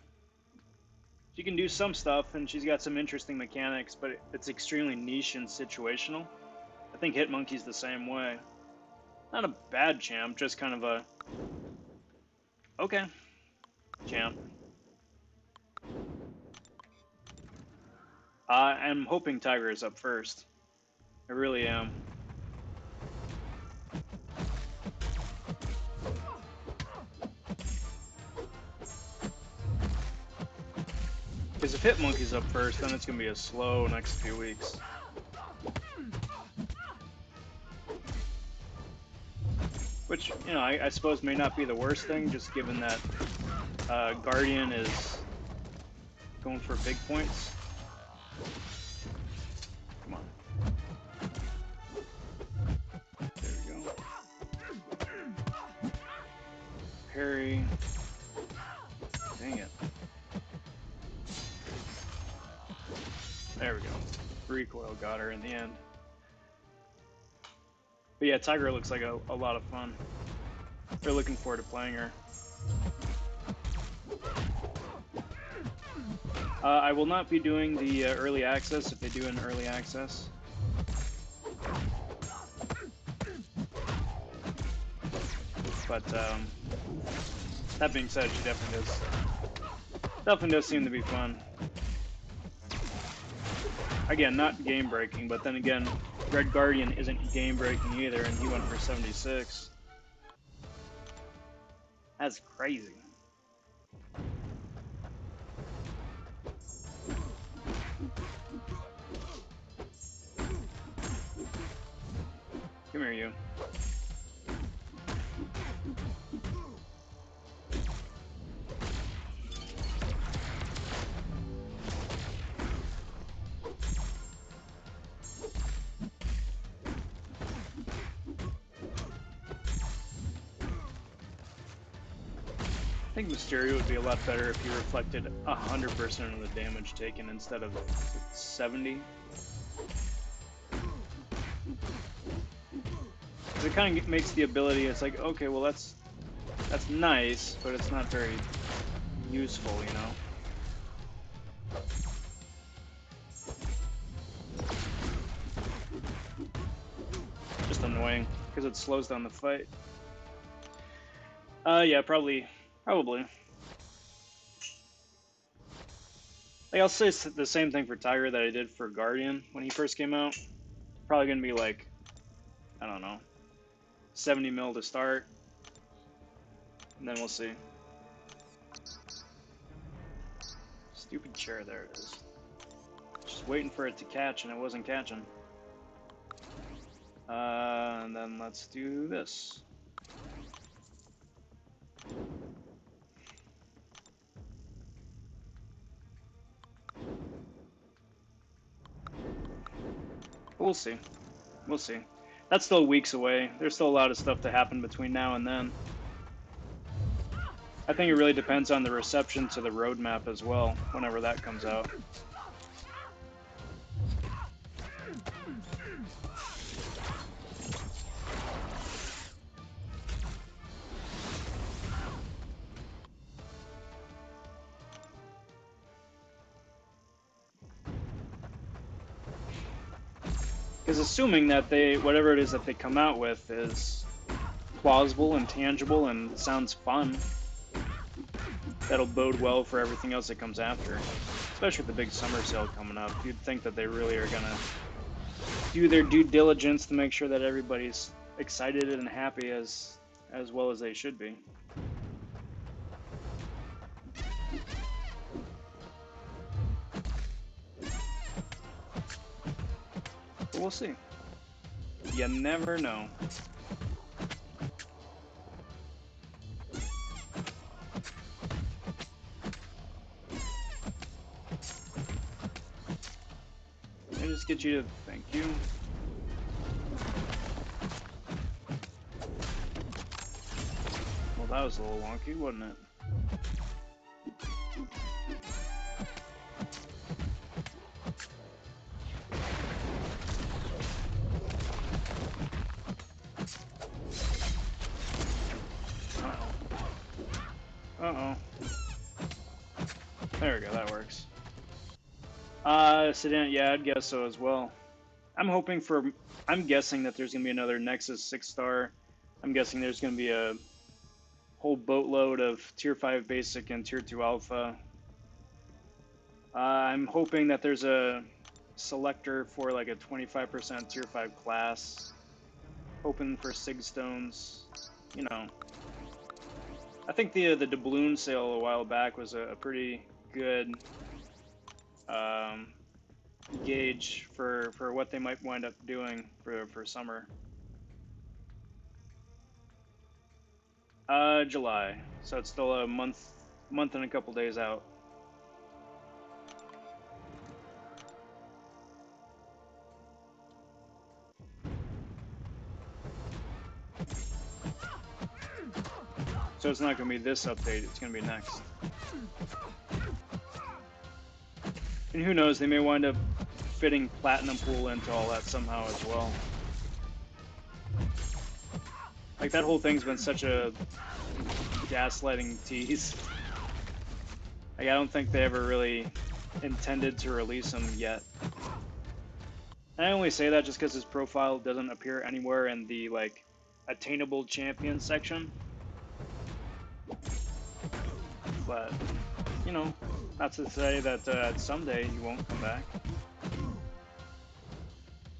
Speaker 1: She can do some stuff and she's got some interesting mechanics, but it's extremely niche and situational. I think Hitmonkey's the same way. Not a bad champ, just kind of a okay champ. I'm hoping Tiger is up first. I really am. Because if Hitmonkey's up first, then it's going to be a slow next few weeks. Which, you know, I suppose may not be the worst thing, just given that Guardian is going for big points. Come on. There we go. Parry. Dang it. There we go. Recoil got her in the end. But yeah, Tiger looks like a lot of fun. We're looking forward to playing her. I will not be doing the early access if they do an early access. But that being said, she definitely does seem to be fun. Again, not game breaking, but then again, Red Guardian isn't game breaking either, and he went for 76. That's crazy. Come here, you. I think Mysterio would be a lot better if he reflected 100% of the damage taken instead of 70. It kind of makes the ability, it's like, okay, well that's nice, but it's not very useful, you know? Just annoying, because it slows down the fight. Yeah, probably. Like, I'll say the same thing for Tiger that I did for Guardian when he first came out. Probably gonna be like, I don't know, 70 mil to start, and then we'll see. Stupid chair, there it is. Just waiting for it to catch, and it wasn't catching. And then let's do this. We'll see. We'll see. That's still weeks away. There's still a lot of stuff to happen between now and then. I think it really depends on the reception to the roadmap as well, whenever that comes out. Because assuming that whatever it is that they come out with is plausible and tangible and sounds fun, that'll bode well for everything else that comes after. Especially with the big summer sale coming up. You'd think that they really are gonna do their due diligence to make sure that everybody's excited and happy as well as they should be. But we'll see. You never know. Let me just get you to thank you. Well, that was a little wonky, wasn't it? Uh-oh. There we go, that works. Sedan, yeah, I'd guess so as well. I'm guessing that there's going to be another Nexus 6-star. I'm guessing there's going to be a whole boatload of Tier 5 Basic and Tier 2 Alpha. I'm hoping that there's a selector for like a 25% Tier 5 class. Hoping for Sig Stones. You know. I think the doubloon sale a while back was a pretty good gauge for what they might wind up doing for summer. July, so it's still a month and a couple days out. So it's not going to be this update, it's going to be next. And who knows, they may wind up fitting Platinum Pool into all that somehow as well. Like, that whole thing's been such a gaslighting tease. Like, I don't think they ever really intended to release him yet. And I only say that just because his profile doesn't appear anywhere in the, like, attainable champion section. But, you know, not to say that someday he won't come back.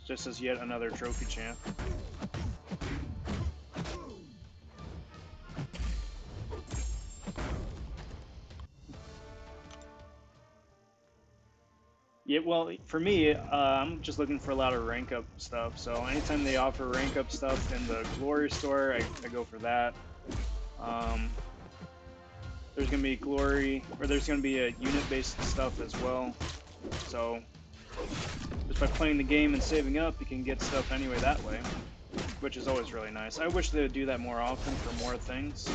Speaker 1: Just as yet another trophy champ. Yeah, well, for me, I'm just looking for a lot of rank up stuff. So anytime they offer rank up stuff in the Glory store, I go for that. There's gonna be Glory, or there's gonna be a unit-based stuff as well. So just by playing the game and saving up, you can get stuff anyway that way, which is always really nice. I wish they would do that more often for more things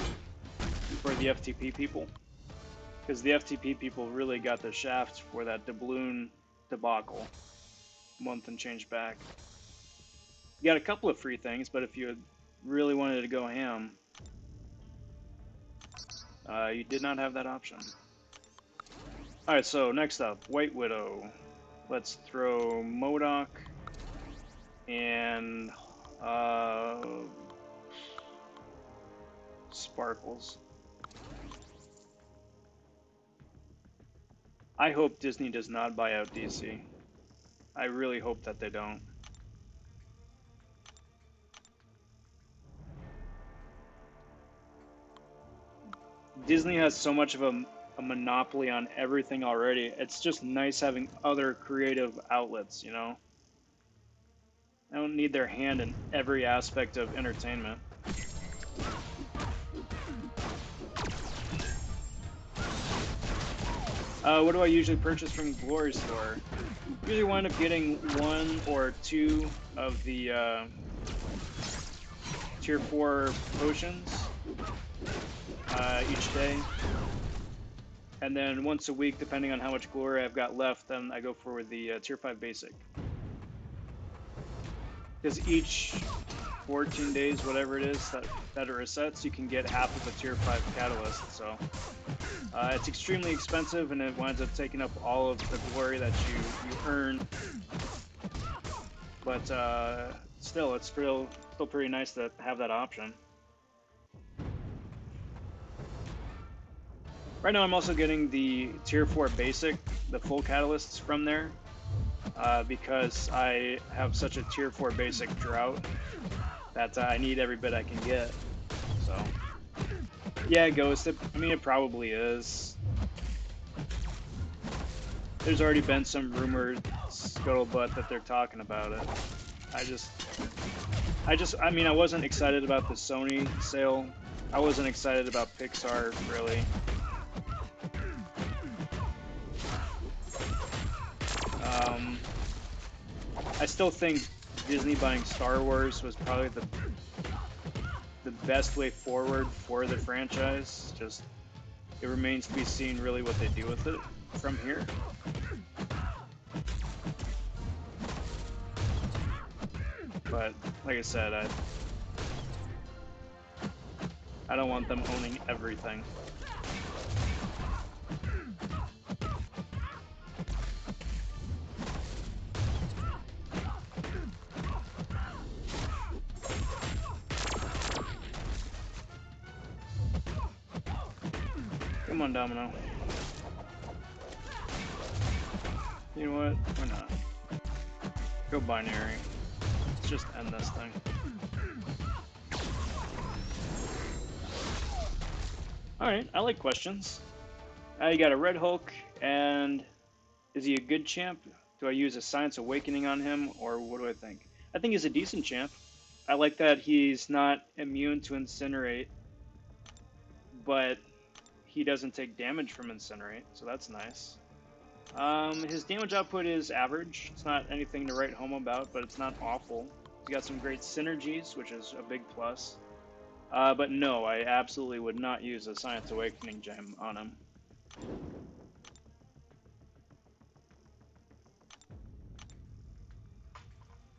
Speaker 1: for the FTP people, because the FTP people really got the shaft for that doubloon debacle month and change back. You got a couple of free things, but if you had really wanted to go ham, you did not have that option. Alright, so next up, White Widow. Let's throw MODOK and Sparkles. I hope Disney does not buy out DC. I really hope that they don't. Disney has so much of a monopoly on everything already. It's just nice having other creative outlets, you know? I don't need their hand in every aspect of entertainment. What do I usually purchase from Glory Store? Usually wind up getting 1 or 2 of the tier 4 potions each day. And then once a week, depending on how much glory I've got left, then I go for the tier 5 basic. Because each 14 days, whatever it is, that it resets, you can get half of a tier 5 catalyst. So it's extremely expensive, and it winds up taking up all of the glory that you earn. But still, it's still pretty nice to have that option. Right now, I'm also getting the tier 4 basic, the full catalysts from there, because I have such a tier 4 basic drought that I need every bit I can get. So, yeah, Ghost. I mean, it probably is. There's already been some rumored scuttlebutt that they're talking about it. I mean, I wasn't excited about the Sony sale. I wasn't excited about Pixar, really. I still think Disney buying Star Wars was probably the best way forward for the franchise. Just, it remains to be seen really what they do with it from here. But like I said, I don't want them owning everything. Come on, Domino. You know what? Why not? Go binary. Let's just end this thing. Alright, I like questions. You got a Red Hulk, and is he a good champ? Do I use a Science Awakening on him, or what do I think? I think he's a decent champ. I like that he's not immune to Incinerate, but he doesn't take damage from Incinerate, so that's nice. His damage output is average. It's not anything to write home about, but it's not awful. He's got some great synergies, which is a big plus. But no, I absolutely would not use a Science Awakening gem on him.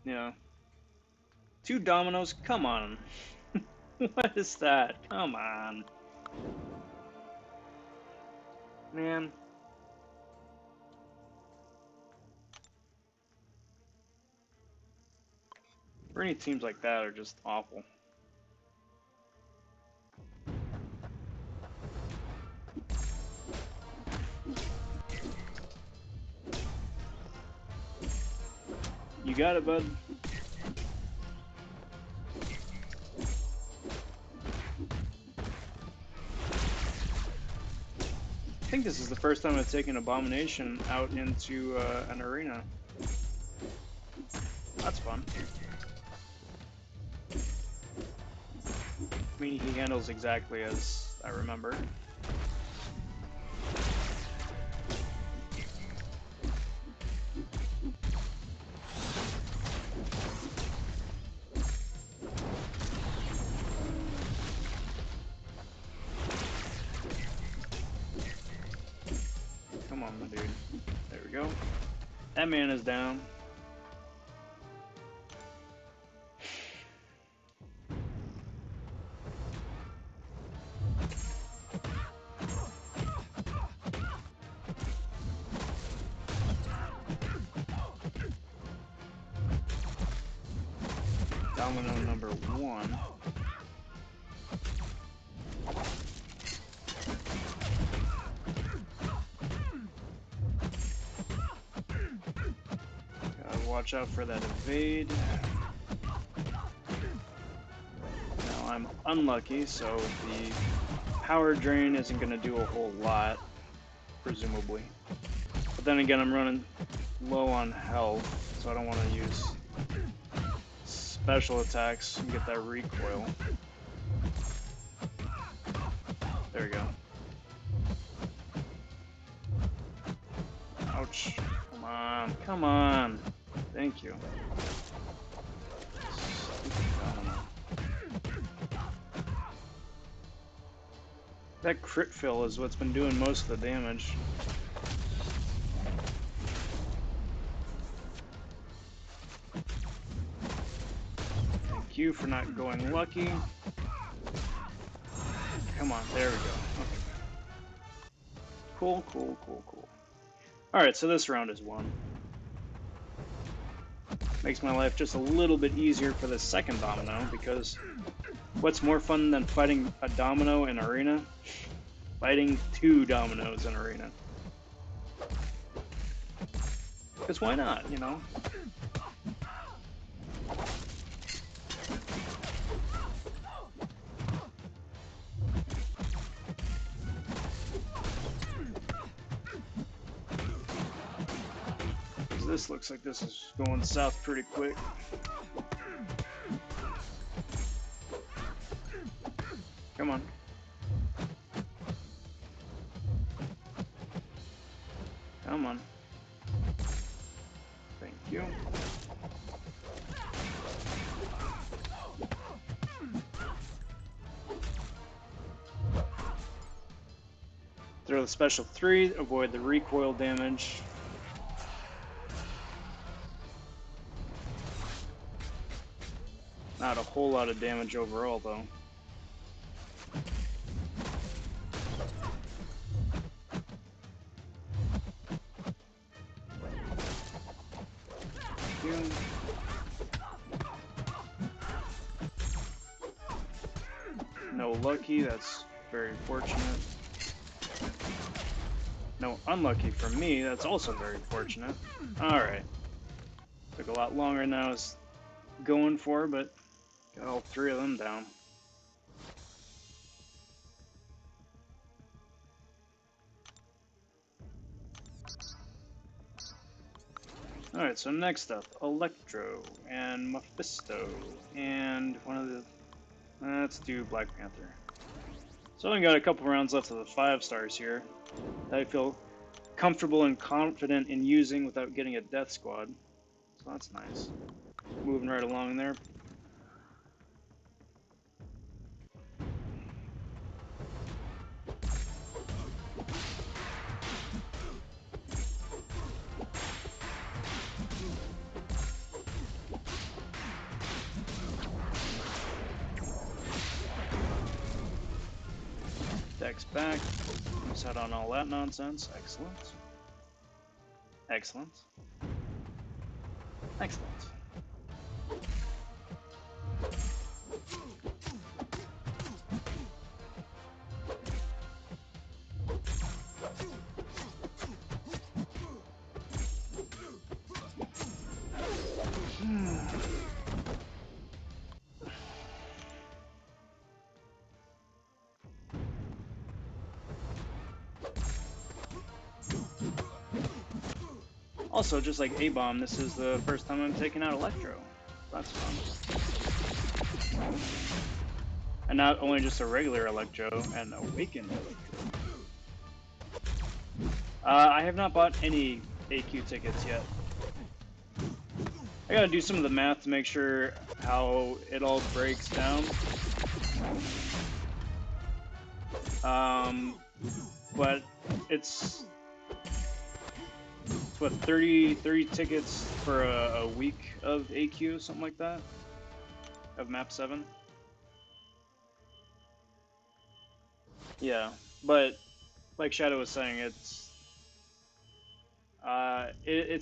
Speaker 1: Yeah. 2 dominoes? Come on. What is that? Come on. Man. For any teams like that are just awful. You got it, bud. I think this is the first time I've taken Abomination out into an arena. That's fun. I mean, he handles exactly as I remember. Come on, my dude. There we go. That man is down. Domino number 1. Gotta watch out for that evade. Now I'm unlucky, so the power drain isn't going to do a whole lot, presumably. But then again, I'm running low on health, so I don't want to use special attacks and get that recoil. There we go. Ouch. Come on. Come on. Thank you. That crit fill is what's been doing most of the damage. Thank you for not going lucky. Come on, there we go. Okay. Cool, cool, cool, cool. Alright, so this round is won. Makes my life just a little bit easier for the second domino, because what's more fun than fighting a domino in arena? Fighting 2 dominoes in arena. Because why not, you know? This looks like this is going south pretty quick. Come on. Come on. Thank you. Throw the special 3, avoid the recoil damage. Not a whole lot of damage overall, though. Thank you. No lucky, that's very fortunate. No unlucky for me, that's also very fortunate. Alright. Took a lot longer than I was going for, but got all 3 of them down. Alright, so next up, Electro and Mephisto, and one of the... let's do Black Panther. So I only got a couple rounds left of the 5 stars here that I feel comfortable and confident in using without getting a death squad. So that's nice. Moving right along there. Dex back. Miss out on all that nonsense. Excellent. Excellent. Excellent. Also, just like A-Bomb, this is the first time I'm taking out Electro. That's fun. And not only just a regular Electro, an Awakened Electro. I have not bought any AQ tickets yet. I gotta do some of the math to make sure how it all breaks down. But it's what, 30 tickets for a week of AQ, something like that, of map 7. Yeah, but like Shadow was saying, it's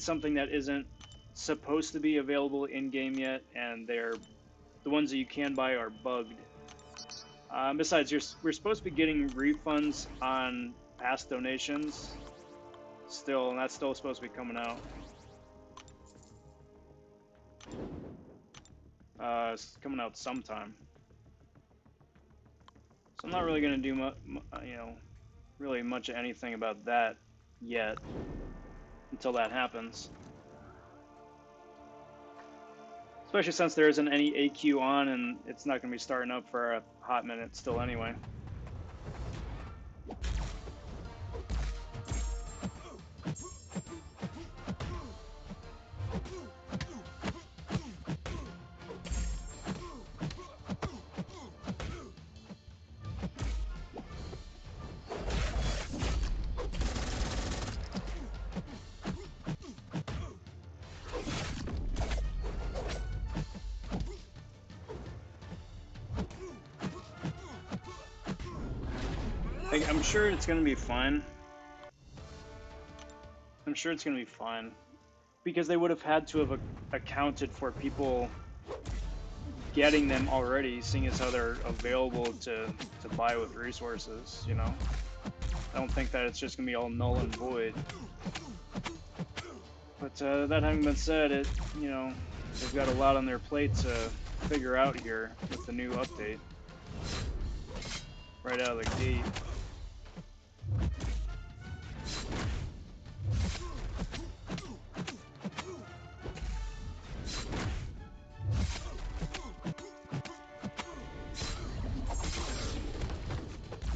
Speaker 1: something that isn't supposed to be available in game yet, and the ones that you can buy are bugged. Besides, we're supposed to be getting refunds on past donations still, and that's still supposed to be coming out. It's coming out sometime. So I'm not really going to do you know, really much of anything about that yet until that happens. Especially since there isn't any AQ on and it's not going to be starting up for a hot minute still anyway. I'm sure it's going to be fine. I'm sure it's going to be fine. Because they would have had to have accounted for people getting them already, seeing as how they're available to buy with resources, you know? I don't think that it's just going to be all null and void. But that having been said, you know, they've got a lot on their plate to figure out here with the new update. Right out of the gate.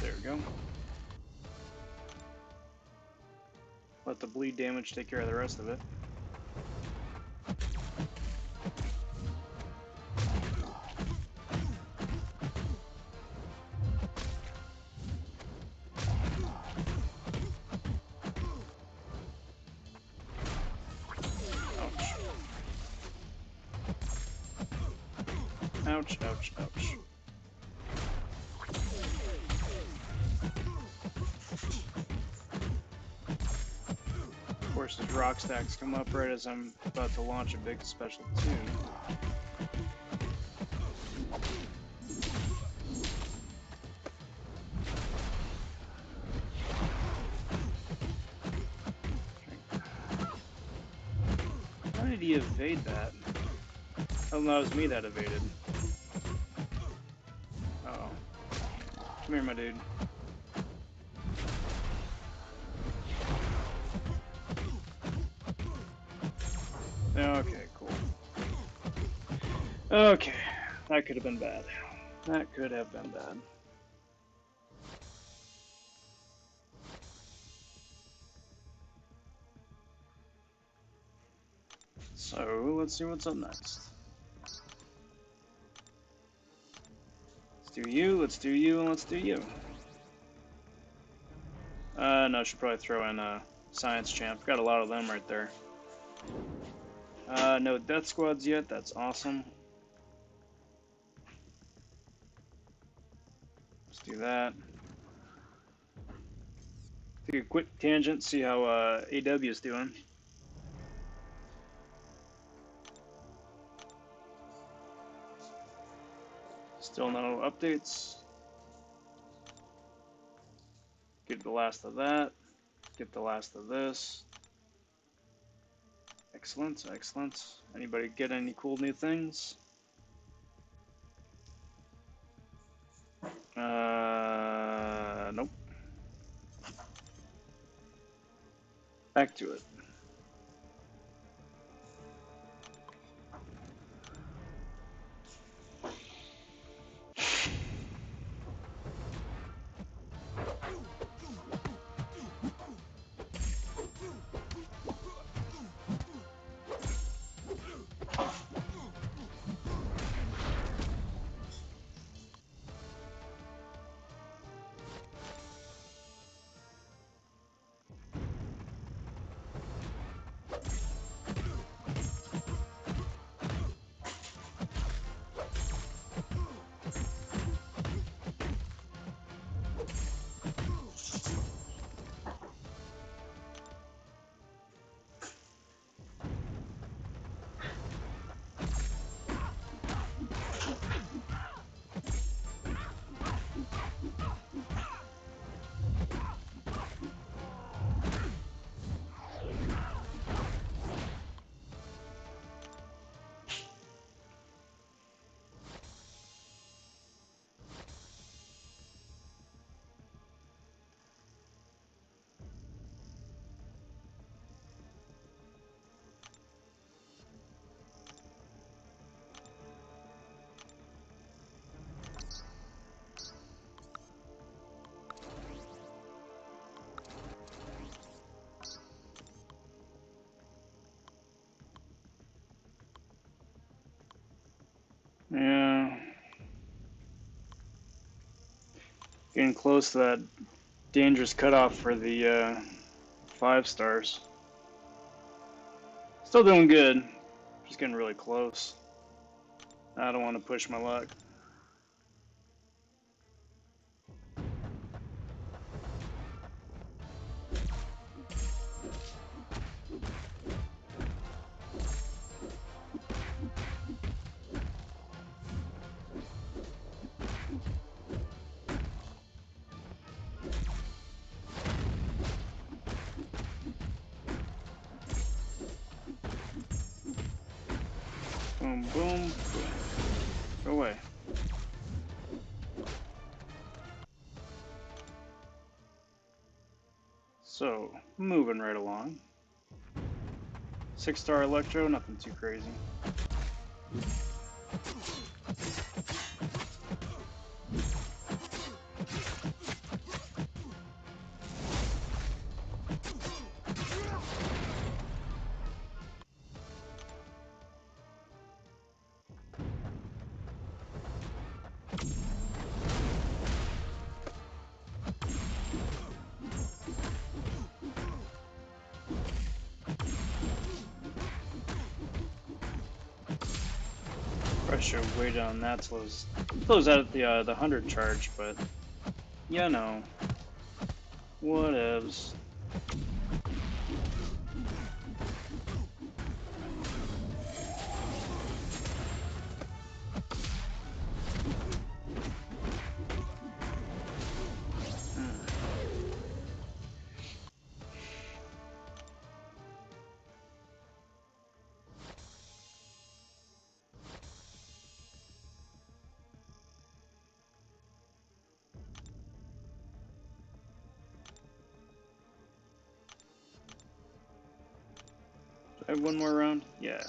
Speaker 1: There we go. Let the bleed damage take care of the rest of it. Ouch, ouch, ouch. Of course, his rock stacks come up right as I'm about to launch a big special tune. How did he evade that? Oh, no, it was me that evaded. Uh-oh. Come here, my dude. Okay, cool. Okay, that could have been bad. That could have been bad. So, let's see what's up next. Let's do you, and let's do you. No, I should probably throw in Science Champ. Got a lot of them right there. No death squads yet, that's awesome. Let's do that. Take a quick tangent, see how AW is doing. Still no updates. Get the last of that. Get the last of this. Excellent, excellent. Anybody get any cool new things? Nope. Back to it. Getting close to that dangerous cutoff for the 5 stars. Still doing good. Just getting really close. I don't want to push my luck. Boom, boom, boom. Go away. So, moving right along. 6-star Electro, nothing too crazy. Probably should have waited on that till it was at the 100 charge, but you know, whatevs. I have one more round? Yeah.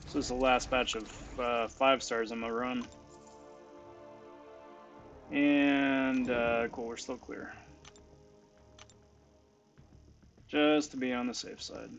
Speaker 1: So this is the last batch of 5 stars on my run. And, cool, we're still clear. Just to be on the safe side.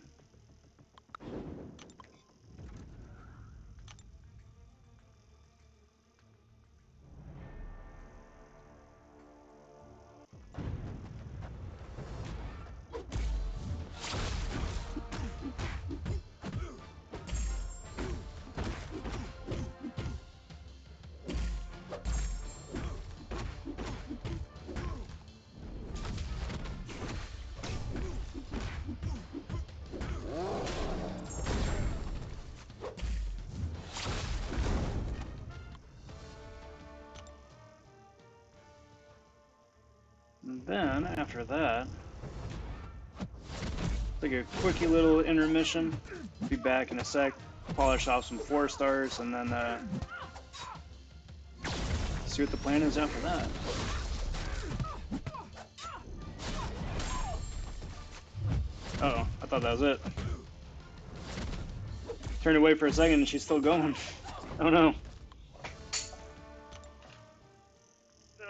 Speaker 1: And then, after that, take a quickie little intermission. Be back in a sec, polish off some 4 stars, and then see what the plan is after that. Uh oh, I thought that was it. Turned away for a second and she's still going. Oh no.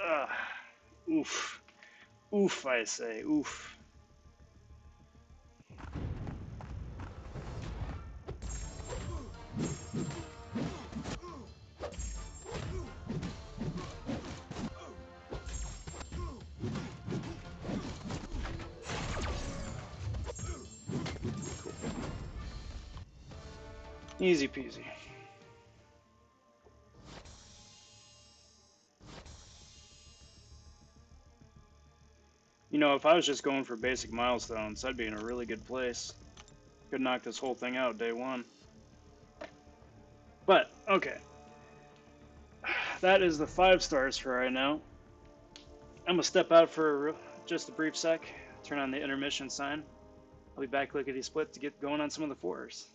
Speaker 1: Ugh. Oof. Oof, I say. Oof. Easy peasy. You know, if I was just going for basic milestones, I'd be in a really good place. Could knock this whole thing out day 1. But, okay. That is the 5 stars for right now. I'm gonna step out for just a brief sec, turn on the intermission sign. I'll be back lickety-split to get going on some of the 4s.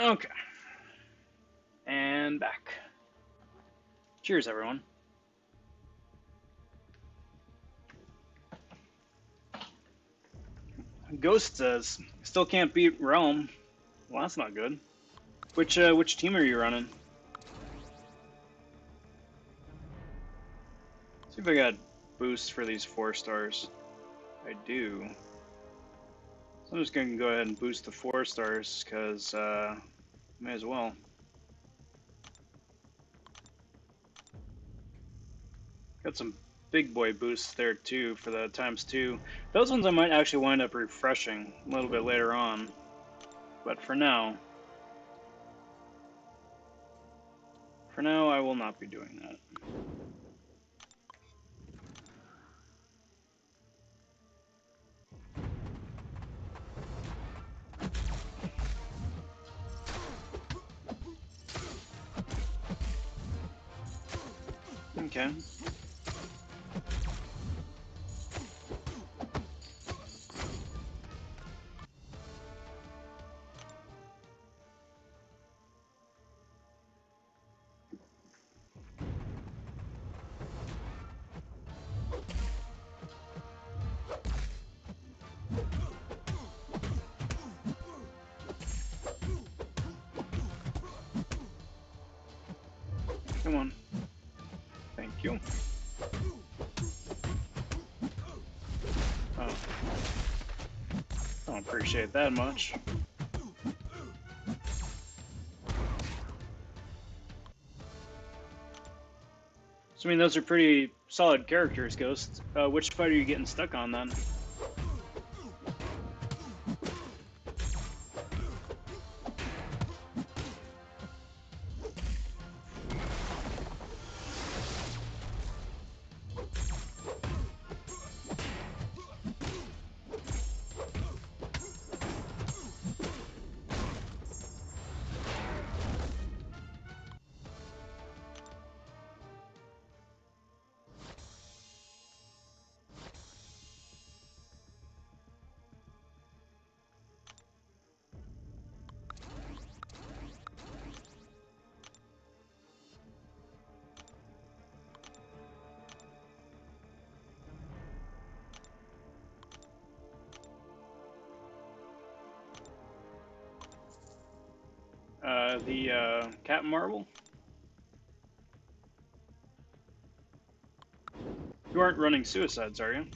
Speaker 1: Okay. And back. Cheers, everyone. Ghost says, still can't beat Realm. Well, that's not good. Which team are you running? See if I got boosts for these 4 stars. I do. So I'm just going to go ahead and boost the 4 stars, because, may as well. Got some big boy boosts there, too, for the ×2. Those ones I might actually wind up refreshing a little bit later on. But for now, I will not be doing that. Okay. Come on. Thank you. Oh. Don't appreciate that much. So, I mean, those are pretty solid characters, Ghost. Which fight are you getting stuck on, then? The Captain Marvel? You aren't running suicides, are you?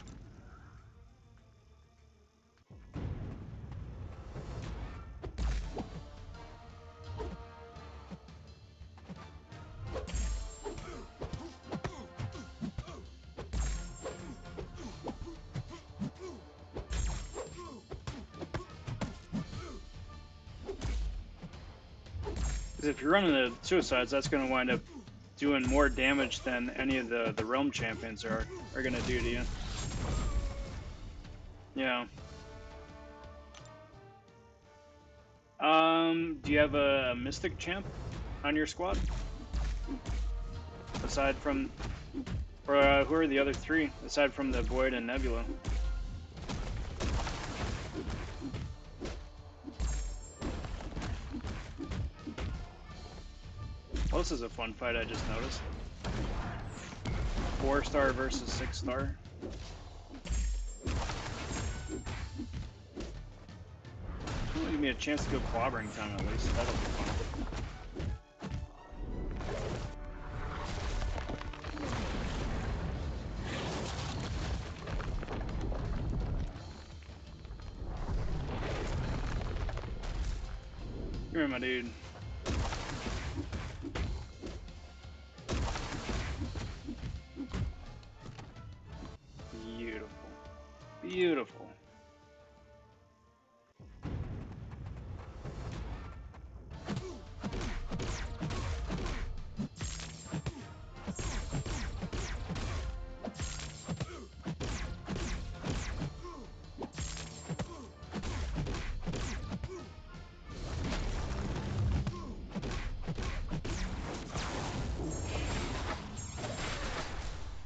Speaker 1: Because if you're running the suicides, that's going to wind up doing more damage than any of the realm champions are going to do to you. Yeah. Do you have a Mystic champ on your squad? Aside from, or who are the other 3, aside from the Void and Nebula? Well, this is a fun fight, I just noticed. 4-star versus 6-star. Give me a chance to go clobbering time at least. That'll be fun. Come here, my dude. Beautiful. Beautiful.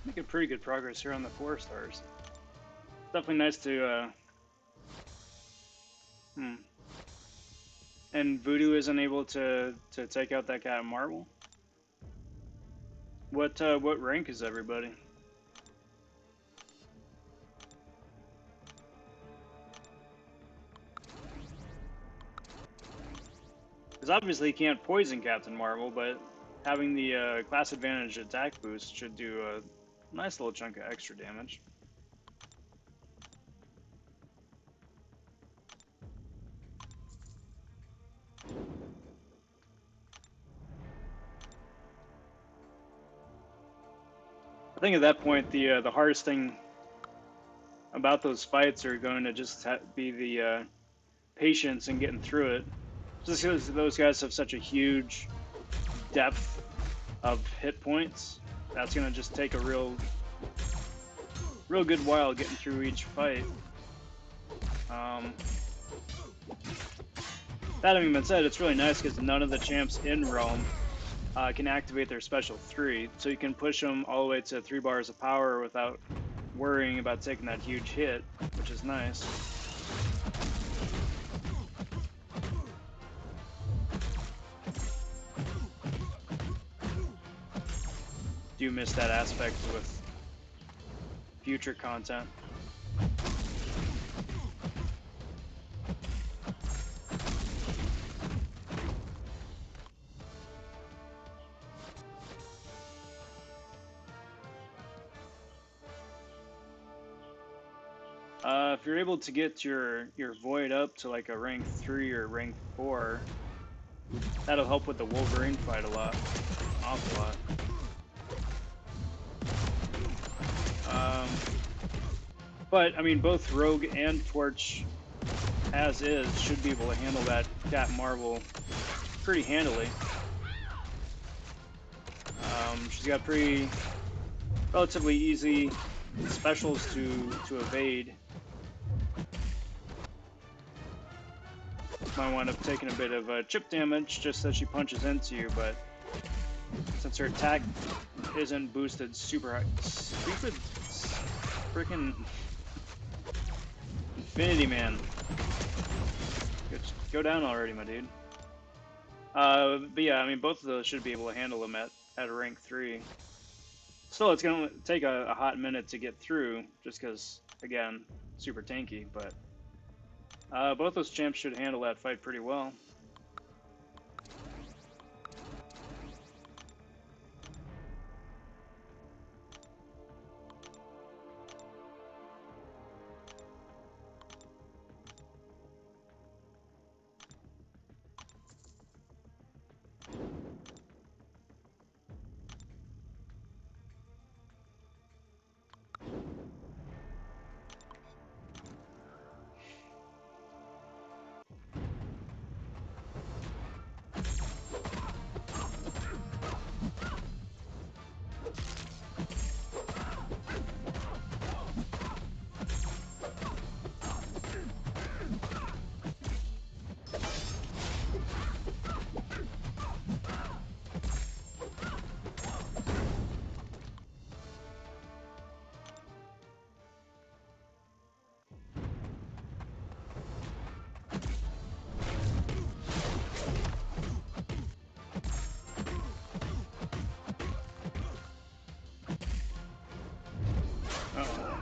Speaker 1: Making pretty good progress here on the 4 stars. Definitely nice to, And And Voodoo isn't able to take out that cat marble. What rank is everybody? Because obviously you can't poison Captain Marvel, but having the class advantage attack boost should do a nice little chunk of extra damage. I think at that point the hardest thing about those fights are going to just be the patience and getting through it. Just because those guys have such a huge depth of hit points, that's going to just take a real good while getting through each fight. That having been said, it's really nice because none of the champs in Rome can activate their special 3, so you can push them all the way to 3 bars of power without worrying about taking that huge hit, which is nice. Do miss that aspect with future content. If you're able to get your Void up to like a rank 3 or rank 4, that'll help with the Wolverine fight a lot, an awful lot. But I mean, both Rogue and Torch, as is, should be able to handle that Cat Marvel pretty handily. She's got relatively easy specials to evade. Might wind up taking a bit of chip damage just as she punches into you, but since her attack isn't boosted super high, stupid freaking Infinity Man. Go down already, my dude. But yeah, I mean, both of those should be able to handle them at a rank 3. Still, it's going to take a hot minute to get through, just because, again, super tanky, but both those champs should handle that fight pretty well. Uh-oh.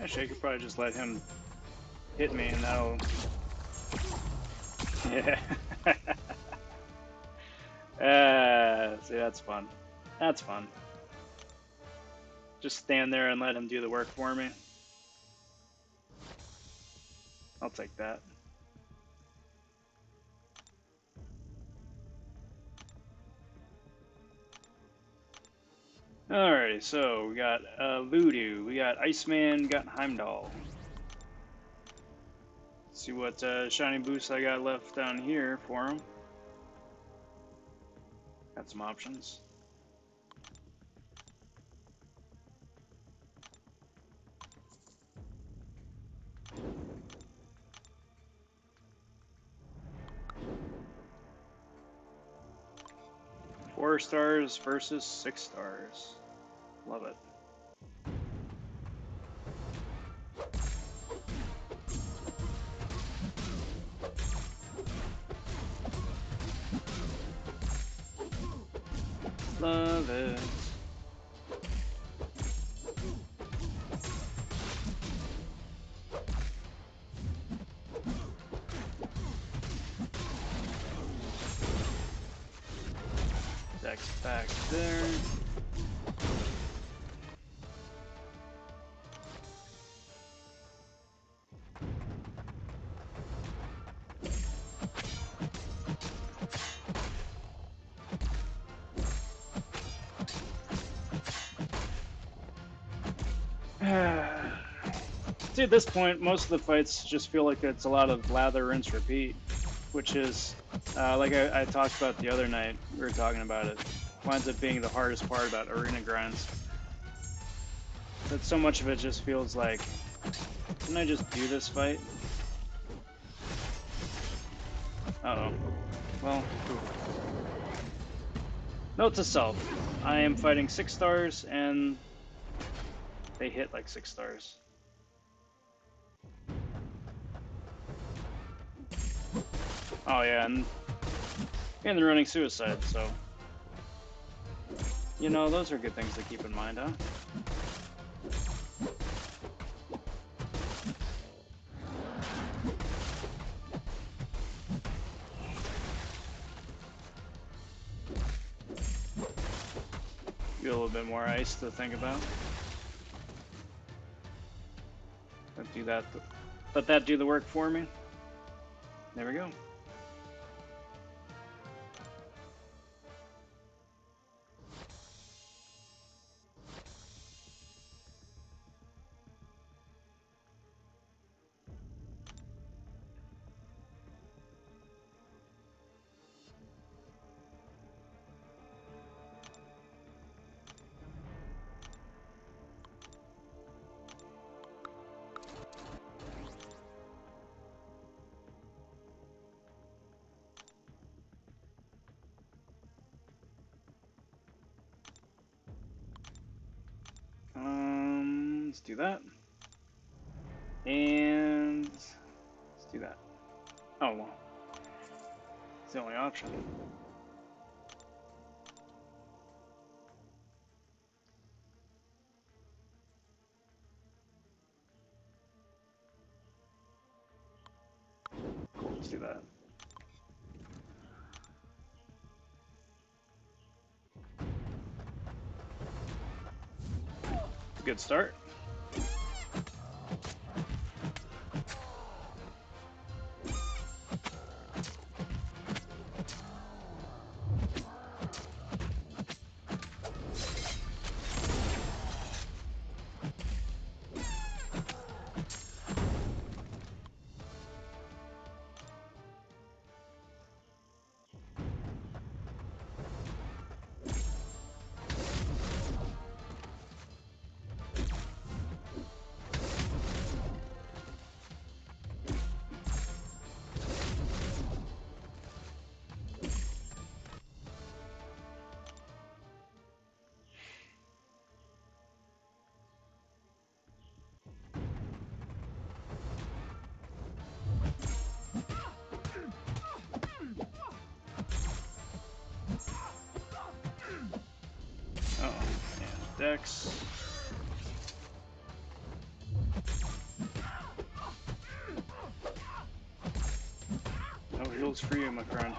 Speaker 1: Actually, I could probably just let him hit me and that'll... Yeah. See, that's fun. That's fun. Just stand there and let him do the work for me. I'll take that. Alrighty, so we got Voodoo, we got Iceman, we got Heimdall. See what shiny boosts I got left down here for him. Got some options. Four stars versus 6 stars. Love it. Love it. Deck's back there. See, at this point, most of the fights just feel like it's a lot of lather, rinse, repeat, which is, like I talked about the other night, we were talking about it, winds up being the hardest part about arena grinds. That so much of it just feels like, can I just do this fight? Uh-oh. Well, oof. Note to self, I am fighting 6 stars, and they hit like 6 stars. Oh yeah, and they're running suicide, so... You know, those are good things to keep in mind, huh? Get a little bit more ice to think about. Do that. Let that do the work for me. There we go. Let's do that. And let's do that. Oh well. It's the only option. Cool, let's do that. Good start. Oh, and Dex. No heals for you, my friend.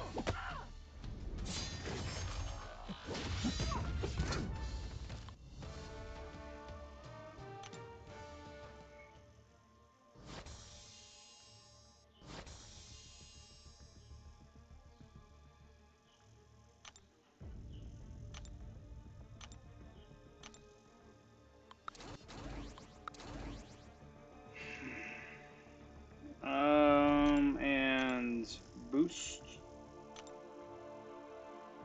Speaker 1: boost.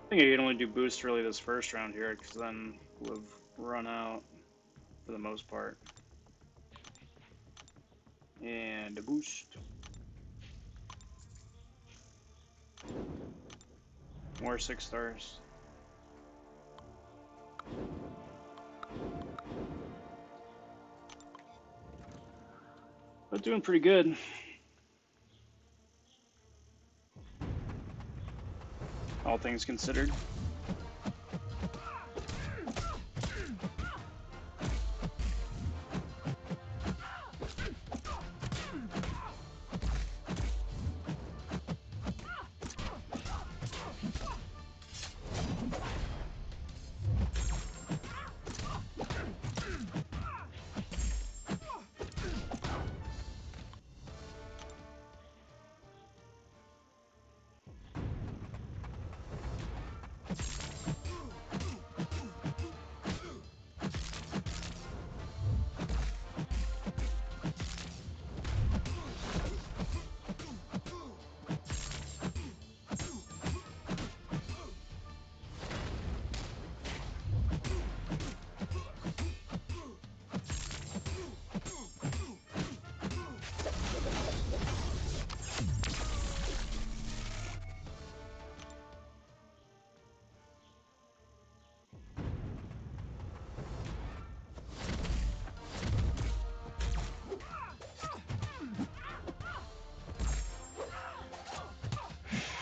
Speaker 1: I think I can only do boost really this first round here, because then we'll have run out for the most part. And a boost. More 6 stars. But doing pretty good. All things considered.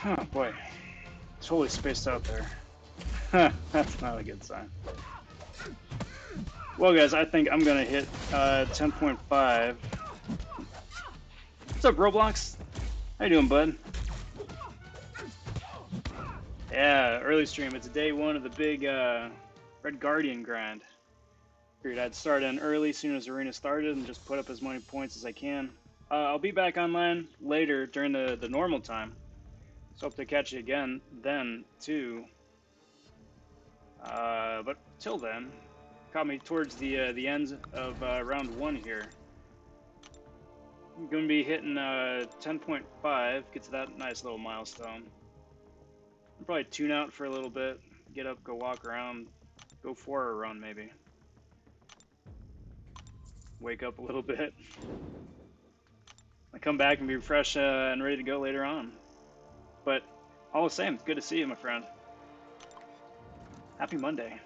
Speaker 1: Oh boy, totally spaced out there. That's not a good sign. Well guys, I think I'm gonna hit 10.5. What's up, Roblox? How you doing, bud? Yeah, early stream. It's day 1 of the big Red Guardian grind. Figured I'd start in early as soon as Arena started and just put up as many points as I can. I'll be back online later during the normal time. So hope to catch you again then, too. But till then, caught me towards the end of round 1 here. I'm going to be hitting 10.5, get to that nice little milestone. I'll probably tune out for a little bit, get up, go walk around, go for a run maybe. Wake up a little bit. I come back and be fresh and ready to go later on. But all the same, it's good to see you, my friend. Happy Monday.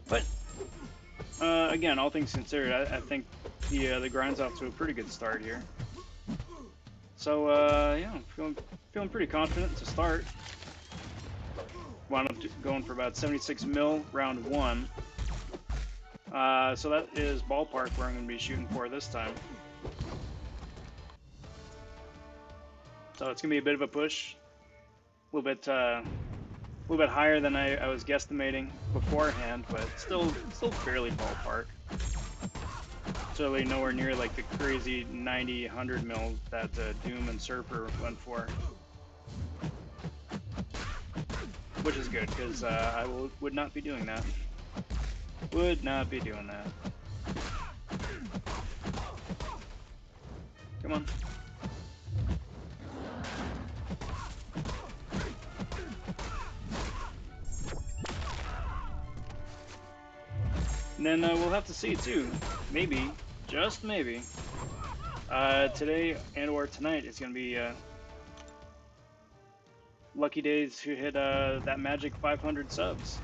Speaker 1: But again, all things considered, I think the grind's off to a pretty good start here. So yeah, I'm feeling pretty confident to start. Wound up going for about 76 mil round 1. So that is ballpark where I'm going to be shooting for this time. So it's going to be a bit of a push, a little bit higher than I was guesstimating beforehand, but still fairly ballpark. Certainly nowhere near like the crazy 90, 100 mil that Doom and Surfer went for. Which is good, because I would not be doing that. Would not be doing that. Come on. And then we'll have to see too. Maybe, just maybe, today and or tonight is going to be lucky days to hit that magic 500 subs.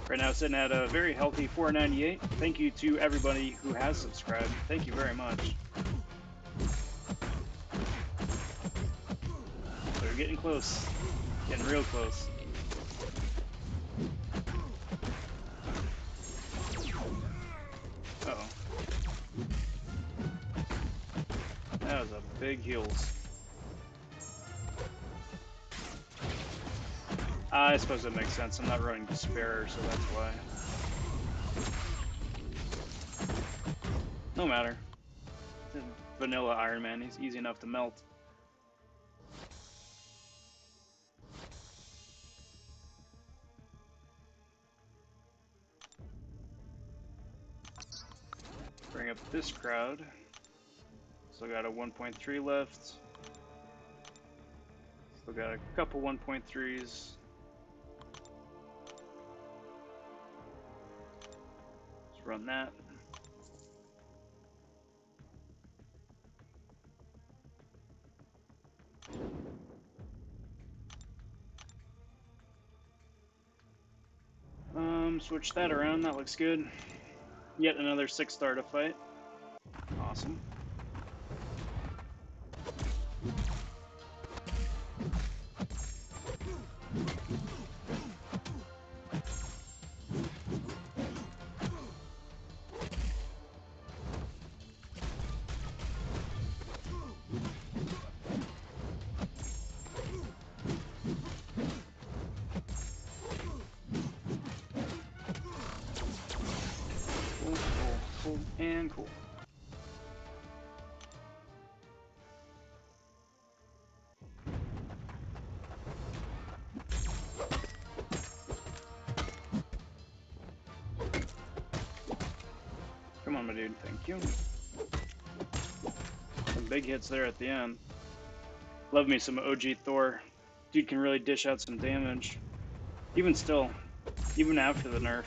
Speaker 1: Right now sitting at a very healthy 498. Thank you to everybody who has subscribed. Thank you very much. We're getting close. Getting real close. Uh-oh. That was a big heals. I suppose that makes sense. I'm not running Despair, so that's why. No matter. It's a vanilla Iron Man. He's easy enough to melt. Bring up this crowd. Still got a 1.3 left. Still got a couple 1.3s. Let's run that. Switch that around. That looks good. Yet another 6-star to fight. Awesome. Cool, and cool. Come on, my dude. Thank you. Some big hits there at the end. Love me some OG Thor. Dude can really dish out some damage. Even still, even after the nerf.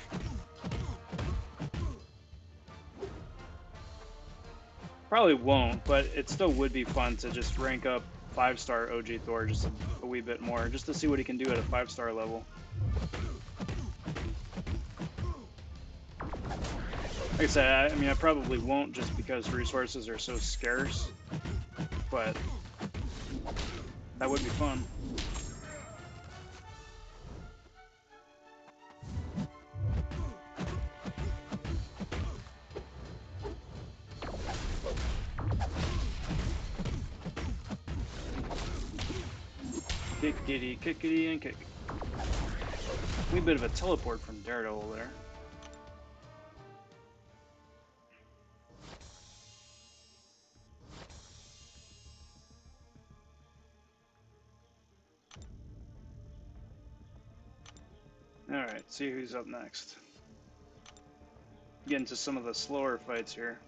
Speaker 1: Probably won't, but it still would be fun to just rank up 5-star OG Thor just a wee bit more, just to see what he can do at a 5-star level. Like I said, I mean, I probably won't just because resources are so scarce, but that would be fun. Kickity, and kick. A wee bit of a teleport from Daredevil there. Alright, see who's up next. Get into some of the slower fights here.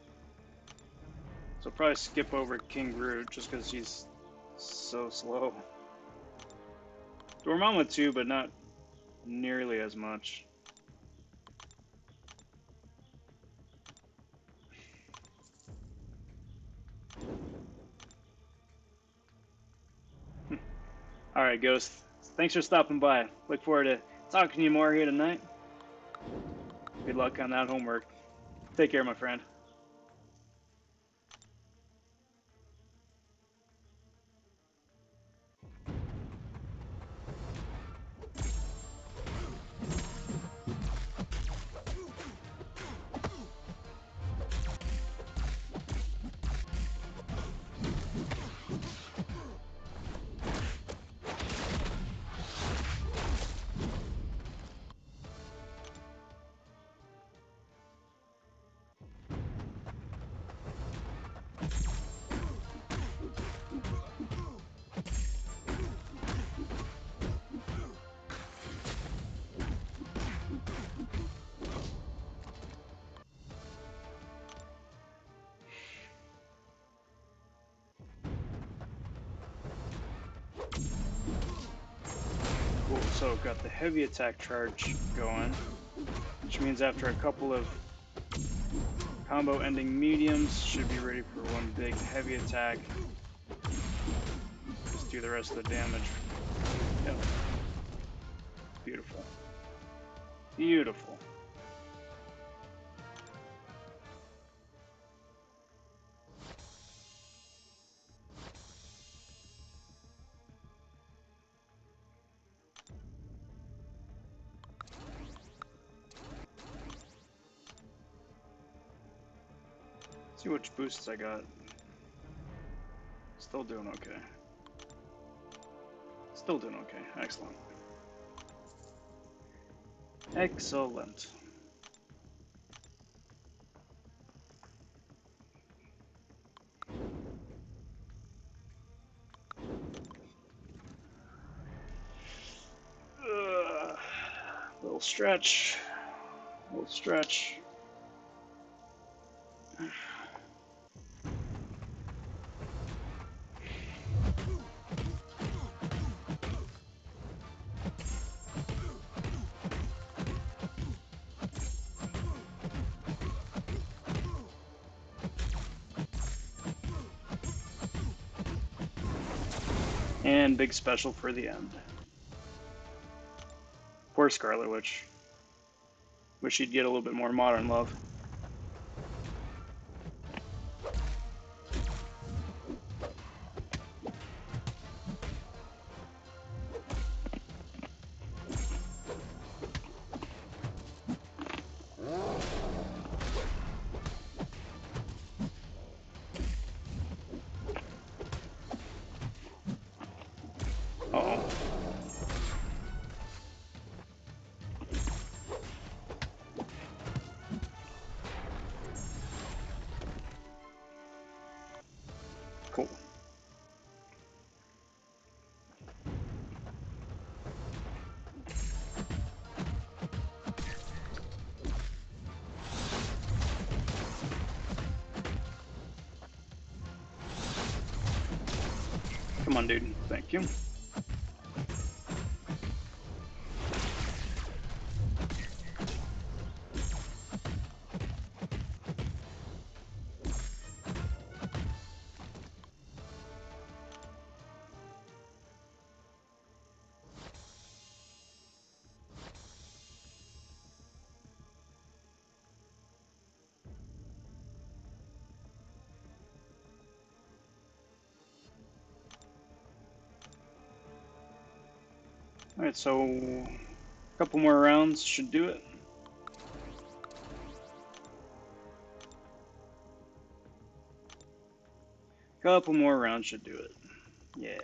Speaker 1: So I'll probably skip over King Groot just because he's so slow. Dormammu too, but not nearly as much. Alright, Ghost. Thanks for stopping by. Look forward to talking to you more here tonight. Good luck on that homework. Take care, my friend. Cool, so got the heavy attack charge going, which means after a couple of combo ending mediums, should be ready for one big heavy attack. Just do the rest of the damage. Yep. Beautiful. Beautiful. See which boosts I got. Still doing okay. Still doing okay. Excellent. Excellent. stretch. Little stretch. And big special for the end. Poor Scarlet Witch. Wish she'd get a little bit more modern love. Uh-oh. Cool. Come on, dude. Thank you. Alright, so a couple more rounds should do it. Couple more rounds should do it. Yeah.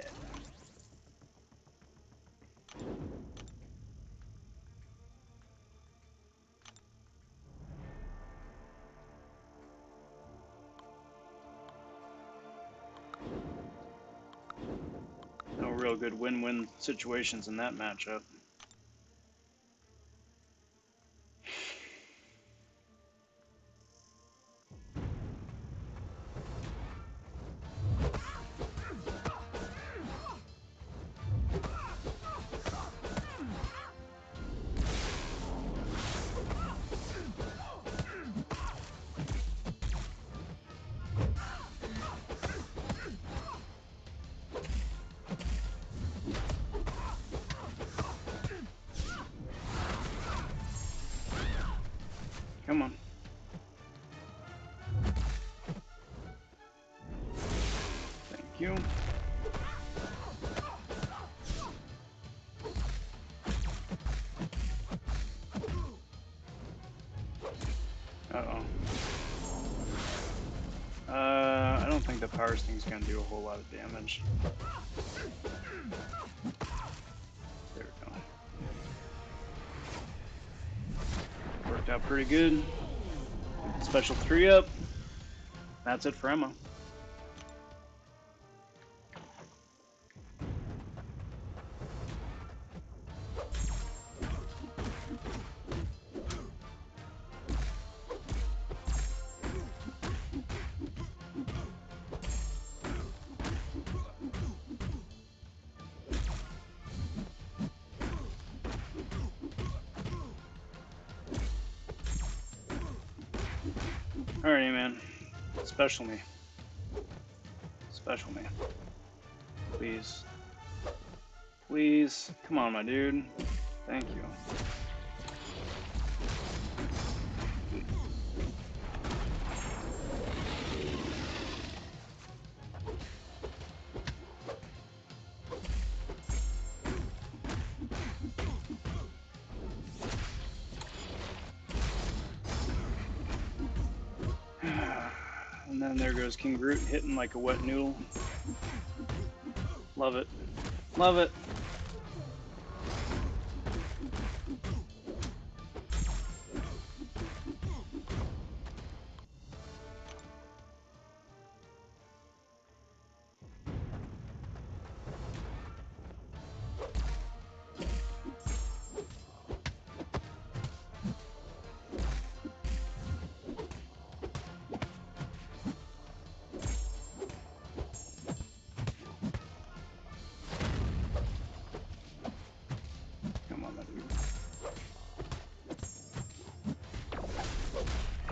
Speaker 1: No real good win-win situations in that matchup. Come on. Thank you. Uh-oh. I don't think the power sting's gonna do a whole lot of damage. There we go. Worked out pretty good. Special 3 up. That's it for Emma. Alrighty, man. Special me. Special me. Please. Please. Come on, my dude. Thank you. And then there goes King Groot hitting like a wet noodle. Love it. Love it.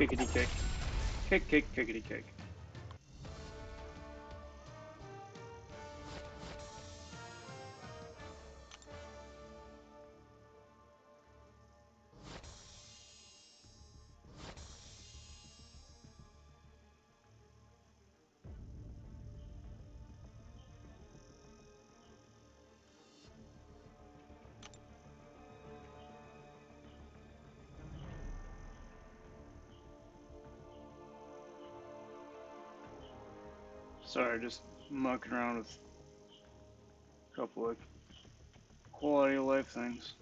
Speaker 1: kickity kick. Kick, kick, kickity kick. Sorry, just mucking around with a couple of quality of life things.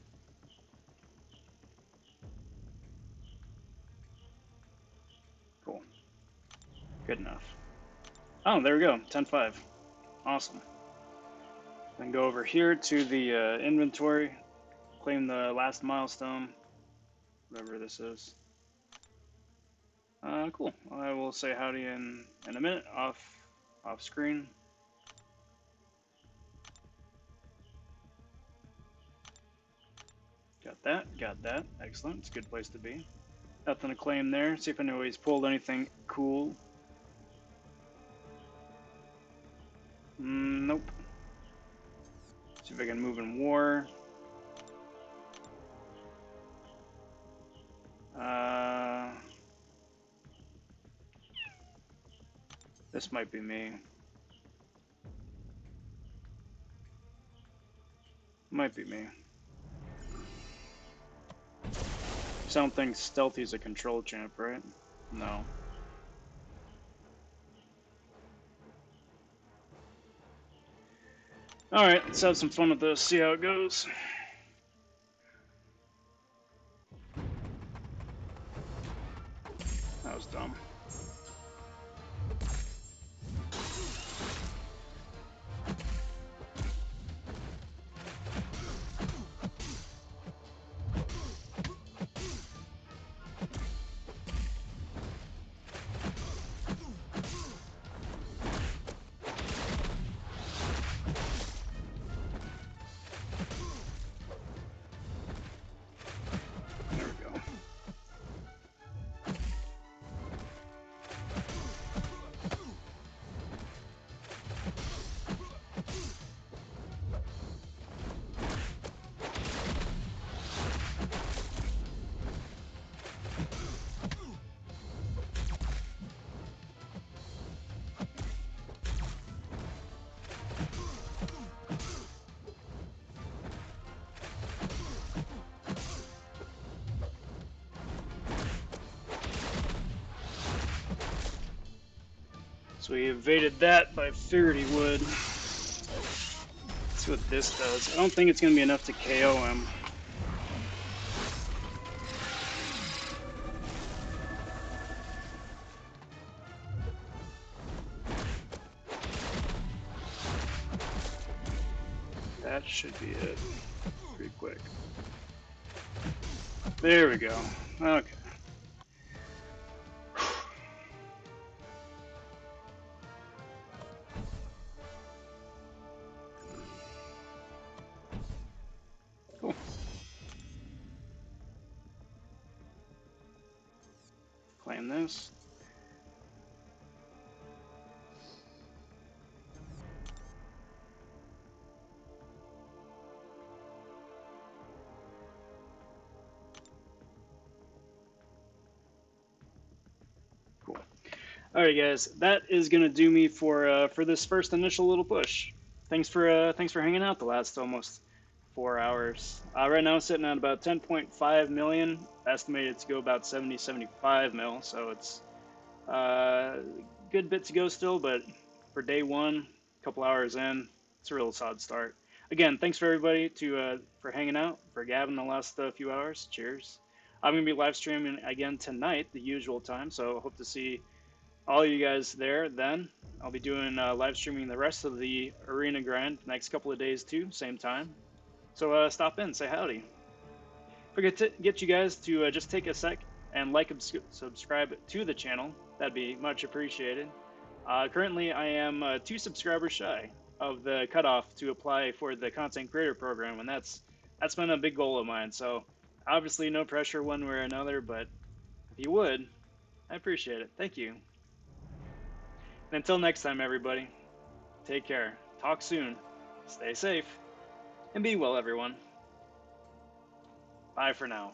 Speaker 1: Cool. Good enough. Oh, there we go. 10-5. Awesome. Then go over here to the inventory, claim the last milestone, whatever this is. Cool. I will say howdy in a minute, off screen. Got that, got that. Excellent. It's a good place to be. Nothing to claim there. See if anybody's pulled anything cool. Nope. See if I can move in war. This might be me. Might be me. So I don't think Stealthy's a control champ, right? No. Alright, let's have some fun with this, see how it goes. That was dumb. There we go. So we evaded that, but I figured he would. Let's see what this does. I don't think it's going to be enough to KO him. That should be it. Pretty quick. There we go. Okay. Cool. Claim this. Cool. All right, guys, that is gonna do me for this first initial little push. Thanks for hanging out the last almost 4 hours. Right now, I'm sitting at about 10.5 million, estimated to go about 75 mil. So it's a good bit to go still, but for day one, a couple hours in, it's a real solid start. Again, thanks for everybody for hanging out, for gabbing the last few hours. Cheers. I'm gonna be live streaming again tonight, the usual time. So hope to see all you guys there then. I'll be doing live streaming the rest of the arena grind next couple of days too, same time. So stop in, say howdy. Forget to get you guys to just take a sec and like and subscribe to the channel. That'd be much appreciated. Currently, I am 2 subscribers shy of the cutoff to apply for the content creator program, and that's been a big goal of mine. So obviously, no pressure one way or another, but if you would, I appreciate it. Thank you. And until next time, everybody, take care. Talk soon. Stay safe. And be well, everyone. Bye for now.